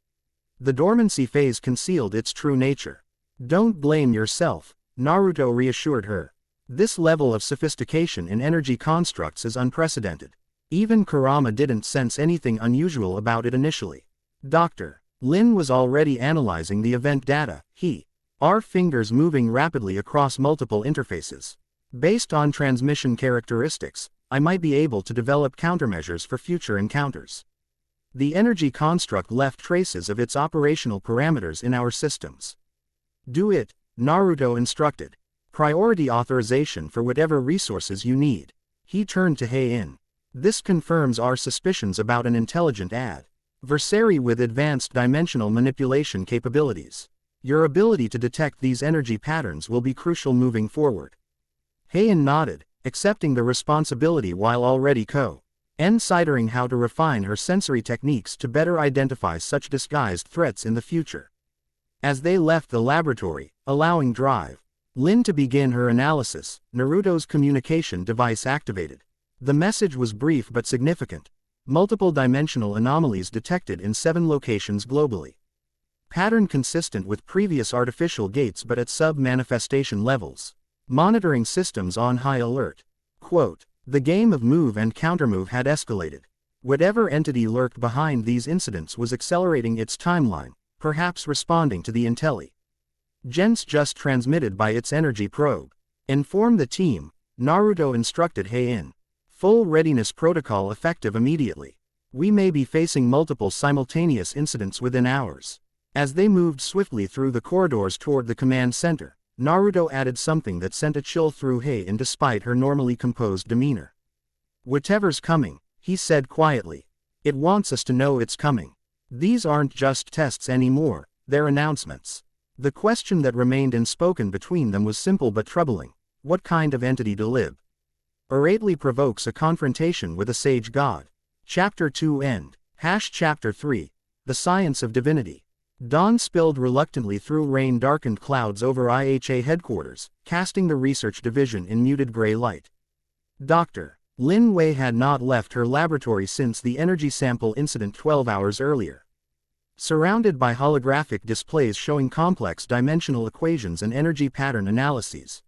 The dormancy phase concealed its true nature. "Don't blame yourself," Naruto reassured her. "This level of sophistication in energy constructs is unprecedented. Even Kurama didn't sense anything unusual about it initially." Dr. Lin was already analyzing the event data, our fingers moving rapidly across multiple interfaces. "Based on transmission characteristics, I might be able to develop countermeasures for future encounters." The energy construct left traces of its operational parameters in our systems. "Do it," Naruto instructed. "Priority authorization for whatever resources you need." He turned to Hae-In. "This confirms our suspicions about an intelligent adversary with advanced dimensional manipulation capabilities. Your ability to detect these energy patterns will be crucial moving forward." Hae-In nodded, accepting the responsibility while already considering how to refine her sensory techniques to better identify such disguised threats in the future. As they left the laboratory, allowing Drive Lin to begin her analysis, Naruto's communication device activated. The message was brief but significant. Multiple dimensional anomalies detected in 7 locations globally. Pattern consistent with previous artificial gates but at sub-manifestation levels. Monitoring systems on high alert. Quote, "The game of move and countermove had escalated. Whatever entity lurked behind these incidents was accelerating its timeline, perhaps responding to the intelligence just transmitted by its energy probe. Inform the team," Naruto instructed Hae-In. "Full readiness protocol effective immediately. We may be facing multiple simultaneous incidents within hours." As they moved swiftly through the corridors toward the command center, Naruto added something that sent a chill through Hae-In despite her normally composed demeanor. "Whatever's coming," he said quietly. "It wants us to know it's coming. These aren't just tests anymore, they're announcements." The question that remained unspoken between them was simple but troubling. What kind of entity deliberately provokes a confrontation with a sage god? Chapter 2 End. Chapter 3. The Science of Divinity. Dawn spilled reluctantly through rain-darkened clouds over IHA headquarters, casting the research division in muted gray light. Dr. Lin Wei had not left her laboratory since the energy sample incident 12 hours earlier. Surrounded by holographic displays showing complex dimensional equations and energy pattern analyses,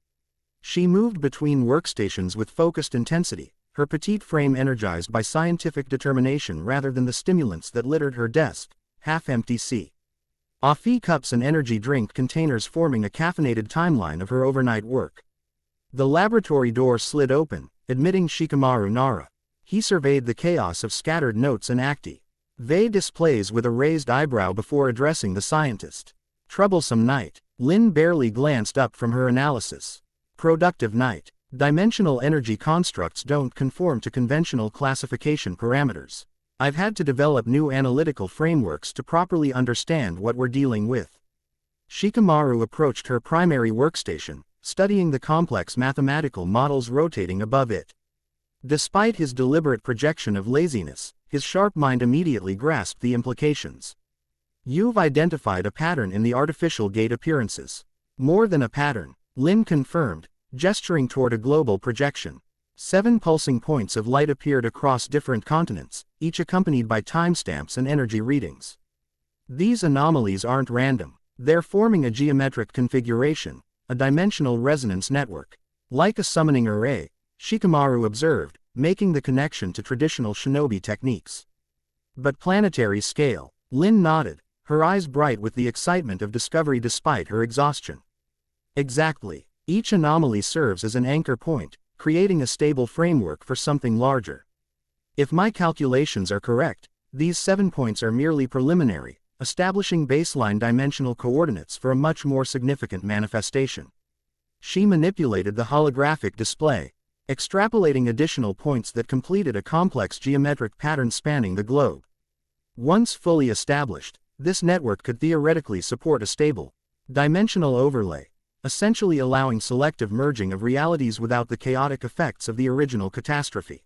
she moved between workstations with focused intensity, her petite frame energized by scientific determination rather than the stimulants that littered her desk, half-empty coffee cups and energy drink containers forming a caffeinated timeline of her overnight work. The laboratory door slid open, admitting Shikamaru Nara. He surveyed the chaos of scattered notes and active displays with a raised eyebrow before addressing the scientist. Troublesome night. Lin barely glanced up from her analysis. Productive night. Dimensional energy constructs don't conform to conventional classification parameters. I've had to develop new analytical frameworks to properly understand what we're dealing with. Shikamaru approached her primary workstation, studying the complex mathematical models rotating above it. Despite his deliberate projection of laziness, his sharp mind immediately grasped the implications. You've identified a pattern in the artificial gate appearances. More than a pattern, Lin confirmed, gesturing toward a global projection. 7 pulsing points of light appeared across different continents, each accompanied by timestamps and energy readings. These anomalies aren't random. They're forming a geometric configuration, a dimensional resonance network. Like a summoning array, Shikamaru observed, making the connection to traditional shinobi techniques. But planetary scale. Lin nodded, her eyes bright with the excitement of discovery despite her exhaustion. Exactly. Each anomaly serves as an anchor point, creating a stable framework for something larger. If my calculations are correct, these 7 points are merely preliminary, establishing baseline dimensional coordinates for a much more significant manifestation. She manipulated the holographic display, extrapolating additional points that completed a complex geometric pattern spanning the globe. Once fully established, this network could theoretically support a stable, dimensional overlay, essentially allowing selective merging of realities without the chaotic effects of the original catastrophe.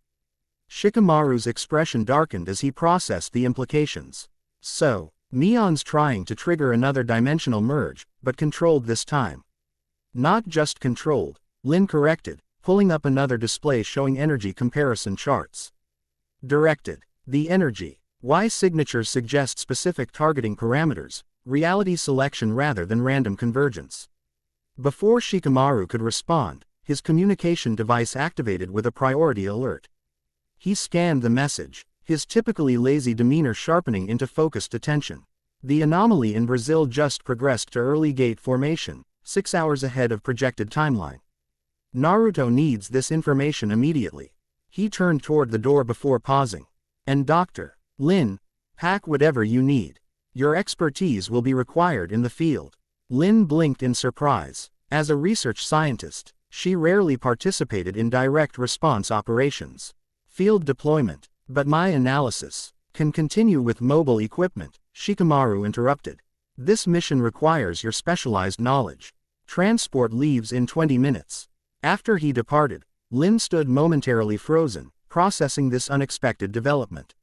Shikamaru's expression darkened as he processed the implications. So, Mion's trying to trigger another dimensional merge, but controlled this time. Not just controlled, Lin corrected, pulling up another display showing energy comparison charts. Directed. The energy Y signatures suggest specific targeting parameters, reality selection rather than random convergence. Before Shikamaru could respond, his communication device activated with a priority alert. He scanned the message, his typically lazy demeanor sharpening into focused attention. The anomaly in Brazil just progressed to early gate formation, 6 hours ahead of projected timeline. Naruto needs this information immediately. He turned toward the door before pausing. And Dr. Lin, pack whatever you need. Your expertise will be required in the field. Lin blinked in surprise. As a research scientist, she rarely participated in direct response operations. Field deployment. But my analysis can continue with mobile equipment, Shikamaru interrupted. This mission requires your specialized knowledge. Transport leaves in 20 minutes. After he departed, Lin stood momentarily frozen, processing this unexpected development.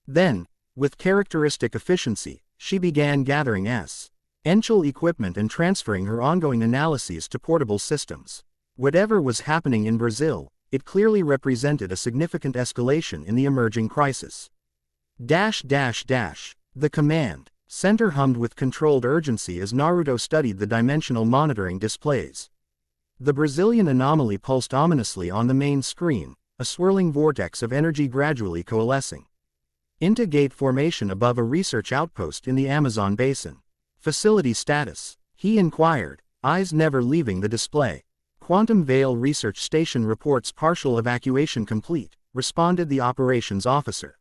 Then, with characteristic efficiency, she began gathering essential equipment and transferring her ongoing analyses to portable systems. Whatever was happening in Brazil, it clearly represented a significant escalation in the emerging crisis. The command center hummed with controlled urgency as Naruto studied the dimensional monitoring displays. The Brazilian anomaly pulsed ominously on the main screen, a swirling vortex of energy gradually coalescing into gate formation above a research outpost in the Amazon basin. Facility status, he inquired, eyes never leaving the display. Quantum Vale Research Station reports partial evacuation complete, responded the operations officer.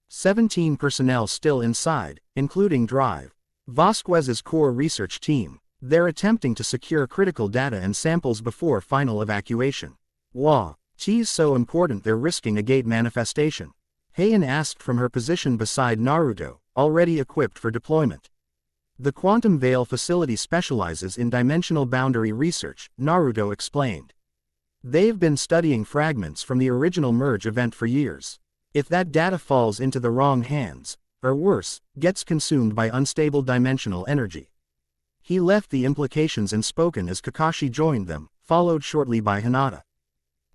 17 personnel still inside, including Drive Vasquez's core research team. They're attempting to secure critical data and samples before final evacuation. She's so important they're risking a gate manifestation. Hae-In asked from her position beside Naruto, already equipped for deployment. The Quantum Vale facility specializes in dimensional boundary research, Naruto explained. They've been studying fragments from the original merge event for years. If that data falls into the wrong hands, or worse, gets consumed by unstable dimensional energy. He left the implications unspoken as Kakashi joined them, followed shortly by Hinata.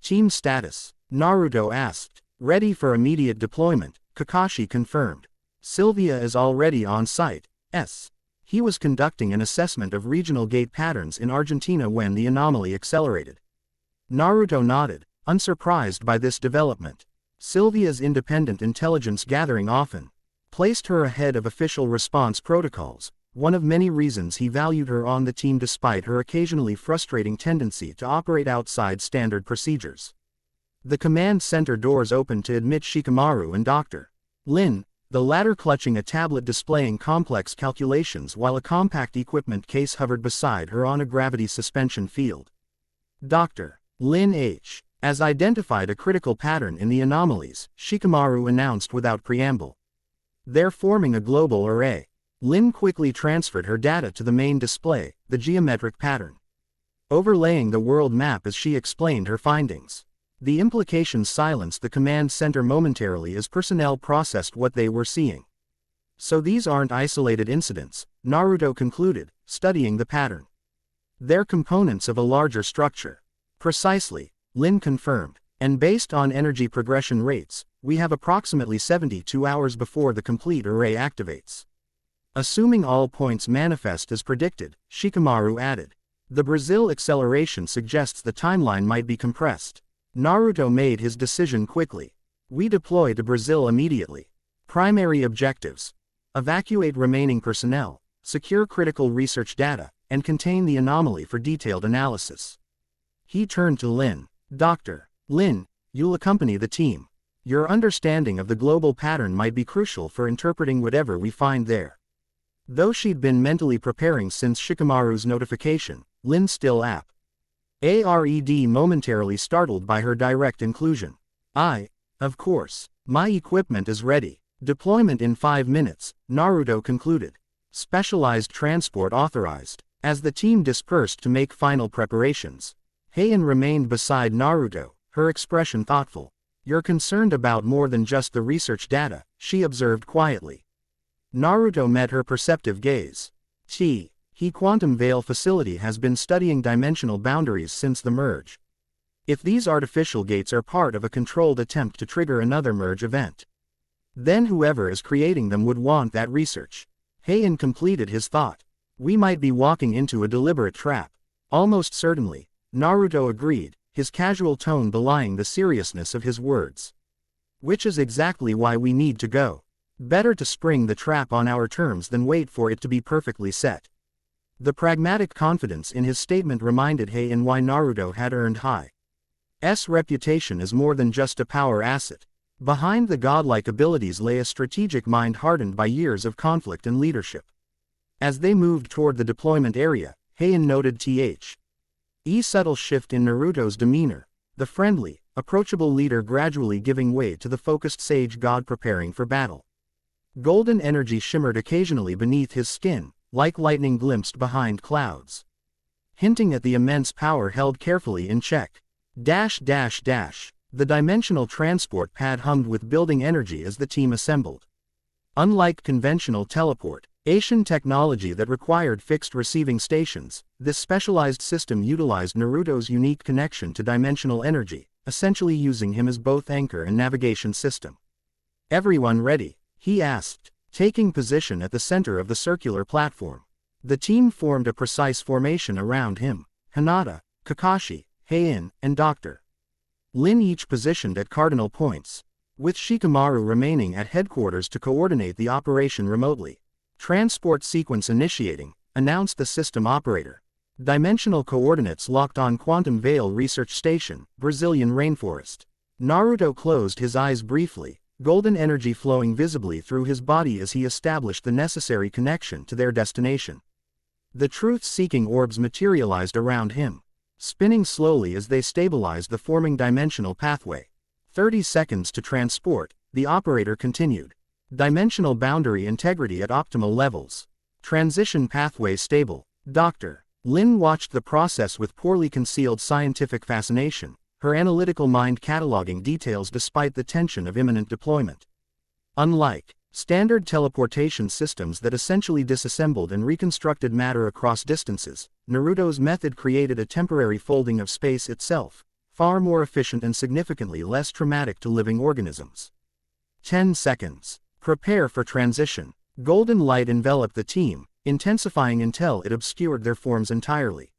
Team status, Naruto asked. Ready for immediate deployment, Kakashi confirmed. Sylvia is already on site. He was conducting an assessment of regional gate patterns in Argentina when the anomaly accelerated. Naruto nodded, unsurprised by this development. Sylvia's independent intelligence gathering often placed her ahead of official response protocols, one of many reasons he valued her on the team despite her occasionally frustrating tendency to operate outside standard procedures. The command center doors opened to admit Shikamaru and Dr. Lin, the latter clutching a tablet displaying complex calculations while a compact equipment case hovered beside her on a gravity suspension field. Dr. Lin has identified a critical pattern in the anomalies, Shikamaru announced without preamble. They're forming a global array. Lin quickly transferred her data to the main display, the geometric pattern overlaying the world map as she explained her findings. The implications silenced the command center momentarily as personnel processed what they were seeing. So these aren't isolated incidents, Naruto concluded, studying the pattern. They're components of a larger structure. Precisely, Lin confirmed, and based on energy progression rates, we have approximately 72 hours before the complete array activates. Assuming all points manifest as predicted, Shikamaru added. The Brazil acceleration suggests the timeline might be compressed. Naruto made his decision quickly. We deploy to Brazil immediately. Primary objectives: evacuate remaining personnel, secure critical research data, and contain the anomaly for detailed analysis. He turned to Lin. Dr. Lin, you'll accompany the team. Your understanding of the global pattern might be crucial for interpreting whatever we find there. Though she'd been mentally preparing since Shikamaru's notification, Lin still ared momentarily startled by her direct inclusion. Of course. My equipment is ready. Deployment in 5 minutes, Naruto concluded. Specialized transport authorized. As the team dispersed to make final preparations, Hae-In remained beside Naruto, her expression thoughtful. You're concerned about more than just the research data, she observed quietly. Naruto met her perceptive gaze. The Quantum Veil facility has been studying dimensional boundaries since the merge. If these artificial gates are part of a controlled attempt to trigger another merge event, then whoever is creating them would want that research. Hae-In completed his thought. We might be walking into a deliberate trap. Almost certainly, Naruto agreed, his casual tone belying the seriousness of his words. Which is exactly why we need to go. Better to spring the trap on our terms than wait for it to be perfectly set. The pragmatic confidence in his statement reminded Hae-In why Naruto had earned Hai's reputation as more than just a power asset. Behind the godlike abilities lay a strategic mind hardened by years of conflict and leadership. As they moved toward the deployment area, Hae-In noted a subtle shift in Naruto's demeanor, the friendly, approachable leader gradually giving way to the focused sage god preparing for battle. Golden energy shimmered occasionally beneath his skin, like lightning glimpsed behind clouds, hinting at the immense power held carefully in check. The dimensional transport pad hummed with building energy as the team assembled. Unlike conventional teleportation technology that required fixed receiving stations, this specialized system utilized Naruto's unique connection to dimensional energy, essentially using him as both anchor and navigation system. Everyone ready? He asked, taking position at the center of the circular platform. The team formed a precise formation around him, Hinata, Kakashi, Hae-In, and Dr. Lin each positioned at cardinal points, with Shikamaru remaining at headquarters to coordinate the operation remotely. Transport sequence initiating, announced the system operator. Dimensional coordinates locked on Quantum Veil Research Station, Brazilian Rainforest. Naruto closed his eyes briefly, golden energy flowing visibly through his body as he established the necessary connection to their destination. The truth-seeking orbs materialized around him, spinning slowly as they stabilized the forming dimensional pathway. 30 seconds to transport, the operator continued. Dimensional boundary integrity at optimal levels. Transition pathway stable. Dr. Lin watched the process with poorly concealed scientific fascination, her analytical mind cataloging details despite the tension of imminent deployment. Unlike standard teleportation systems that essentially disassembled and reconstructed matter across distances, Naruto's method created a temporary folding of space itself, far more efficient and significantly less traumatic to living organisms. 10 seconds. Prepare for transition. Golden light enveloped the team, intensifying until it obscured their forms entirely.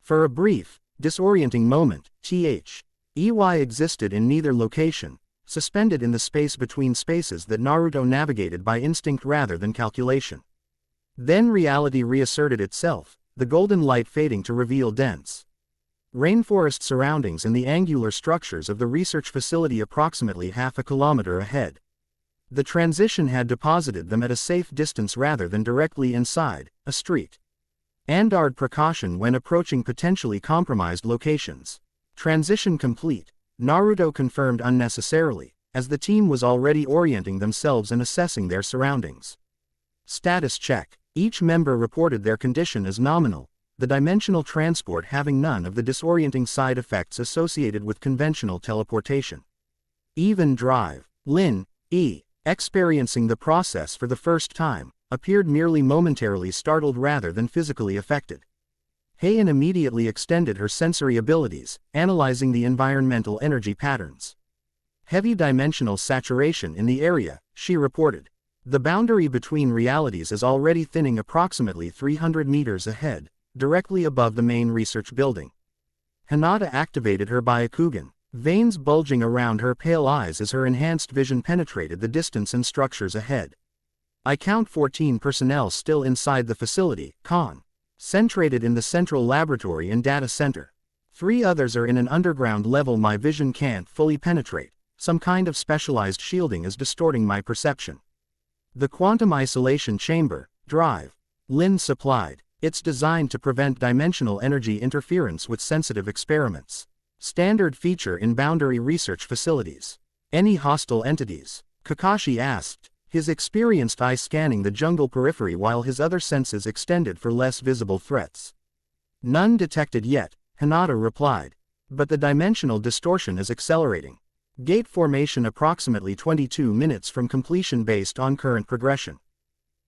For a brief, disorienting moment, EY existed in neither location, suspended in the space between spaces that Naruto navigated by instinct rather than calculation. Then reality reasserted itself, the golden light fading to reveal dense rainforest surroundings and the angular structures of the research facility approximately half a kilometer ahead. The transition had deposited them at a safe distance rather than directly inside a street. Andard precaution when approaching potentially compromised locations. Transition complete, Naruto confirmed unnecessarily, as the team was already orienting themselves and assessing their surroundings. Status check. Each member reported their condition as nominal, the dimensional transport having none of the disorienting side effects associated with conventional teleportation. Even drive. Lin, experiencing the process for the first time, appeared merely momentarily startled rather than physically affected. Hae-In immediately extended her sensory abilities, analyzing the environmental energy patterns. Heavy dimensional saturation in the area, she reported. The boundary between realities is already thinning approximately 300 meters ahead, directly above the main research building. Hinata activated her Byakugan, veins bulging around her pale eyes as her enhanced vision penetrated the distance and structures ahead. I count 14 personnel still inside the facility, concentrated in the central laboratory and data center. 3 others are in an underground level my vision can't fully penetrate, some kind of specialized shielding is distorting my perception. The quantum isolation chamber, drive. Lin supplied. It's designed to prevent dimensional energy interference with sensitive experiments. Standard feature in boundary research facilities. Any hostile entities? Kakashi asked, his experienced eye scanning the jungle periphery while his other senses extended for less visible threats. None detected yet, Hinata replied. But the dimensional distortion is accelerating. Gate formation approximately 22 minutes from completion based on current progression.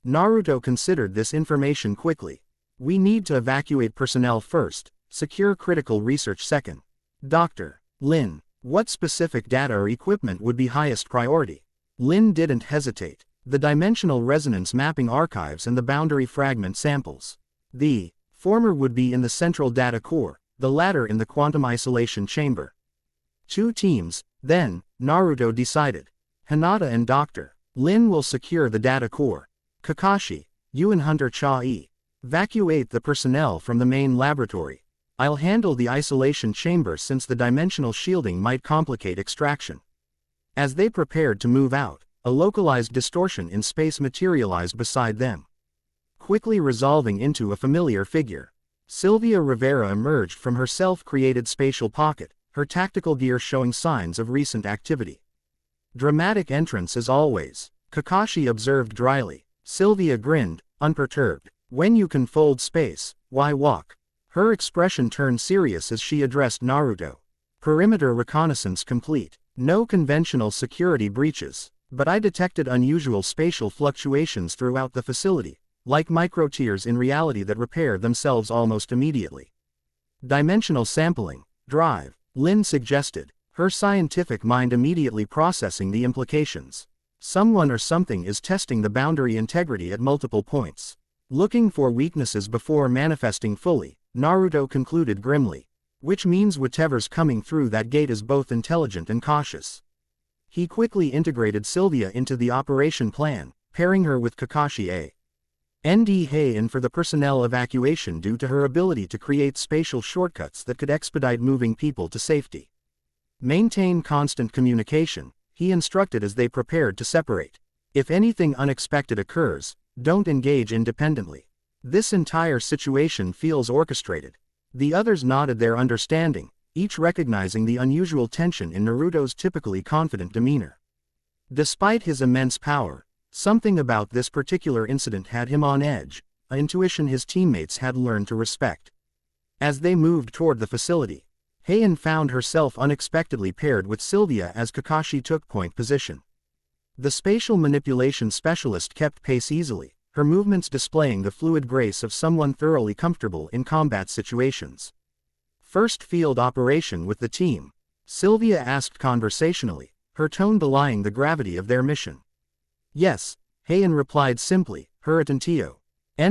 Naruto considered this information quickly. We need to evacuate personnel first, secure critical research second. Dr. Lin, what specific data or equipment would be highest priority? Lin didn't hesitate. The dimensional resonance mapping archives and the boundary fragment samples. The former would be in the central data core, the latter in the quantum isolation chamber. 2 teams, then, Naruto decided. Hinata and Dr. Lin will secure the data core. Kakashi, you and Hunter Cha-E. Evacuate the personnel from the main laboratory. I'll handle the isolation chamber since the dimensional shielding might complicate extraction. As they prepared to move out, a localized distortion in space materialized beside them, quickly resolving into a familiar figure. Sylvia Rivera emerged from her self-created spatial pocket, her tactical gear showing signs of recent activity. Dramatic entrance as always, Kakashi observed dryly. Sylvia grinned, unperturbed. When you can fold space, why walk? Her expression turned serious as she addressed Naruto. Perimeter reconnaissance complete. No conventional security breaches, but I detected unusual spatial fluctuations throughout the facility, like microtears in reality that repair themselves almost immediately. Dimensional sampling, drive, Lin suggested, her scientific mind immediately processing the implications. Someone or something is testing the boundary integrity at multiple points. Looking for weaknesses before manifesting fully, Naruto concluded grimly. Which means whatever's coming through that gate is both intelligent and cautious. He quickly integrated Sylvia into the operation plan, pairing her with Kakashi and Hae-In for the personnel evacuation due to her ability to create spatial shortcuts that could expedite moving people to safety. Maintain constant communication, he instructed as they prepared to separate. If anything unexpected occurs, don't engage independently. This entire situation feels orchestrated. The others nodded their understanding, each recognizing the unusual tension in Naruto's typically confident demeanor. Despite his immense power, something about this particular incident had him on edge, an intuition his teammates had learned to respect. As they moved toward the facility, Hae-In found herself unexpectedly paired with Sylvia as Kakashi took point position. The spatial manipulation specialist kept pace easily, her movements displaying the fluid grace of someone thoroughly comfortable in combat situations. First field operation with the team? Sylvia asked conversationally, her tone belying the gravity of their mission. Yes, Hae-In replied simply, her attention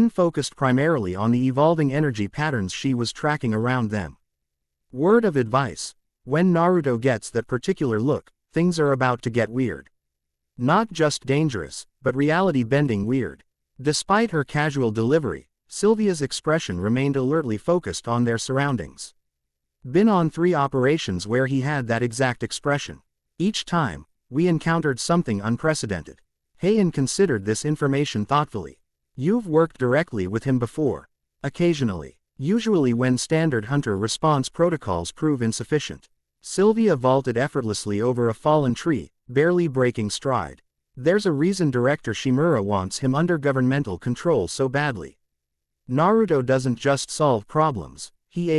focused primarily on the evolving energy patterns she was tracking around them. Word of advice: when Naruto gets that particular look, things are about to get weird. Not just dangerous, but reality-bending weird. Despite her casual delivery, Sylvia's expression remained alertly focused on their surroundings. Been on 3 operations where he had that exact expression. Each time, we encountered something unprecedented. Hae-In considered this information thoughtfully. You've worked directly with him before. Occasionally. Usually when standard hunter response protocols prove insufficient. Sylvia vaulted effortlessly over a fallen tree, barely breaking stride. There's a reason Director Shimura wants him under governmental control so badly. Naruto doesn't just solve problems, he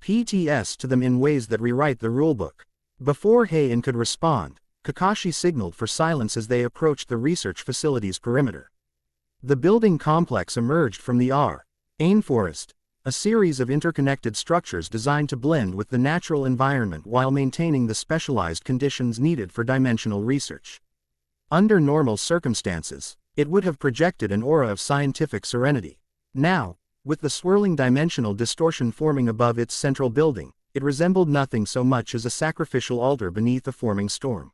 PTS to them in ways that rewrite the rulebook. Before Hae-In could respond, Kakashi signaled for silence as they approached the research facility's perimeter. The building complex emerged from the Hae-In forest, a series of interconnected structures designed to blend with the natural environment while maintaining the specialized conditions needed for dimensional research. Under normal circumstances, it would have projected an aura of scientific serenity. Now, with the swirling dimensional distortion forming above its central building, it resembled nothing so much as a sacrificial altar beneath a forming storm.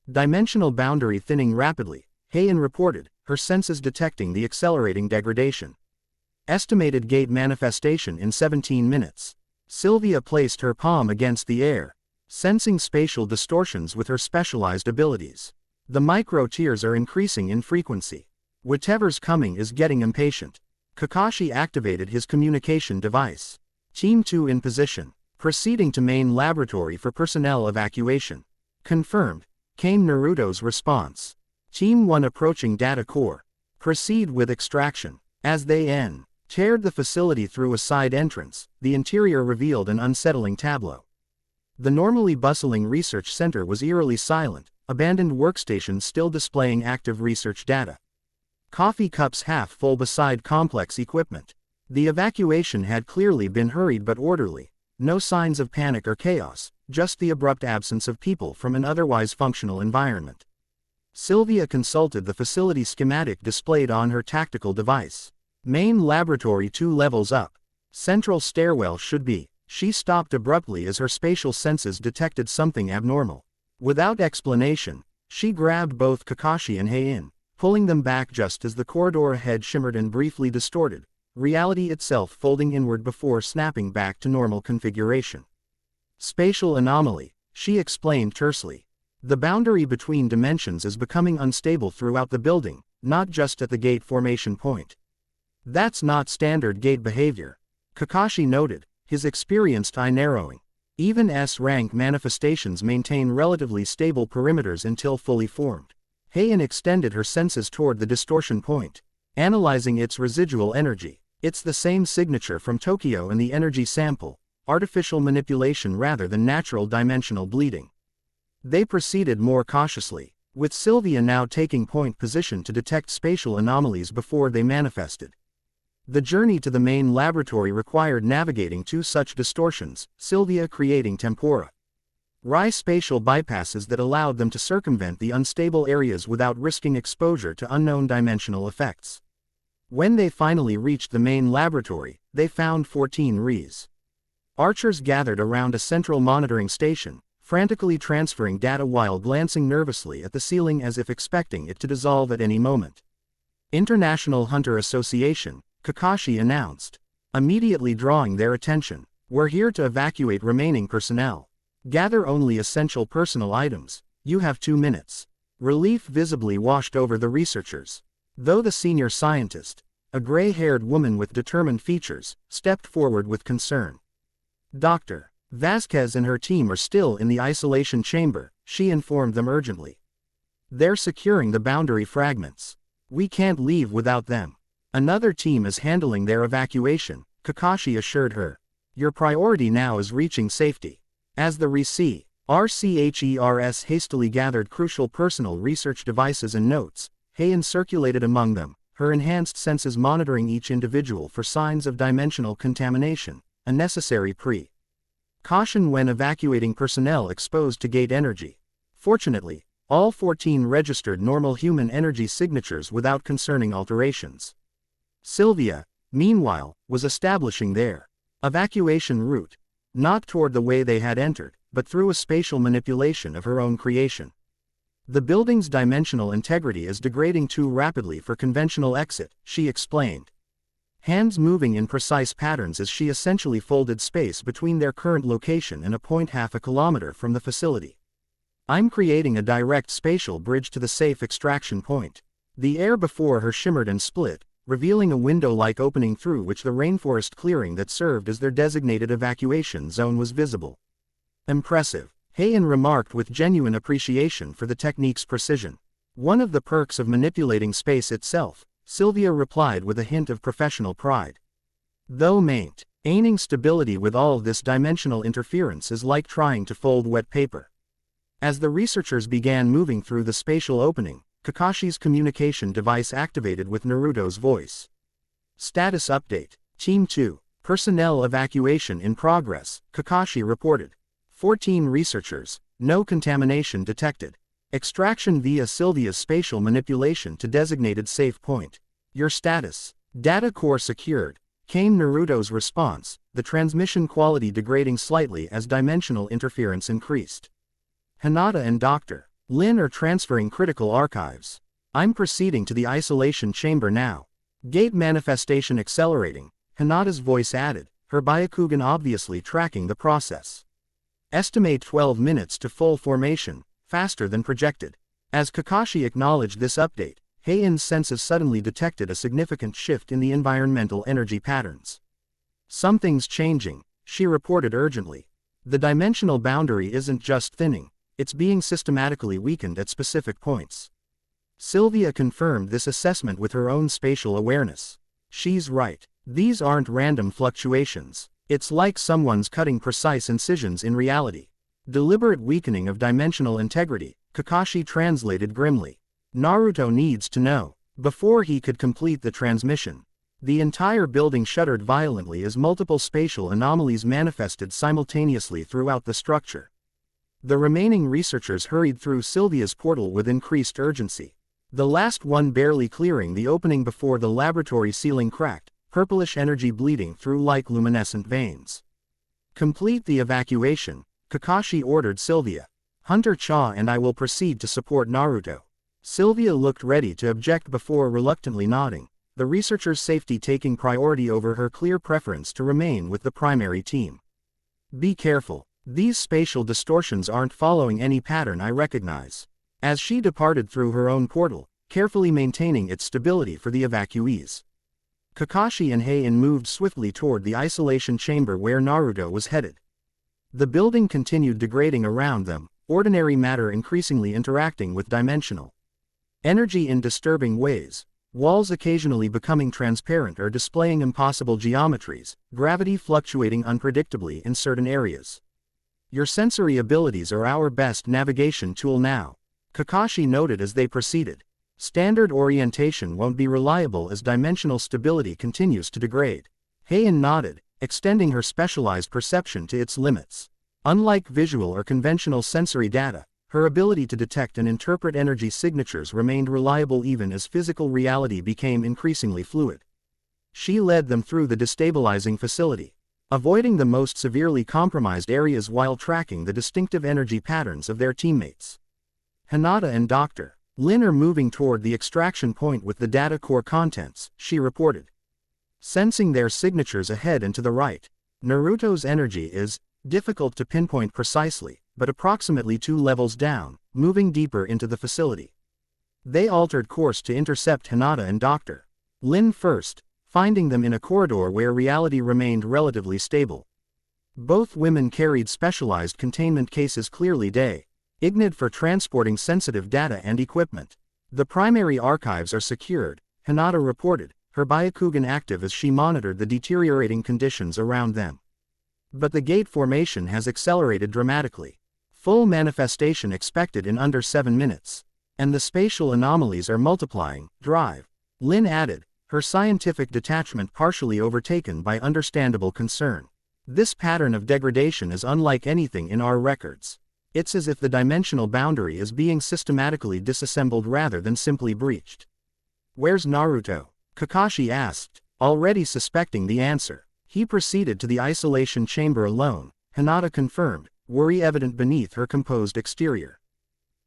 Dimensional boundary thinning rapidly, Hae-In reported, her senses detecting the accelerating degradation. Estimated gate manifestation in 17 minutes. Sylvia placed her palm against the air, sensing spatial distortions with her specialized abilities. The micro-tears are increasing in frequency. Whatever's coming is getting impatient. Kakashi activated his communication device. Team 2 in position. Proceeding to main laboratory for personnel evacuation. Confirmed, came Naruto's response. Team 1 approaching data core. Proceed with extraction. As they entered the facility through a side entrance, the interior revealed an unsettling tableau. The normally bustling research center was eerily silent, abandoned workstations still displaying active research data. Coffee cups half full beside complex equipment. The evacuation had clearly been hurried but orderly. No signs of panic or chaos, just the abrupt absence of people from an otherwise functional environment. Sylvia consulted the facility schematic displayed on her tactical device. Main laboratory 2 levels up. Central stairwell should be. She stopped abruptly as her spatial senses detected something abnormal. Without explanation, she grabbed both Kakashi and Hae-In, pulling them back just as the corridor ahead shimmered and briefly distorted, reality itself folding inward before snapping back to normal configuration. Spatial anomaly, she explained tersely. The boundary between dimensions is becoming unstable throughout the building, not just at the gate formation point. That's not standard gate behavior, Kakashi noted, his experienced eye narrowing. Even S-rank manifestations maintain relatively stable perimeters until fully formed. Hae-In extended her senses toward the distortion point, analyzing its residual energy. It's the same signature from Tokyo in the energy sample, artificial manipulation rather than natural dimensional bleeding. They proceeded more cautiously, with Sylvia now taking point position to detect spatial anomalies before they manifested. The journey to the main laboratory required navigating 2 such distortions, Sylvia creating tempora. Spatial bypasses that allowed them to circumvent the unstable areas without risking exposure to unknown dimensional effects. When they finally reached the main laboratory, they found 14 archers gathered around a central monitoring station, frantically transferring data while glancing nervously at the ceiling as if expecting it to dissolve at any moment. International Hunter Association, Kakashi announced, immediately drawing their attention. We're here to evacuate remaining personnel. Gather only essential personal items. You have 2 minutes. Relief visibly washed over the researchers. Though the senior scientist, a gray-haired woman with determined features, stepped forward with concern. Dr. Vasquez and her team are still in the isolation chamber, she informed them urgently. They're securing the boundary fragments. We can't leave without them. Another team is handling their evacuation, Kakashi assured her. Your priority now is reaching safety. As the RCHERS hastily gathered crucial personal research devices and notes, Hae-In circulated among them, her enhanced senses monitoring each individual for signs of dimensional contamination, a necessary Caution when evacuating personnel exposed to gate energy. Fortunately, all 14 registered normal human energy signatures without concerning alterations. Sylvia, meanwhile, was establishing their evacuation route, not toward the way they had entered, but through a spatial manipulation of her own creation. The building's dimensional integrity is degrading too rapidly for conventional exit, she explained. Hands moving in precise patterns as she essentially folded space between their current location and a point half a kilometer from the facility. I'm creating a direct spatial bridge to the safe extraction point. The air before her shimmered and split, revealing a window-like opening through which the rainforest clearing that served as their designated evacuation zone was visible. Impressive, Hae-In remarked with genuine appreciation for the technique's precision. One of the perks of manipulating space itself, Sylvia replied with a hint of professional pride. Though maintaining stability with all this dimensional interference is like trying to fold wet paper. As the researchers began moving through the spatial opening, Kakashi's communication device activated with Naruto's voice. Status update. Team 2. Personnel evacuation in progress, Kakashi reported. 14 researchers, no contamination detected. Extraction via Sylvia's spatial manipulation to designated safe point. Your status. Data core secured, came Naruto's response, the transmission quality degrading slightly as dimensional interference increased. Hinata and Dr. Lin are transferring critical archives. I'm proceeding to the isolation chamber now. Gate manifestation accelerating, Hinata's voice added, her Byakugan obviously tracking the process. Estimate 12 minutes to full formation, faster than projected. As Kakashi acknowledged this update, Hae-In's senses suddenly detected a significant shift in the environmental energy patterns. Something's changing, she reported urgently. The dimensional boundary isn't just thinning, it's being systematically weakened at specific points. Sylvia confirmed this assessment with her own spatial awareness. She's right. These aren't random fluctuations. It's like someone's cutting precise incisions in reality. Deliberate weakening of dimensional integrity, Kakashi translated grimly. Naruto needs to know. Before he could complete the transmission, the entire building shuddered violently as multiple spatial anomalies manifested simultaneously throughout the structure. The remaining researchers hurried through Sylvia's portal with increased urgency. The last one barely clearing the opening before the laboratory ceiling cracked, purplish energy bleeding through like luminescent veins. Complete the evacuation, Kakashi ordered Sylvia. Hunter Cha and I will proceed to support Naruto. Sylvia looked ready to object before reluctantly nodding, the researcher's safety taking priority over her clear preference to remain with the primary team. Be careful. These spatial distortions aren't following any pattern I recognize. As she departed through her own portal, carefully maintaining its stability for the evacuees. Kakashi and Hae-In moved swiftly toward the isolation chamber where Naruto was headed. The building continued degrading around them, ordinary matter increasingly interacting with dimensional energy in disturbing ways, walls occasionally becoming transparent or displaying impossible geometries, gravity fluctuating unpredictably in certain areas. Your sensory abilities are our best navigation tool now, Kakashi noted as they proceeded. Standard orientation won't be reliable as dimensional stability continues to degrade. Hae-In nodded, extending her specialized perception to its limits. Unlike visual or conventional sensory data, her ability to detect and interpret energy signatures remained reliable even as physical reality became increasingly fluid. She led them through the destabilizing facility, avoiding the most severely compromised areas while tracking the distinctive energy patterns of their teammates. Hinata and Dr. Lin are moving toward the extraction point with the data core contents, she reported. Sensing their signatures ahead and to the right, Naruto's energy is difficult to pinpoint precisely, but approximately 2 levels down, moving deeper into the facility. They altered course to intercept Hinata and Dr. Lin first, finding them in a corridor where reality remained relatively stable. Both women carried specialized containment cases clearly designed for transporting sensitive data and equipment. The primary archives are secured, Hinata reported, her Byakugan active as she monitored the deteriorating conditions around them. But the gate formation has accelerated dramatically. Full manifestation expected in under 7 minutes. And the spatial anomalies are multiplying, Lin added, her scientific detachment partially overtaken by understandable concern. This pattern of degradation is unlike anything in our records. It's as if the dimensional boundary is being systematically disassembled rather than simply breached. Where's Naruto? Kakashi asked, already suspecting the answer. He proceeded to the isolation chamber alone, Hinata confirmed, worry evident beneath her composed exterior.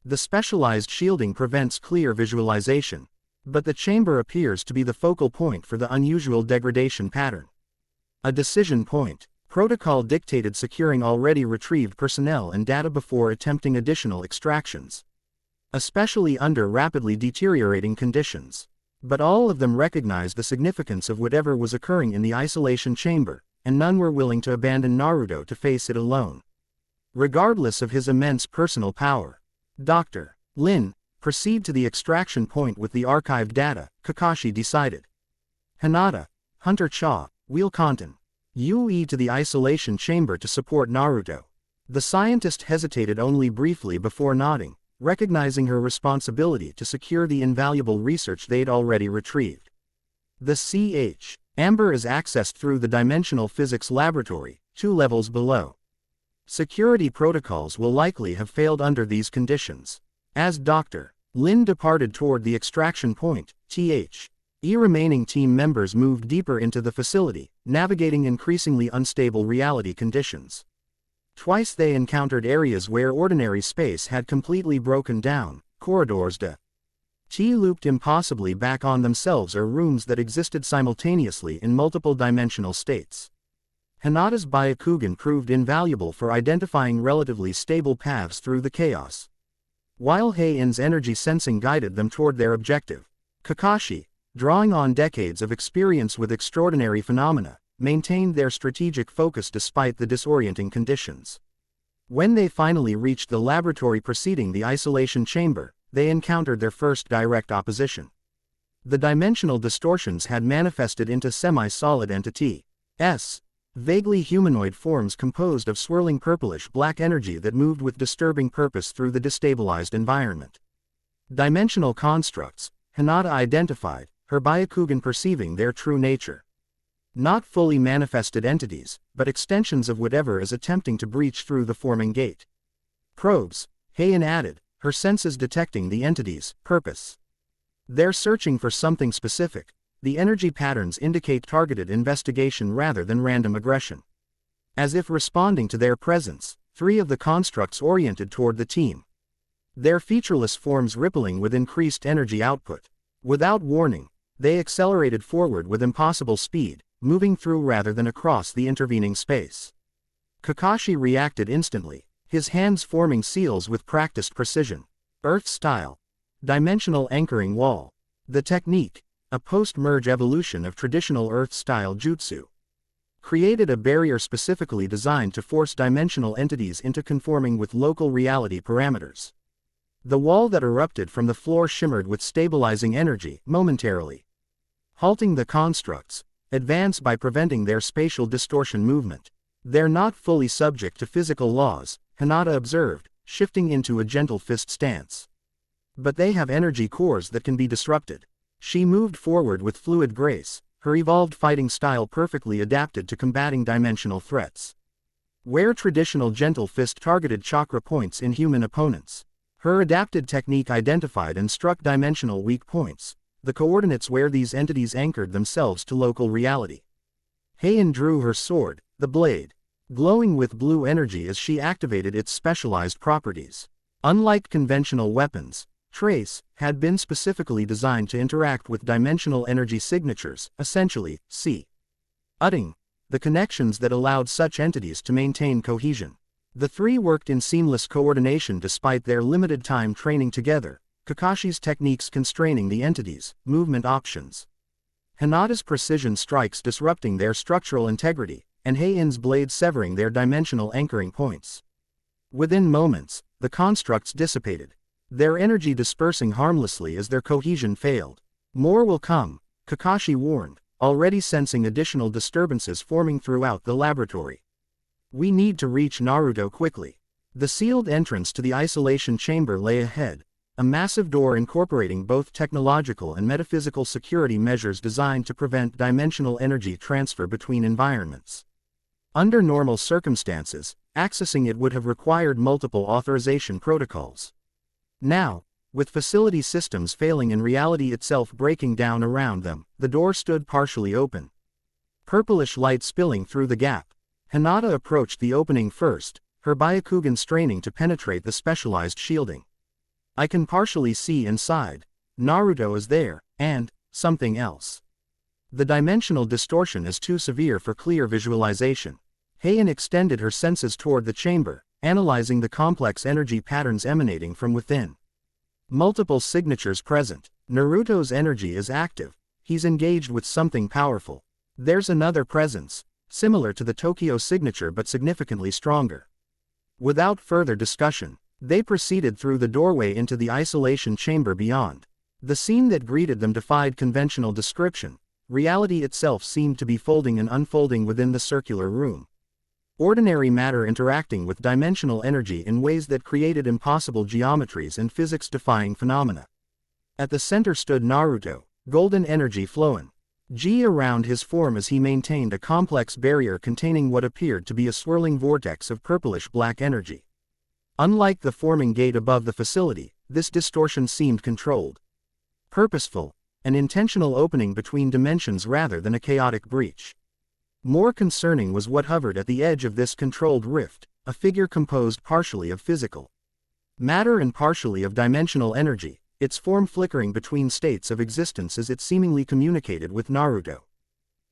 The specialized shielding prevents clear visualization, but the chamber appears to be the focal point for the unusual degradation pattern. A decision point. Protocol dictated securing already retrieved personnel and data before attempting additional extractions, especially under rapidly deteriorating conditions. But all of them recognized the significance of whatever was occurring in the isolation chamber, and none were willing to abandon Naruto to face it alone. Regardless of his immense personal power. Dr. Lin, proceed to the extraction point with the archived data, Kakashi decided. Hinata, Hunter Cha, Wheel Contin. UE to the isolation chamber to support Naruto. The scientist hesitated only briefly before nodding, recognizing her responsibility to secure the invaluable research they'd already retrieved. The CH. Amber is accessed through the Dimensional Physics Laboratory, 2 levels below. Security protocols will likely have failed under these conditions. As Dr. Lin departed toward the extraction point, remaining team members moved deeper into the facility, navigating increasingly unstable reality conditions. Twice they encountered areas where ordinary space had completely broken down, corridors looped impossibly back on themselves, or rooms that existed simultaneously in multiple dimensional states. Hinata's Byakugan proved invaluable for identifying relatively stable paths through the chaos, while Hae-In's energy sensing guided them toward their objective. Kakashi, drawing on decades of experience with extraordinary phenomena, maintained their strategic focus despite the disorienting conditions. When they finally reached the laboratory preceding the isolation chamber, they encountered their first direct opposition. The dimensional distortions had manifested into semi-solid entities, vaguely humanoid forms composed of swirling purplish-black energy that moved with disturbing purpose through the destabilized environment. Dimensional constructs, Hinata identified, her Byakugan perceiving their true nature. Not fully manifested entities, but extensions of whatever is attempting to breach through the forming gate. Probes, Hae-In added, her senses detecting the entity's purpose. They're searching for something specific. The energy patterns indicate targeted investigation rather than random aggression. As if responding to their presence, 3 of the constructs oriented toward the team. Their featureless forms rippling with increased energy output. Without warning, they accelerated forward with impossible speed, moving through rather than across the intervening space. Kakashi reacted instantly, his hands forming seals with practiced precision. Earth-style. Dimensional anchoring wall. The technique, a post-merge evolution of traditional Earth-style jutsu, created a barrier specifically designed to force dimensional entities into conforming with local reality parameters. The wall that erupted from the floor shimmered with stabilizing energy, momentarily halting the constructs, advance by preventing their spatial distortion movement. They're not fully subject to physical laws, Hinata observed, shifting into a gentle fist stance. But they have energy cores that can be disrupted. She moved forward with fluid grace, her evolved fighting style perfectly adapted to combating dimensional threats. Where traditional gentle fist targeted chakra points in human opponents, her adapted technique identified and struck dimensional weak points, the coordinates where these entities anchored themselves to local reality. Hae-In drew her sword, the blade, glowing with blue energy as she activated its specialized properties. Unlike conventional weapons, Trace had been specifically designed to interact with dimensional energy signatures, essentially, utting the connections that allowed such entities to maintain cohesion. The 3 worked in seamless coordination despite their limited time training together, Kakashi's techniques constraining the entities' movement options, Hinata's precision strikes disrupting their structural integrity, and Hae-In's blade severing their dimensional anchoring points. Within moments, the constructs dissipated, their energy dispersing harmlessly as their cohesion failed. More will come, Kakashi warned, already sensing additional disturbances forming throughout the laboratory. We need to reach Naruto quickly. The sealed entrance to the isolation chamber lay ahead, a massive door incorporating both technological and metaphysical security measures designed to prevent dimensional energy transfer between environments. Under normal circumstances, accessing it would have required multiple authorization protocols. Now, with facility systems failing and reality itself breaking down around them, the door stood partially open. Purplish light spilling through the gap. Hinata approached the opening first, her Byakugan straining to penetrate the specialized shielding. I can partially see inside. Naruto is there, and something else. The dimensional distortion is too severe for clear visualization. Hae-In extended her senses toward the chamber, analyzing the complex energy patterns emanating from within. Multiple signatures present. Naruto's energy is active. He's engaged with something powerful. There's another presence, similar to the Tokyo signature but significantly stronger. Without further discussion, they proceeded through the doorway into the isolation chamber beyond. The scene that greeted them defied conventional description. Reality itself seemed to be folding and unfolding within the circular room. Ordinary matter interacting with dimensional energy in ways that created impossible geometries and physics-defying phenomena. At the center stood Naruto, golden energy flowing around his form as he maintained a complex barrier containing what appeared to be a swirling vortex of purplish-black energy. Unlike the forming gate above the facility, this distortion seemed controlled. Purposeful, an intentional opening between dimensions rather than a chaotic breach. More concerning was what hovered at the edge of this controlled rift, a figure composed partially of physical matter and partially of dimensional energy, its form flickering between states of existence as it seemingly communicated with Naruto.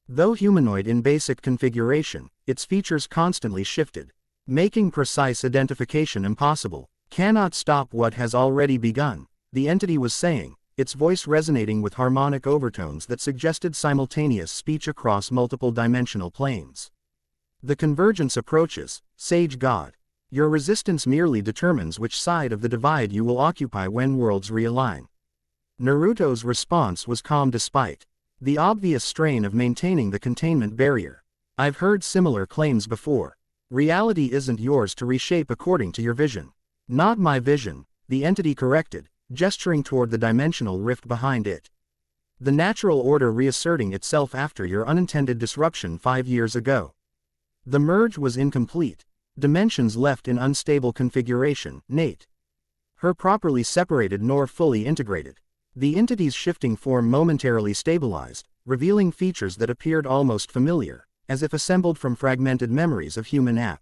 Though humanoid in basic configuration, its features constantly shifted, making precise identification impossible. Cannot stop what has already begun, the entity was saying, its voice resonating with harmonic overtones that suggested simultaneous speech across multiple dimensional planes. The convergence approaches, Sage God. Your resistance merely determines which side of the divide you will occupy when worlds realign. Naruto's response was calm despite the obvious strain of maintaining the containment barrier. I've heard similar claims before. Reality isn't yours to reshape according to your vision. Not my vision, the entity corrected, gesturing toward the dimensional rift behind it. The natural order reasserting itself after your unintended disruption 5 years ago. The merge was incomplete. Dimensions left in unstable configuration, Nate. Her properly separated nor fully integrated. The entity's shifting form momentarily stabilized, revealing features that appeared almost familiar, as if assembled from fragmented memories of human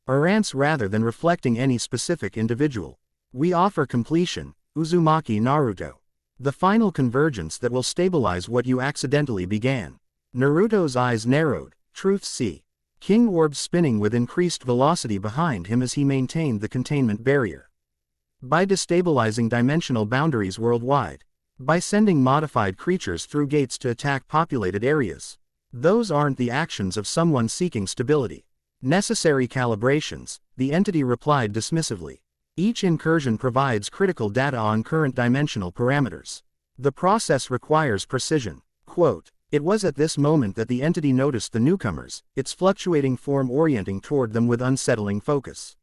errance rather than reflecting any specific individual. We offer completion, Uzumaki Naruto. The final convergence that will stabilize what you accidentally began. Naruto's eyes narrowed, truth see. King orbs spinning with increased velocity behind him as he maintained the containment barrier. By destabilizing dimensional boundaries worldwide. By sending modified creatures through gates to attack populated areas. Those aren't the actions of someone seeking stability. Necessary calibrations, the entity replied dismissively. Each incursion provides critical data on current dimensional parameters. The process requires precision. Quote, it was at this moment that the entity noticed the newcomers, its fluctuating form orienting toward them with unsettling focus.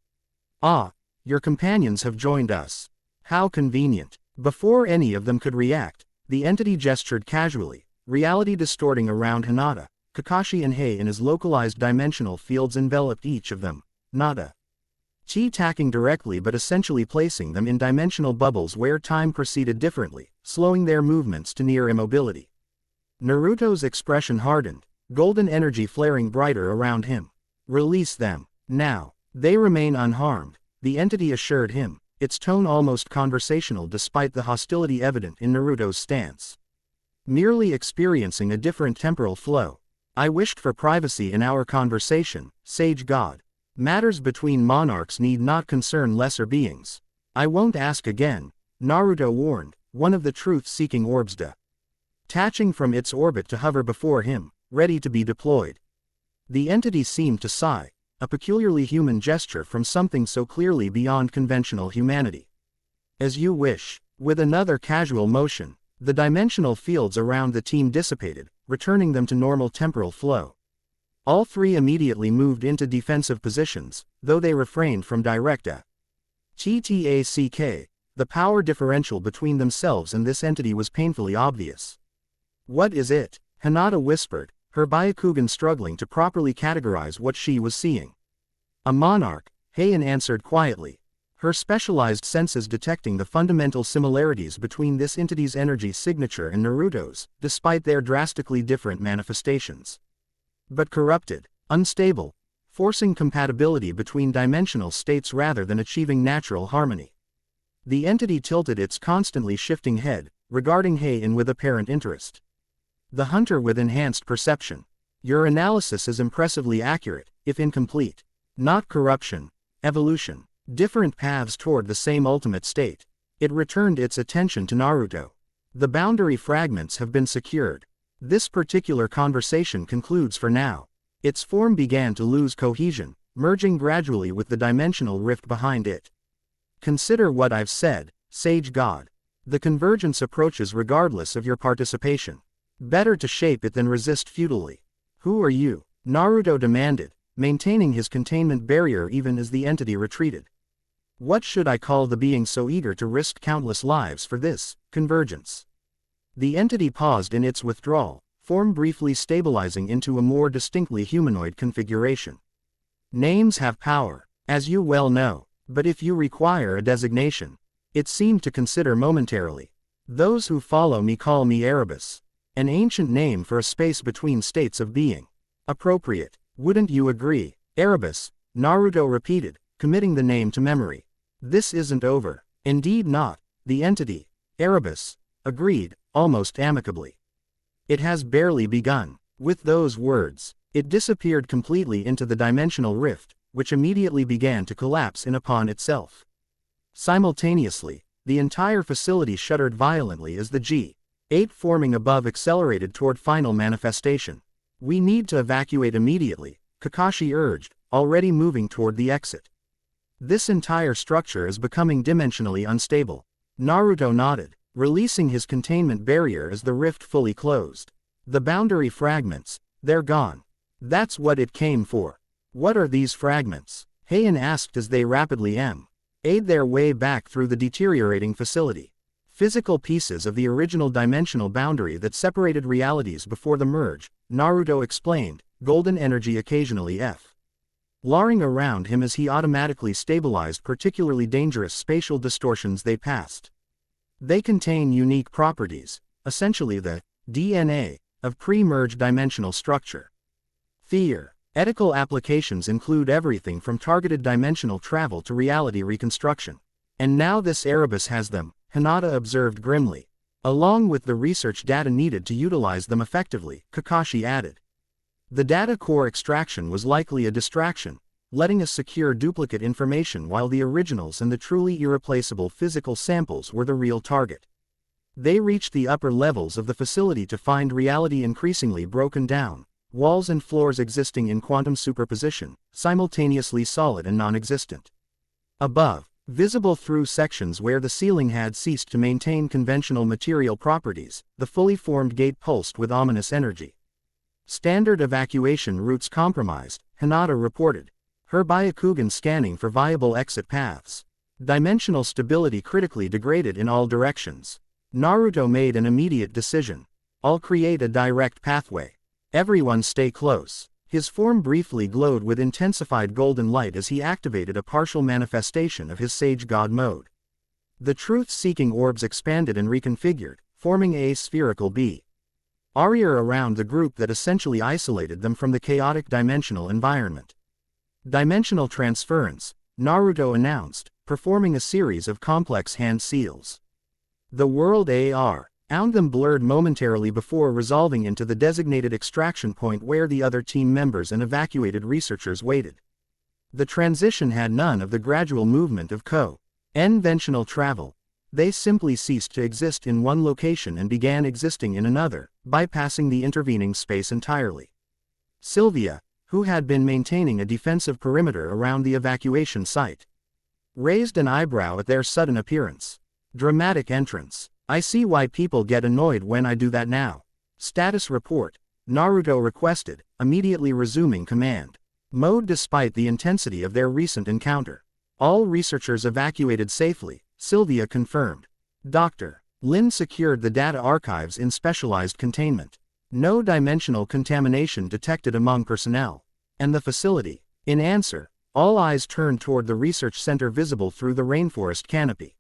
Ah, your companions have joined us. How convenient. Before any of them could react, the entity gestured casually, reality distorting around Hinata. Kakashi and Hae in his localized dimensional fields enveloped each of them, nada. Chi tacking directly but essentially placing them in dimensional bubbles where time proceeded differently, slowing their movements to near immobility. Naruto's expression hardened, golden energy flaring brighter around him. Release them, now. They remain unharmed, the entity assured him, its tone almost conversational despite the hostility evident in Naruto's stance. Merely experiencing a different temporal flow. I wished for privacy in our conversation, Sage God. Matters between monarchs need not concern lesser beings. I won't ask again, Naruto warned, one of the truth-seeking orbs detaching from its orbit to hover before him, ready to be deployed. The entity seemed to sigh, a peculiarly human gesture from something so clearly beyond conventional humanity. As you wish. With another casual motion, the dimensional fields around the team dissipated, returning them to normal temporal flow. All three immediately moved into defensive positions, though they refrained from direct attack. The power differential between themselves and this entity was painfully obvious. What is it? Hinata whispered, her Byakugan struggling to properly categorize what she was seeing. A monarch, Hae-In answered quietly, her specialized senses detecting the fundamental similarities between this entity's energy signature and Naruto's, despite their drastically different manifestations. But corrupted, unstable, forcing compatibility between dimensional states rather than achieving natural harmony. The entity tilted its constantly shifting head, regarding Hae-In with apparent interest. The hunter with enhanced perception. Your analysis is impressively accurate, if incomplete. Not corruption, evolution. Different paths toward the same ultimate state. It returned its attention to Naruto. The boundary fragments have been secured. This particular conversation concludes for now. Its form began to lose cohesion, merging gradually with the dimensional rift behind it. Consider what I've said, Sage God. The convergence approaches regardless of your participation. Better to shape it than resist futilely. Who are you? Naruto demanded, maintaining his containment barrier even as the entity retreated. What should I call the being so eager to risk countless lives for this convergence? The entity paused in its withdrawal, form briefly stabilizing into a more distinctly humanoid configuration. Names have power, as you well know, but if you require a designation, it seemed to consider momentarily. Those who follow me call me Erebus, an ancient name for a space between states of being. Appropriate, wouldn't you agree? Erebus, Naruto repeated, committing the name to memory. This isn't over. Indeed not, the entity, Erebus, agreed, almost amicably. It has barely begun. With those words, it disappeared completely into the dimensional rift, which immediately began to collapse in upon itself. Simultaneously, the entire facility shuddered violently as the G8 forming above accelerated toward final manifestation. We need to evacuate immediately, Kakashi urged, already moving toward the exit. This entire structure is becoming dimensionally unstable. Naruto nodded, releasing his containment barrier as the rift fully closed. The boundary fragments, they're gone. That's what it came for. What are these fragments? Hae-In asked as they rapidly made their way back through the deteriorating facility. Physical pieces of the original dimensional boundary that separated realities before the merge, Naruto explained, golden energy occasionally Laring around him as he automatically stabilized particularly dangerous spatial distortions they passed. They contain unique properties, essentially the DNA of pre-merge dimensional structure. Theoretical applications include everything from targeted dimensional travel to reality reconstruction. And now this Erebus has them, Hinata observed grimly. Along with the research data needed to utilize them effectively, Kakashi added. The data core extraction was likely a distraction, letting us secure duplicate information while the originals and the truly irreplaceable physical samples were the real target. They reached the upper levels of the facility to find reality increasingly broken down, walls and floors existing in quantum superposition, simultaneously solid and non-existent. Above, visible through sections where the ceiling had ceased to maintain conventional material properties, the fully formed gate pulsed with ominous energy. Standard evacuation routes compromised, Hinata reported. Her Byakugan scanning for viable exit paths. Dimensional stability critically degraded in all directions. Naruto made an immediate decision. I'll create a direct pathway. Everyone stay close. His form briefly glowed with intensified golden light as he activated a partial manifestation of his Sage God mode. The truth-seeking orbs expanded and reconfigured, forming a spherical barrier around the group that essentially isolated them from the chaotic dimensional environment. Dimensional transference, Naruto announced, performing a series of complex hand seals. The world around them blurred momentarily before resolving into the designated extraction point where the other team members and evacuated researchers waited. The transition had none of the gradual movement of conventional travel. They simply ceased to exist in one location and began existing in another, bypassing the intervening space entirely. Sylvia, who had been maintaining a defensive perimeter around the evacuation site, raised an eyebrow at their sudden appearance. Dramatic entrance. I see why people get annoyed when I do that now. Status report, Naruto requested, immediately resuming command mode despite the intensity of their recent encounter. All researchers evacuated safely, Sylvia confirmed. Dr. Lin secured the data archives in specialized containment. No dimensional contamination detected among personnel. And the facility. In answer, all eyes turned toward the research center visible through the rainforest canopy.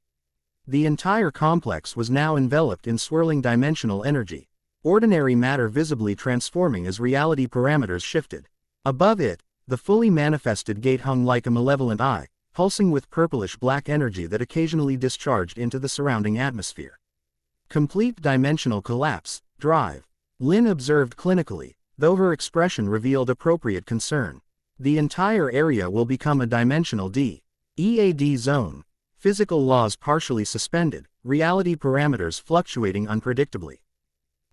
The entire complex was now enveloped in swirling dimensional energy. Ordinary matter visibly transforming as reality parameters shifted. Above it, the fully manifested gate hung like a malevolent eye, pulsing with purplish-black energy that occasionally discharged into the surrounding atmosphere. Complete dimensional collapse, drive. Lin observed clinically, though her expression revealed appropriate concern. The entire area will become a dimensional DEAD zone. Physical laws partially suspended, reality parameters fluctuating unpredictably.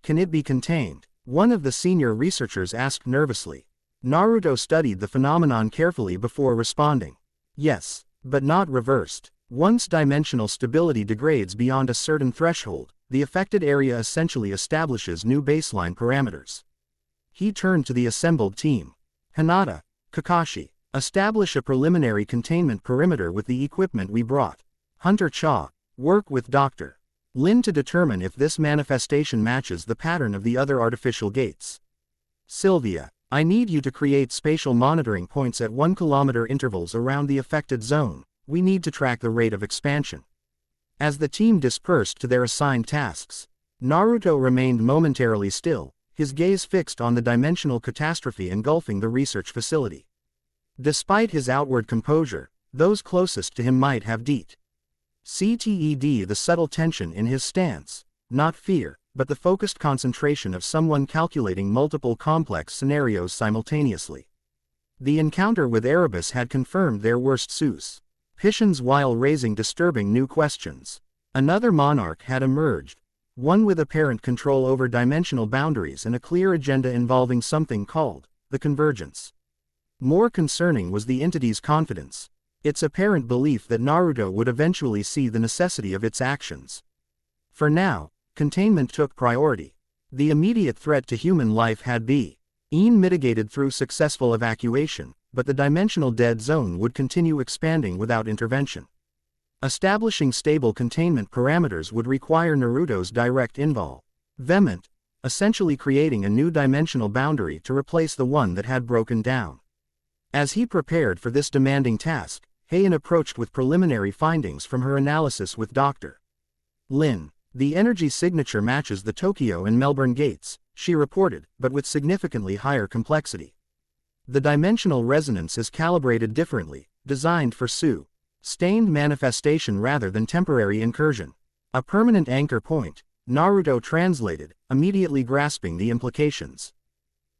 Can it be contained? One of the senior researchers asked nervously. Naruto studied the phenomenon carefully before responding. Yes, but not reversed. Once dimensional stability degrades beyond a certain threshold, the affected area essentially establishes new baseline parameters. He turned to the assembled team. Hinata, Kakashi, establish a preliminary containment perimeter with the equipment we brought. Hunter Cha, work with Dr. Lin to determine if this manifestation matches the pattern of the other artificial gates. Sylvia, I need you to create spatial monitoring points at 1 kilometer intervals around the affected zone. We need to track the rate of expansion. As the team dispersed to their assigned tasks, Naruto remained momentarily still, his gaze fixed on the dimensional catastrophe engulfing the research facility. Despite his outward composure, those closest to him might have the subtle tension in his stance, not fear, but the focused concentration of someone calculating multiple complex scenarios simultaneously. The encounter with Erebus had confirmed their worst suspicions while raising disturbing new questions. Another monarch had emerged, one with apparent control over dimensional boundaries and a clear agenda involving something called the convergence. More concerning was the entity's confidence, its apparent belief that Naruto would eventually see the necessity of its actions. For now, containment took priority. The immediate threat to human life had been mitigated through successful evacuation, but the dimensional dead zone would continue expanding without intervention. Establishing stable containment parameters would require Naruto's direct involvement, essentially creating a new dimensional boundary to replace the one that had broken down. As he prepared for this demanding task, Hae-In approached with preliminary findings from her analysis with Dr. Lin. The energy signature matches the Tokyo and Melbourne gates, she reported, but with significantly higher complexity. The dimensional resonance is calibrated differently, designed for sustained manifestation rather than temporary incursion. A permanent anchor point, Naruto translated, immediately grasping the implications.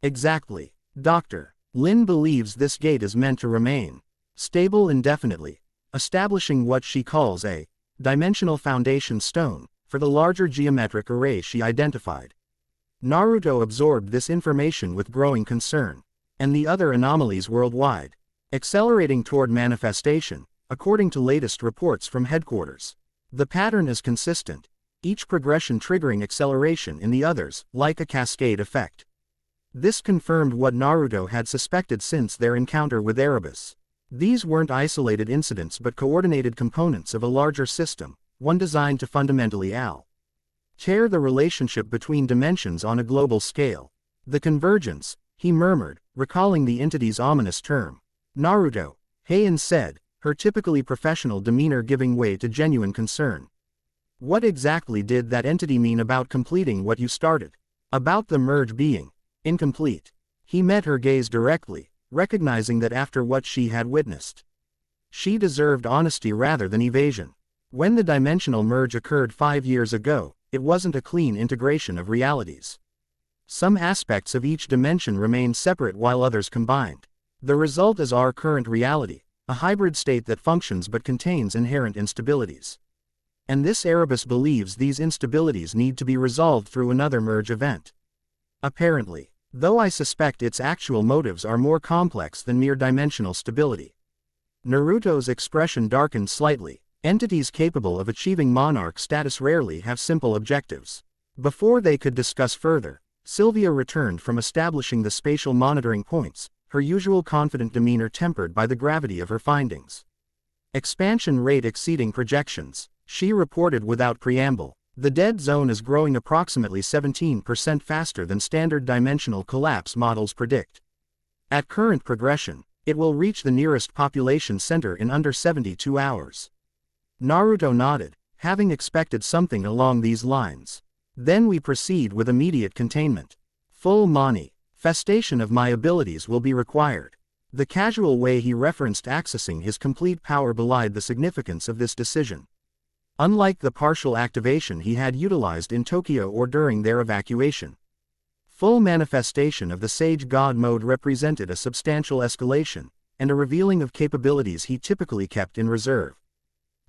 Exactly. Dr. Lin believes this gate is meant to remain stable indefinitely, establishing what she calls a dimensional foundation stone for the larger geometric array she identified. Naruto absorbed this information with growing concern, and the other anomalies worldwide, accelerating toward manifestation, according to latest reports from headquarters. The pattern is consistent, each progression triggering acceleration in the others, like a cascade effect. This confirmed what Naruto had suspected since their encounter with Erebus. These weren't isolated incidents but coordinated components of a larger system, one designed to fundamentally alter the relationship between dimensions on a global scale. The convergence, he murmured, recalling the entity's ominous term. Naruto, Hae-In said, her typically professional demeanor giving way to genuine concern. What exactly did that entity mean about completing what you started? About the merge being incomplete. He met her gaze directly, recognizing that after what she had witnessed, she deserved honesty rather than evasion. When the dimensional merge occurred 5 years ago, it wasn't a clean integration of realities. Some aspects of each dimension remained separate while others combined. The result is our current reality, a hybrid state that functions but contains inherent instabilities. And this Erebus believes these instabilities need to be resolved through another merge event. Apparently, though I suspect its actual motives are more complex than mere dimensional stability. Naruto's expression darkened slightly. Entities capable of achieving monarch status rarely have simple objectives. Before they could discuss further, Sylvia returned from establishing the spatial monitoring points, her usual confident demeanor tempered by the gravity of her findings. Expansion rate exceeding projections, she reported without preamble. The dead zone is growing approximately 17% faster than standard dimensional collapse models predict. At current progression, it will reach the nearest population center in under 72 hours. Naruto nodded, having expected something along these lines. Then we proceed with immediate containment. Full manifestation of my abilities will be required. The casual way he referenced accessing his complete power belied the significance of this decision. Unlike the partial activation he had utilized in Tokyo or during their evacuation, full manifestation of the Sage God mode represented a substantial escalation, and a revealing of capabilities he typically kept in reserve.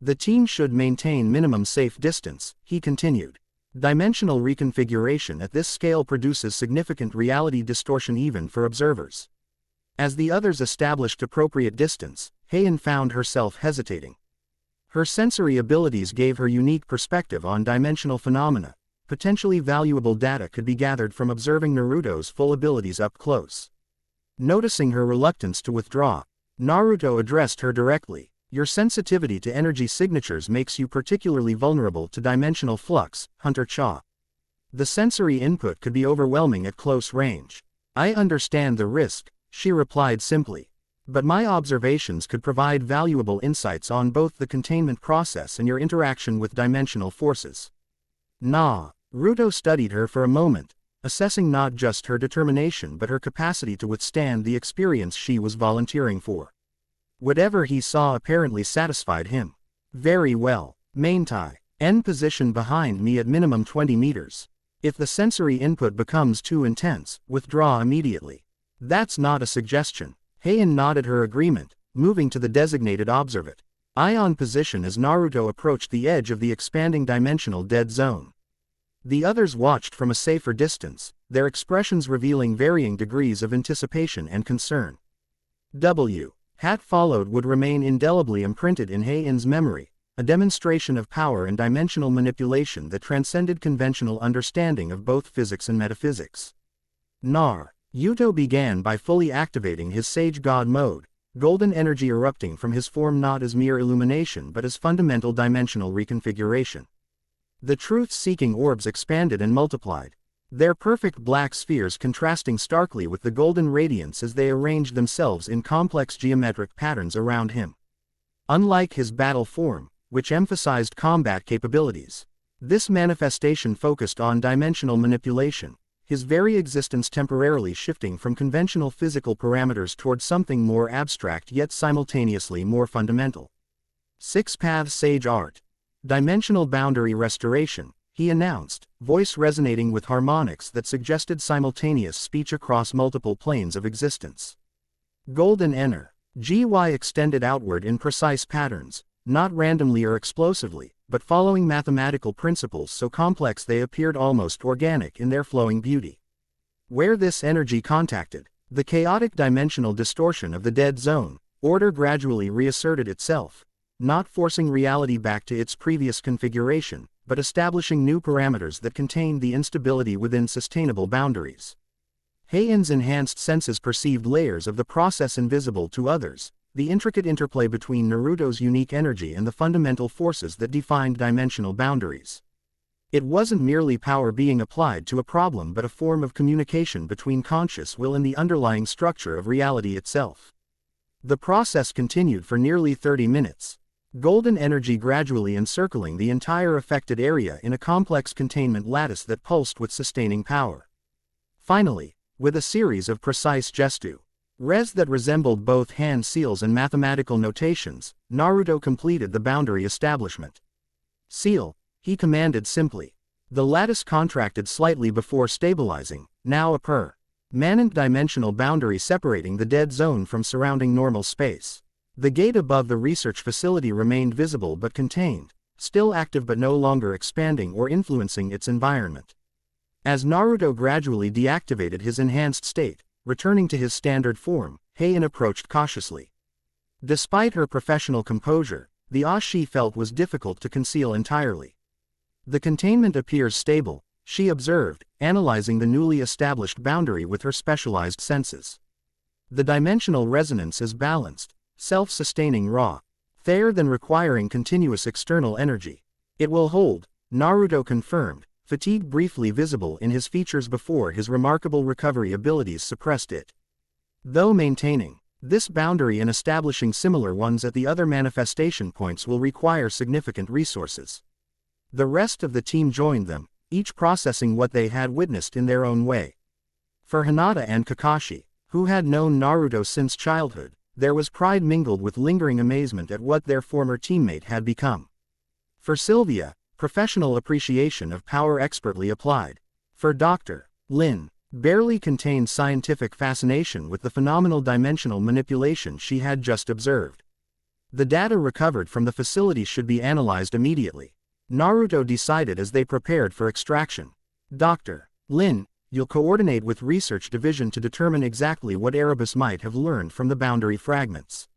The team should maintain minimum safe distance, he continued. Dimensional reconfiguration at this scale produces significant reality distortion even for observers. As the others established appropriate distance, Hae-In found herself hesitating. Her sensory abilities gave her unique perspective on dimensional phenomena. Potentially valuable data could be gathered from observing Naruto's full abilities up close. Noticing her reluctance to withdraw, Naruto addressed her directly. Your sensitivity to energy signatures makes you particularly vulnerable to dimensional flux, Hunter Cha. The sensory input could be overwhelming at close range. I understand the risk, she replied simply. But my observations could provide valuable insights on both the containment process and your interaction with dimensional forces. Naruto studied her for a moment, assessing not just her determination but her capacity to withstand the experience she was volunteering for. Whatever he saw apparently satisfied him. Very well. Maintain position behind me at minimum 20 meters. If the sensory input becomes too intense, withdraw immediately. That's not a suggestion. Hae-In nodded her agreement, moving to the designated observate ion position as Naruto approached the edge of the expanding dimensional dead zone. The others watched from a safer distance, their expressions revealing varying degrees of anticipation and concern. Hat followed would remain indelibly imprinted in Hae-In's memory, a demonstration of power and dimensional manipulation that transcended conventional understanding of both physics and metaphysics. Naruto began by fully activating his Sage God mode, golden energy erupting from his form not as mere illumination but as fundamental dimensional reconfiguration. The truth-seeking orbs expanded and multiplied, their perfect black spheres contrasting starkly with the golden radiance as they arranged themselves in complex geometric patterns around him. Unlike his battle form, which emphasized combat capabilities, this manifestation focused on dimensional manipulation, his very existence temporarily shifting from conventional physical parameters toward something more abstract yet simultaneously more fundamental. Six-path Sage Art. Dimensional boundary restoration, he announced, voice resonating with harmonics that suggested simultaneous speech across multiple planes of existence. Golden energy extended outward in precise patterns, not randomly or explosively, but following mathematical principles so complex they appeared almost organic in their flowing beauty. Where this energy contacted the chaotic dimensional distortion of the dead zone, order gradually reasserted itself, not forcing reality back to its previous configuration, but establishing new parameters that contained the instability within sustainable boundaries. Hae-In's enhanced senses perceived layers of the process invisible to others, the intricate interplay between Naruto's unique energy and the fundamental forces that defined dimensional boundaries. It wasn't merely power being applied to a problem but a form of communication between conscious will and the underlying structure of reality itself. The process continued for nearly 30 minutes. Golden energy gradually encircling the entire affected area in a complex containment lattice that pulsed with sustaining power. Finally, with a series of precise gestures that resembled both hand seals and mathematical notations, Naruto completed the boundary establishment. Seal, he commanded simply. The lattice contracted slightly before stabilizing, now a permanent dimensional boundary separating the dead zone from surrounding normal space. The gate above the research facility remained visible but contained, still active but no longer expanding or influencing its environment. As Naruto gradually deactivated his enhanced state, returning to his standard form, Hae-In approached cautiously. Despite her professional composure, the awe she felt was difficult to conceal entirely. The containment appears stable, she observed, analyzing the newly established boundary with her specialized senses. The dimensional resonance is balanced, self-sustaining rather than requiring continuous external energy. It will hold, Naruto confirmed, fatigue briefly visible in his features before his remarkable recovery abilities suppressed it. Though maintaining this boundary and establishing similar ones at the other manifestation points will require significant resources. The rest of the team joined them, each processing what they had witnessed in their own way. For Hinata and Kakashi, who had known Naruto since childhood, there was pride mingled with lingering amazement at what their former teammate had become. For Sylvia, professional appreciation of power expertly applied. For Dr. Lin, barely contained scientific fascination with the phenomenal dimensional manipulation she had just observed. The data recovered from the facility should be analyzed immediately, Naruto decided as they prepared for extraction. Dr. Lin, you'll coordinate with Research Division to determine exactly what Erebus might have learned from the boundary fragments.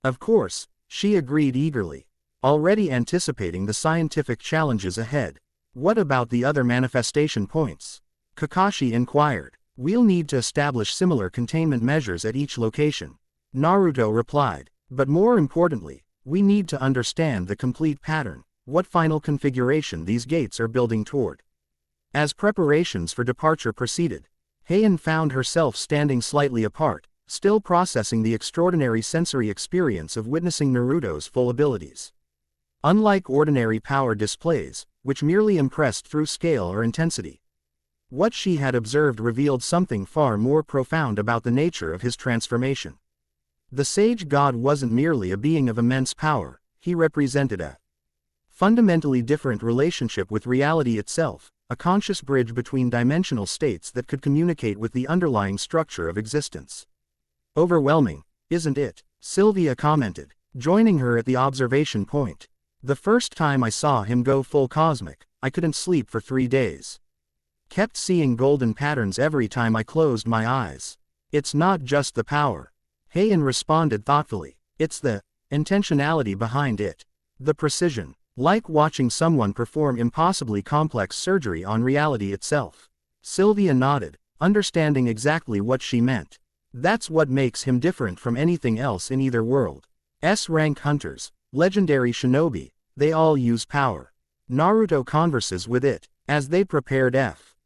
Of course, she agreed eagerly, already anticipating the scientific challenges ahead. What about the other manifestation points? Kakashi inquired. We'll need to establish similar containment measures at each location, Naruto replied. But more importantly, we need to understand the complete pattern, what final configuration these gates are building toward. As preparations for departure proceeded, Hae-In found herself standing slightly apart, still processing the extraordinary sensory experience of witnessing Naruto's full abilities. Unlike ordinary power displays, which merely impressed through scale or intensity, what she had observed revealed something far more profound about the nature of his transformation. The sage god wasn't merely a being of immense power, he represented a fundamentally different relationship with reality itself, a conscious bridge between dimensional states that could communicate with the underlying structure of existence. Overwhelming, isn't it? Sylvia commented, joining her at the observation point. The first time I saw him go full cosmic, I couldn't sleep for 3 days. Kept seeing golden patterns every time I closed my eyes. It's not just the power, Hae-In responded thoughtfully, it's the intentionality behind it. The precision, like watching someone perform impossibly complex surgery on reality itself. Sylvia nodded, understanding exactly what she meant. That's what makes him different from anything else in either world. S-rank hunters, legendary shinobi, they all use power. Naruto converses with it, as they prepared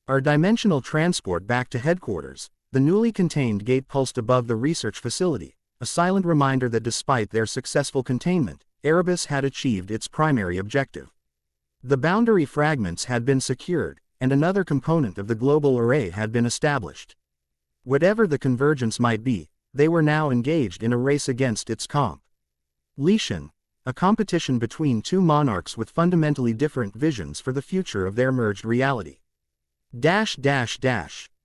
our dimensional transport back to headquarters. The newly contained gate pulsed above the research facility, a silent reminder that despite their successful containment, Erebus had achieved its primary objective. The boundary fragments had been secured, and another component of the global array had been established. Whatever the convergence might be, they were now engaged in a race against its completion, a competition between two monarchs with fundamentally different visions for the future of their merged reality.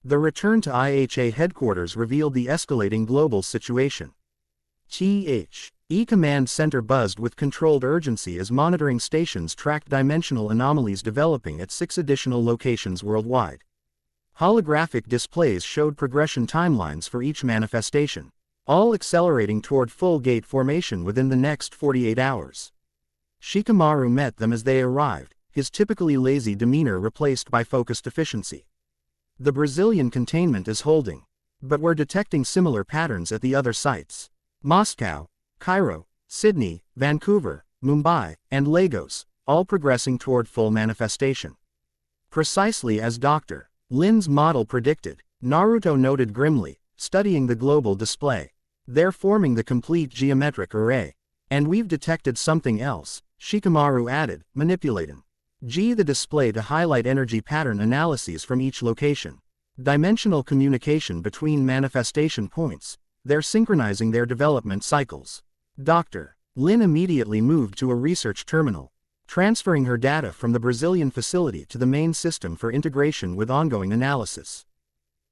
The return to IHA headquarters revealed the escalating global situation. Command Center buzzed with controlled urgency as monitoring stations tracked dimensional anomalies developing at 6 additional locations worldwide. Holographic displays showed progression timelines for each manifestation, all accelerating toward full gate formation within the next 48 hours. Shikamaru met them as they arrived, his typically lazy demeanor replaced by focused efficiency. The Brazilian containment is holding, but we're detecting similar patterns at the other sites. Moscow, Cairo, Sydney, Vancouver, Mumbai, and Lagos, all progressing toward full manifestation. Precisely as Dr. Lin's model predicted, Naruto noted grimly, studying the global display. They're forming the complete geometric array. And we've detected something else, Shikamaru added, manipulating the display to highlight energy pattern analyses from each location. Dimensional communication between manifestation points, they're synchronizing their development cycles. Dr. Lin immediately moved to a research terminal, transferring her data from the Brazilian facility to the main system for integration with ongoing analysis.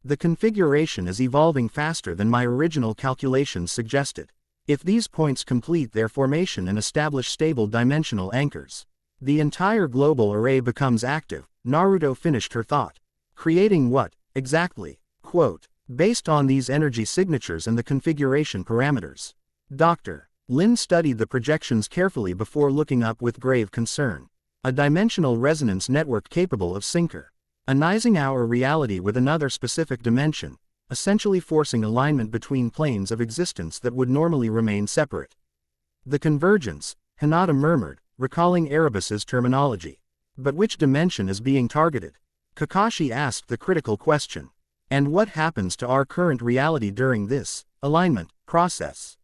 The configuration is evolving faster than my original calculations suggested. If these points complete their formation and establish stable dimensional anchors, the entire global array becomes active, Naruto finished her thought. Creating what, exactly? Quote, based on these energy signatures and the configuration parameters. Dr. Lin studied the projections carefully before looking up with grave concern. A dimensional resonance network capable of synchronizing our reality with another specific dimension, essentially forcing alignment between planes of existence that would normally remain separate. The convergence, Hinata murmured, recalling Erebus's terminology. But which dimension is being targeted? Kakashi asked the critical question. And what happens to our current reality during this alignment process?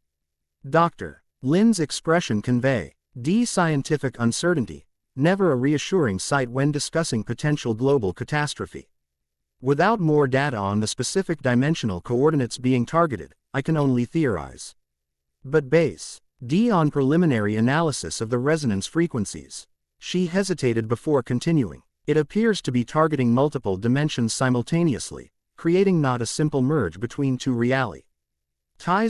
Dr. Lin's expression convey scientific uncertainty, never a reassuring sight when discussing potential global catastrophe. Without more data on the specific dimensional coordinates being targeted, I can only theorize. But base on preliminary analysis of the resonance frequencies. She hesitated before continuing. It appears to be targeting multiple dimensions simultaneously, creating not a simple merge between two realities,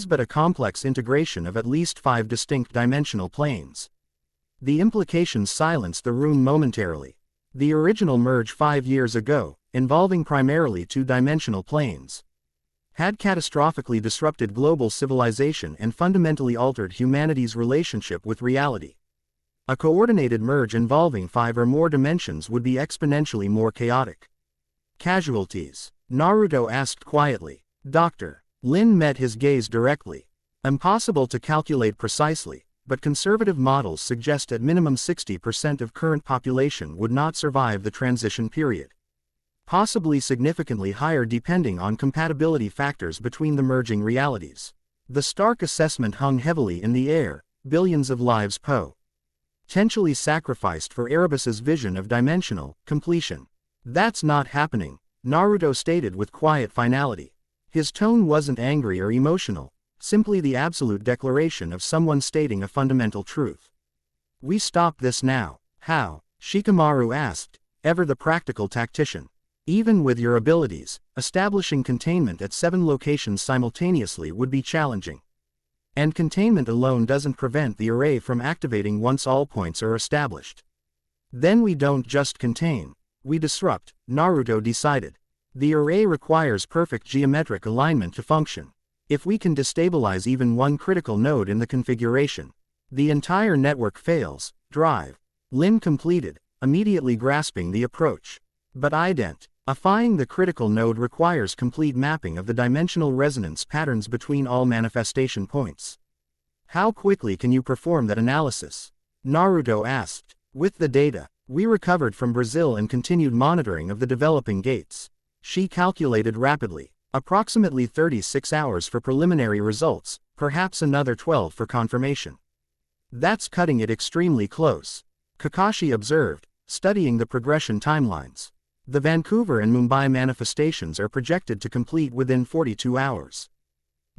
but a complex integration of at least 5 distinct dimensional planes. The implications silenced the room momentarily. The original merge 5 years ago, involving primarily 2-dimensional planes, had catastrophically disrupted global civilization and fundamentally altered humanity's relationship with reality. A coordinated merge involving 5 or more dimensions would be exponentially more chaotic. Casualties? Naruto asked quietly. Dr. Lin met his gaze directly. Impossible to calculate precisely, but conservative models suggest at minimum 60% of current population would not survive the transition period. Possibly significantly higher depending on compatibility factors between the merging realities. The stark assessment hung heavily in the air, billions of lives potentially sacrificed for Erebus's vision of dimensional completion. That's not happening, Naruto stated with quiet finality. His tone wasn't angry or emotional, simply the absolute declaration of someone stating a fundamental truth. We stop this now. How? Shikamaru asked, ever the practical tactician. Even with your abilities, establishing containment at 7 locations simultaneously would be challenging. And containment alone doesn't prevent the array from activating once all points are established. Then we don't just contain, we disrupt, Naruto decided. The array requires perfect geometric alignment to function. If we can destabilize even one critical node in the configuration, the entire network fails. Drive. Lin completed, immediately grasping the approach. But identifying the critical node requires complete mapping of the dimensional resonance patterns between all manifestation points. How quickly can you perform that analysis? Naruto asked. With the data we recovered from Brazil and continued monitoring of the developing gates, she calculated rapidly. Approximately 36 hours for preliminary results, perhaps another 12 for confirmation. That's cutting it extremely close, Kakashi observed, studying the progression timelines. The Vancouver and Mumbai manifestations are projected to complete within 42 hours.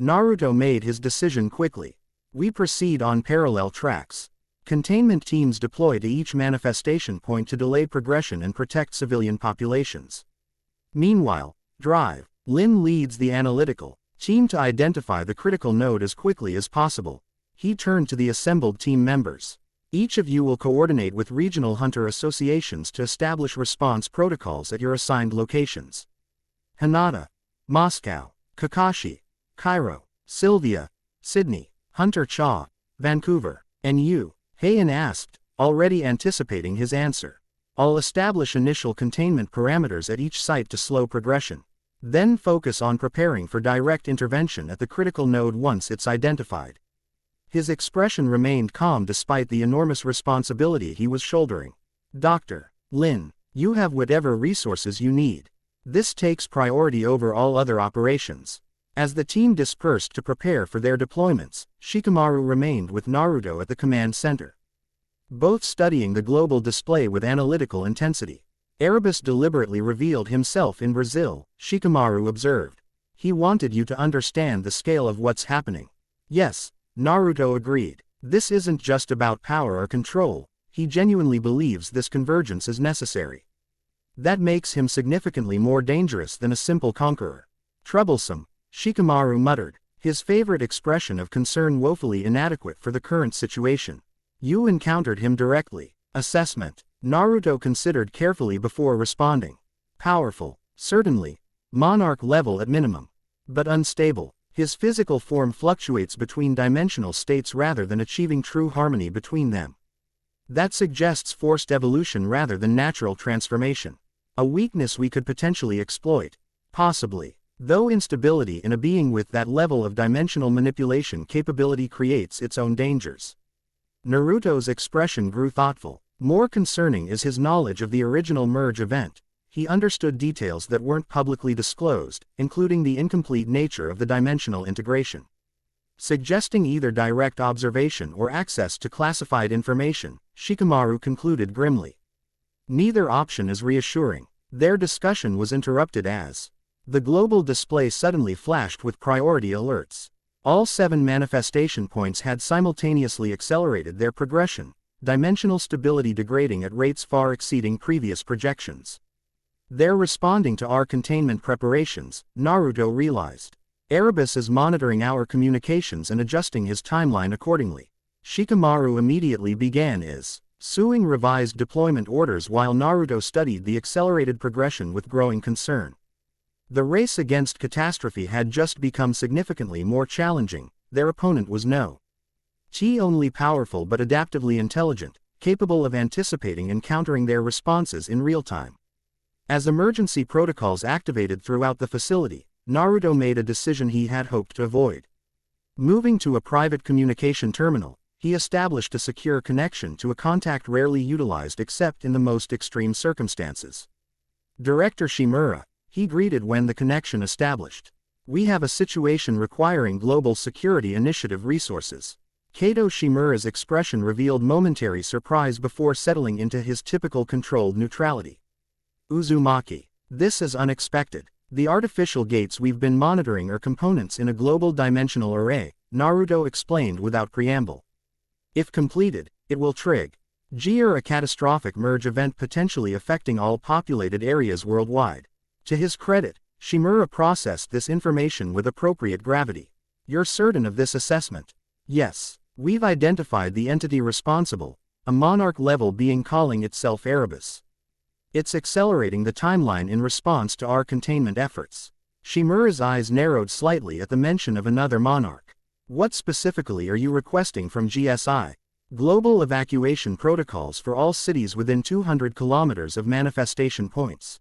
Naruto made his decision quickly. We proceed on parallel tracks. Containment teams deploy to each manifestation point to delay progression and protect civilian populations. Meanwhile, Drive. Lin leads the analytical team to identify the critical node as quickly as possible. He turned to the assembled team members. Each of you will coordinate with regional hunter associations to establish response protocols at your assigned locations. Hinata, Moscow, Kakashi, Cairo, Sylvia, Sydney, Hunter Cha, Vancouver, and you, Hae-In asked, already anticipating his answer. I'll establish initial containment parameters at each site to slow progression. Then focus on preparing for direct intervention at the critical node once it's identified. His expression remained calm despite the enormous responsibility he was shouldering. Dr. Lin, you have whatever resources you need. This takes priority over all other operations. As the team dispersed to prepare for their deployments, Shikamaru remained with Naruto at the command center, both studying the global display with analytical intensity. Erebus deliberately revealed himself in Brazil, Shikamaru observed. He wanted you to understand the scale of what's happening. Yes, Naruto agreed. This isn't just about power or control, he genuinely believes this convergence is necessary. That makes him significantly more dangerous than a simple conqueror. Troublesome, Shikamaru muttered, his favorite expression of concern woefully inadequate for the current situation. You encountered him directly. Assessment. Naruto considered carefully before responding. Powerful, certainly. Monarch level at minimum. But unstable. His physical form fluctuates between dimensional states rather than achieving true harmony between them. That suggests forced evolution rather than natural transformation. A weakness we could potentially exploit. Possibly. Though instability in a being with that level of dimensional manipulation capability creates its own dangers. Naruto's expression grew thoughtful. More concerning is his knowledge of the original merge event. He understood details that weren't publicly disclosed, including the incomplete nature of the dimensional integration. Suggesting either direct observation or access to classified information, Shikamaru concluded grimly. Neither option is reassuring. Their discussion was interrupted as the global display suddenly flashed with priority alerts. All 7 manifestation points had simultaneously accelerated their progression, dimensional stability degrading at rates far exceeding previous projections. They're responding to our containment preparations, Naruto realized. Erebus is monitoring our communications and adjusting his timeline accordingly. Shikamaru immediately began issuing revised deployment orders while Naruto studied the accelerated progression with growing concern. The race against catastrophe had just become significantly more challenging. Their opponent was no only powerful but adaptively intelligent, capable of anticipating and countering their responses in real time. As emergency protocols activated throughout the facility, Naruto made a decision he had hoped to avoid. Moving to a private communication terminal, he established a secure connection to a contact rarely utilized except in the most extreme circumstances. Director Shimura, he greeted when the connection established. We have a situation requiring global security initiative resources. Kato Shimura's expression revealed momentary surprise before settling into his typical controlled neutrality. Uzumaki. This is unexpected. The artificial gates we've been monitoring are components in a global dimensional array, Naruto explained without preamble. If completed, it will trigger a catastrophic merge event potentially affecting all populated areas worldwide. To his credit, Shimura processed this information with appropriate gravity. You're certain of this assessment? Yes. We've identified the entity responsible, a Monarch-level being calling itself Erebus. It's accelerating the timeline in response to our containment efforts. Shimura's eyes narrowed slightly at the mention of another Monarch. What specifically are you requesting from GSI? Global evacuation protocols for all cities within 200 kilometers of manifestation points.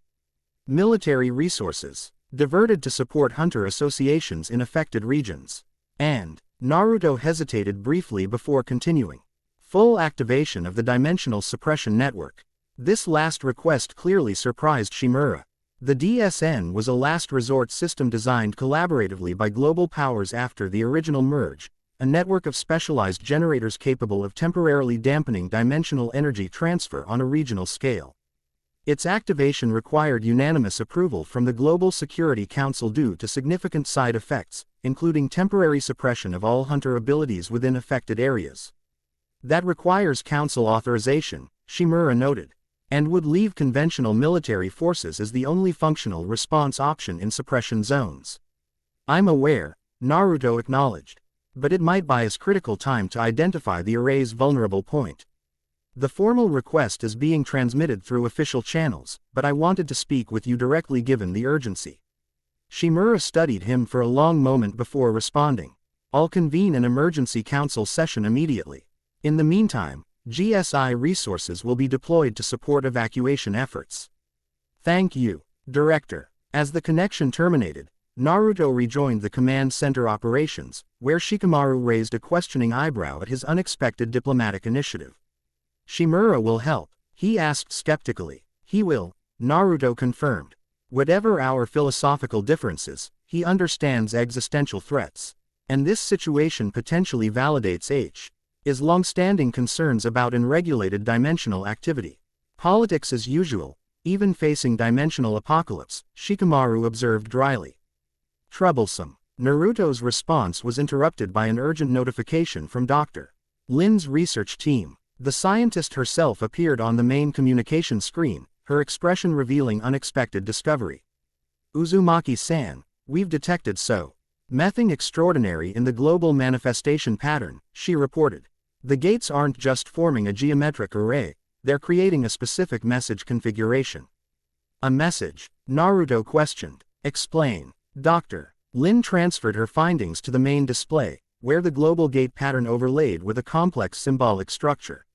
Military resources, diverted to support hunter associations in affected regions. And Naruto hesitated briefly before continuing. Full activation of the dimensional suppression network. This last request clearly surprised Shimura. The DSN was a last resort system designed collaboratively by global powers after the original merge, a network of specialized generators capable of temporarily dampening dimensional energy transfer on a regional scale. Its activation required unanimous approval from the Global Security Council due to significant side effects, including temporary suppression of all hunter abilities within affected areas. That requires council authorization, Shimura noted, and would leave conventional military forces as the only functional response option in suppression zones. I'm aware, Naruto acknowledged, but it might buy us critical time to identify the array's vulnerable point. The formal request is being transmitted through official channels, but I wanted to speak with you directly given the urgency. Shimura studied him for a long moment before responding. I'll convene an emergency council session immediately. In the meantime, GSI resources will be deployed to support evacuation efforts. Thank you, Director. As the connection terminated, Naruto rejoined the command center operations, where Shikamaru raised a questioning eyebrow at his unexpected diplomatic initiative. Shimura will help, he asked skeptically. He will, Naruto confirmed. Whatever our philosophical differences, he understands existential threats. And this situation potentially validates his long-standing concerns about unregulated dimensional activity. Politics as usual, even facing dimensional apocalypse, Shikamaru observed dryly. Troublesome. Naruto's response was interrupted by an urgent notification from Dr. Lin's research team. The scientist herself appeared on the main communication screen, her expression revealing unexpected discovery. Uzumaki-san, we've detected something extraordinary in the global manifestation pattern, she reported. The gates aren't just forming a geometric array, they're creating a specific message configuration. A message? Naruto questioned. Explain. Dr. Lin transferred her findings to the main display, where the global gate pattern overlaid with a complex symbolic structure.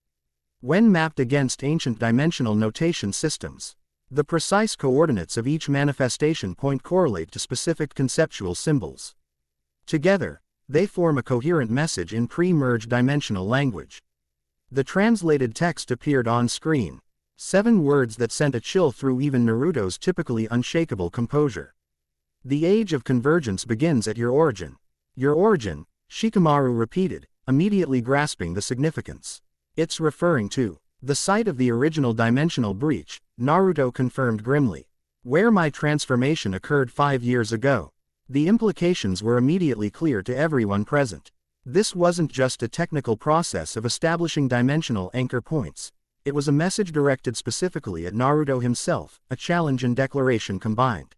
When mapped against ancient dimensional notation systems, the precise coordinates of each manifestation point correlate to specific conceptual symbols. Together, they form a coherent message in pre-merge dimensional language. The translated text appeared on screen. 7 words that sent a chill through even Naruto's typically unshakable composure. The age of convergence begins at your origin. Your origin, Shikamaru repeated, immediately grasping the significance. It's referring to the site of the original dimensional breach, Naruto confirmed grimly. Where my transformation occurred 5 years ago. The implications were immediately clear to everyone present. This wasn't just a technical process of establishing dimensional anchor points. It was a message directed specifically at Naruto himself, a challenge and declaration combined.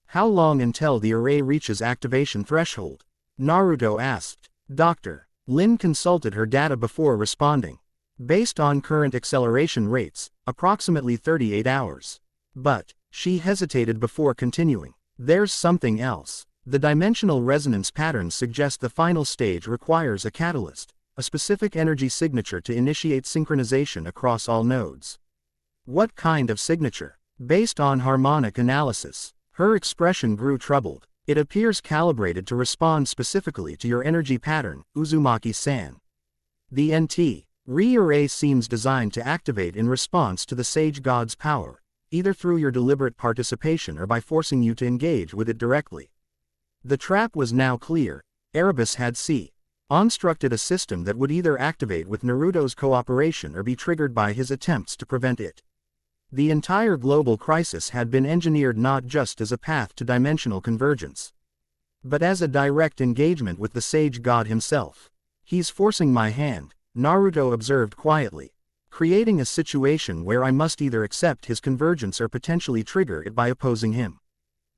How long until the array reaches activation threshold? Naruto asked. Dr. Lin consulted her data before responding. Based on current acceleration rates, approximately 38 hours. But, she hesitated before continuing. There's something else. The dimensional resonance patterns suggest the final stage requires a catalyst, a specific energy signature to initiate synchronization across all nodes. What kind of signature? Based on harmonic analysis. Her expression grew troubled. It appears calibrated to respond specifically to your energy pattern, Uzumaki-san. The NT Re-array seems designed to activate in response to the Sage God's power, either through your deliberate participation or by forcing you to engage with it directly. The trap was now clear. Erebus had constructed a system that would either activate with Naruto's cooperation or be triggered by his attempts to prevent it. The entire global crisis had been engineered not just as a path to dimensional convergence, but as a direct engagement with the Sage God himself. He's forcing my hand, Naruto observed quietly, creating a situation where I must either accept his convergence or potentially trigger it by opposing him.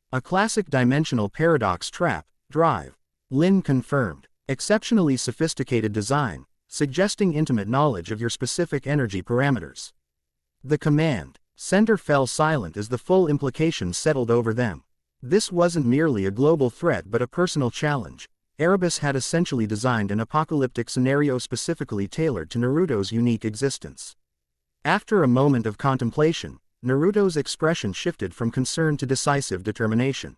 A classic dimensional paradox trap, drive. Lin confirmed. Exceptionally sophisticated design, suggesting intimate knowledge of your specific energy parameters. The command center fell silent as the full implications settled over them. This wasn't merely a global threat but a personal challenge. Erebus had essentially designed an apocalyptic scenario specifically tailored to Naruto's unique existence. After a moment of contemplation, Naruto's expression shifted from concern to decisive determination.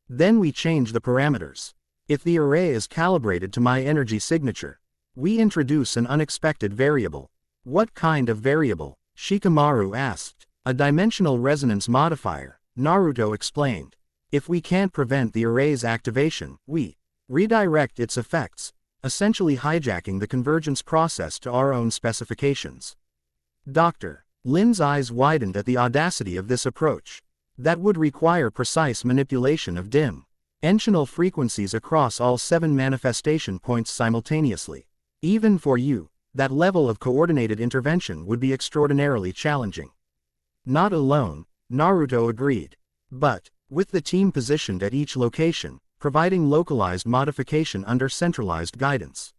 Then we change the parameters. If the array is calibrated to my energy signature, we introduce an unexpected variable. What kind of variable? Shikamaru asked. A dimensional resonance modifier, Naruto explained. If we can't prevent the array's activation, we redirect its effects, essentially hijacking the convergence process to our own specifications. Dr. Lin's eyes widened at the audacity of this approach. That would require precise manipulation of dimensional frequencies across all 7 manifestation points simultaneously. Even for you, that level of coordinated intervention would be extraordinarily challenging. Not alone, Naruto agreed. But, with the team positioned at each location, providing localized modification under centralized guidance.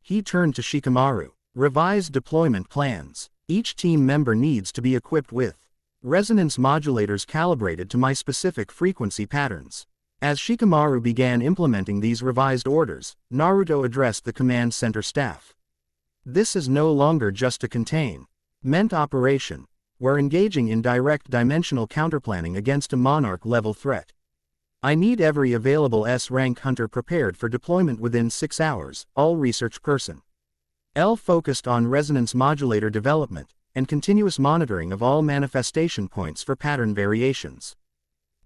He turned to Shikamaru. Revised deployment plans. Each team member needs to be equipped with resonance modulators calibrated to my specific frequency patterns. As Shikamaru began implementing these revised orders, Naruto addressed the command center staff. This is no longer just a containment operation. We're engaging in direct dimensional counterplanning against a Monarch-level threat. I need every available S-rank hunter prepared for deployment within 6 hours, all research personnel focused on resonance modulator development, and continuous monitoring of all manifestation points for pattern variations.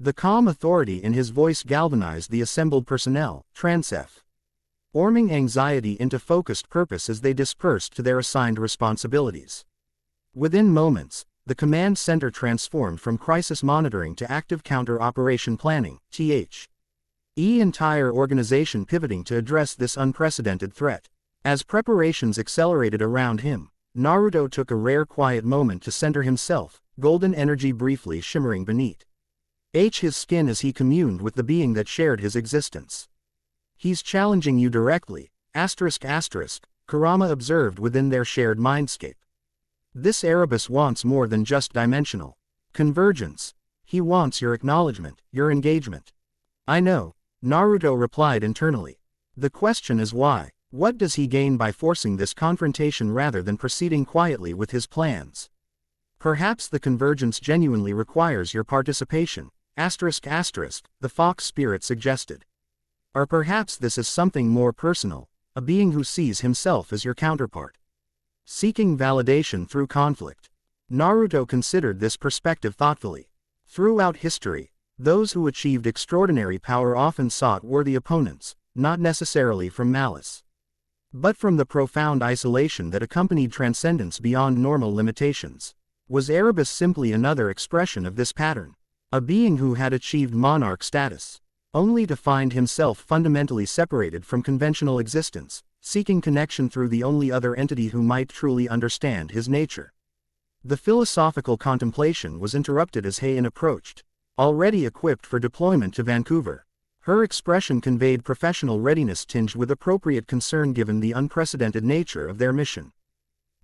The calm authority in his voice galvanized the assembled personnel, transforming anxiety into focused purpose as they dispersed to their assigned responsibilities. Within moments, the command center transformed from crisis monitoring to active counter-operation planning, entire organization pivoting to address this unprecedented threat. As preparations accelerated around him, Naruto took a rare quiet moment to center himself, golden energy briefly shimmering beneath his skin as he communed with the being that shared his existence. He's challenging you directly, Kurama observed within their shared mindscape. This Erebus wants more than just dimensional convergence. He wants your acknowledgement, your engagement. I know, Naruto replied internally. The question is why? What does he gain by forcing this confrontation rather than proceeding quietly with his plans? Perhaps the convergence genuinely requires your participation, the fox spirit suggested. Or perhaps this is something more personal, a being who sees himself as your counterpart. seeking validation through conflict. Naruto considered this perspective thoughtfully. Throughout history, those who achieved extraordinary power often sought worthy opponents, not necessarily from malice, but from the profound isolation that accompanied transcendence beyond normal limitations. Was Erebus simply another expression of this pattern? A being who had achieved monarch status, only to find himself fundamentally separated from conventional existence, seeking connection through the only other entity who might truly understand his nature. The philosophical contemplation was interrupted as Hae-In approached, already equipped for deployment to Vancouver. Her expression conveyed professional readiness tinged with appropriate concern given the unprecedented nature of their mission.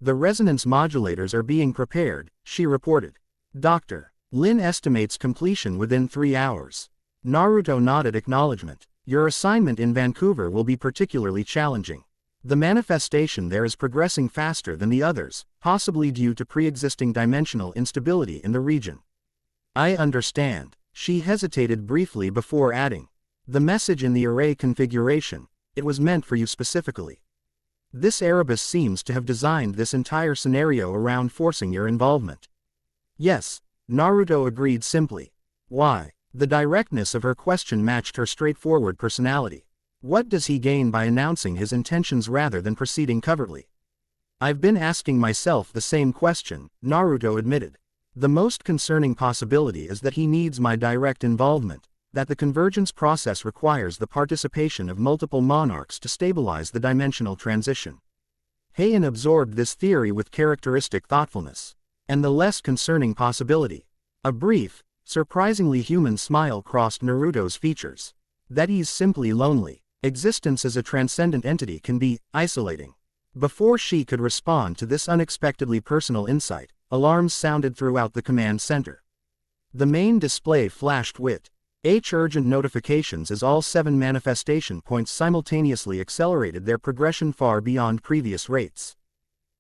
The resonance modulators are being prepared, she reported. Dr. Lin estimates completion within 3 hours. Naruto nodded acknowledgement. Your assignment in Vancouver will be particularly challenging. The manifestation there is progressing faster than the others, possibly due to pre-existing dimensional instability in the region. I understand. She hesitated briefly before adding. The message in the array configuration, it was meant for you specifically. This Erebus seems to have designed this entire scenario around forcing your involvement. Yes, Naruto agreed simply. Why? The directness of her question matched her straightforward personality. What does he gain by announcing his intentions rather than proceeding covertly? I've been asking myself the same question, Naruto admitted. The most concerning possibility is that he needs my direct involvement, that the convergence process requires the participation of multiple monarchs to stabilize the dimensional transition. Hae-In absorbed this theory with characteristic thoughtfulness. And the less concerning possibility. A brief, surprisingly human smile crossed Naruto's features. That he's simply lonely. Existence as a transcendent entity can be isolating. Before she could respond to this unexpectedly personal insight, alarms sounded throughout the command center. The main display flashed with urgent notifications as all 7 manifestation points simultaneously accelerated their progression far beyond previous rates.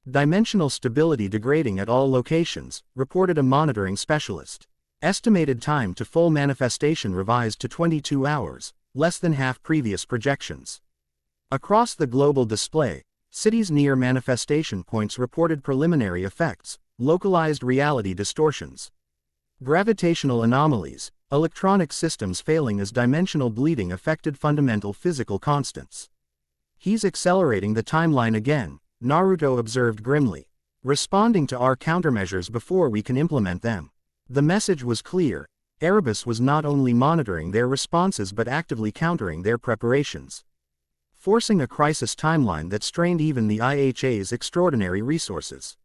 Dimensional stability degrading at all locations, reported a monitoring specialist. Estimated time to full manifestation revised to 22 hours, less than half previous projections. Across the global display, cities near manifestation points reported preliminary effects, localized reality distortions, gravitational anomalies, electronic systems failing as dimensional bleeding affected fundamental physical constants. He's accelerating the timeline again, Naruto observed grimly. Responding to our countermeasures before we can implement them. The message was clear. Erebus was not only monitoring their responses but actively countering their preparations. Forcing a crisis timeline that strained even the IHA's extraordinary resources.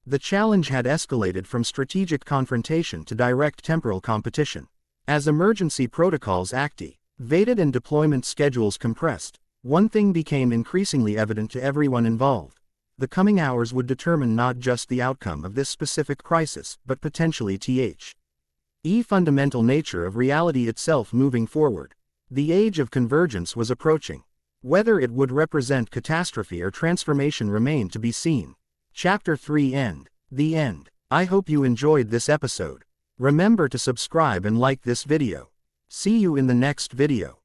The challenge had escalated from strategic confrontation to direct temporal competition. As emergency protocols activated and deployment schedules compressed, one thing became increasingly evident to everyone involved. The coming hours would determine not just the outcome of this specific crisis, but potentially the fundamental nature of reality itself moving forward. The age of convergence was approaching. Whether it would represent catastrophe or transformation remained to be seen. Chapter 3 End. The End. I hope you enjoyed this episode. Remember to subscribe and like this video. See you in the next video.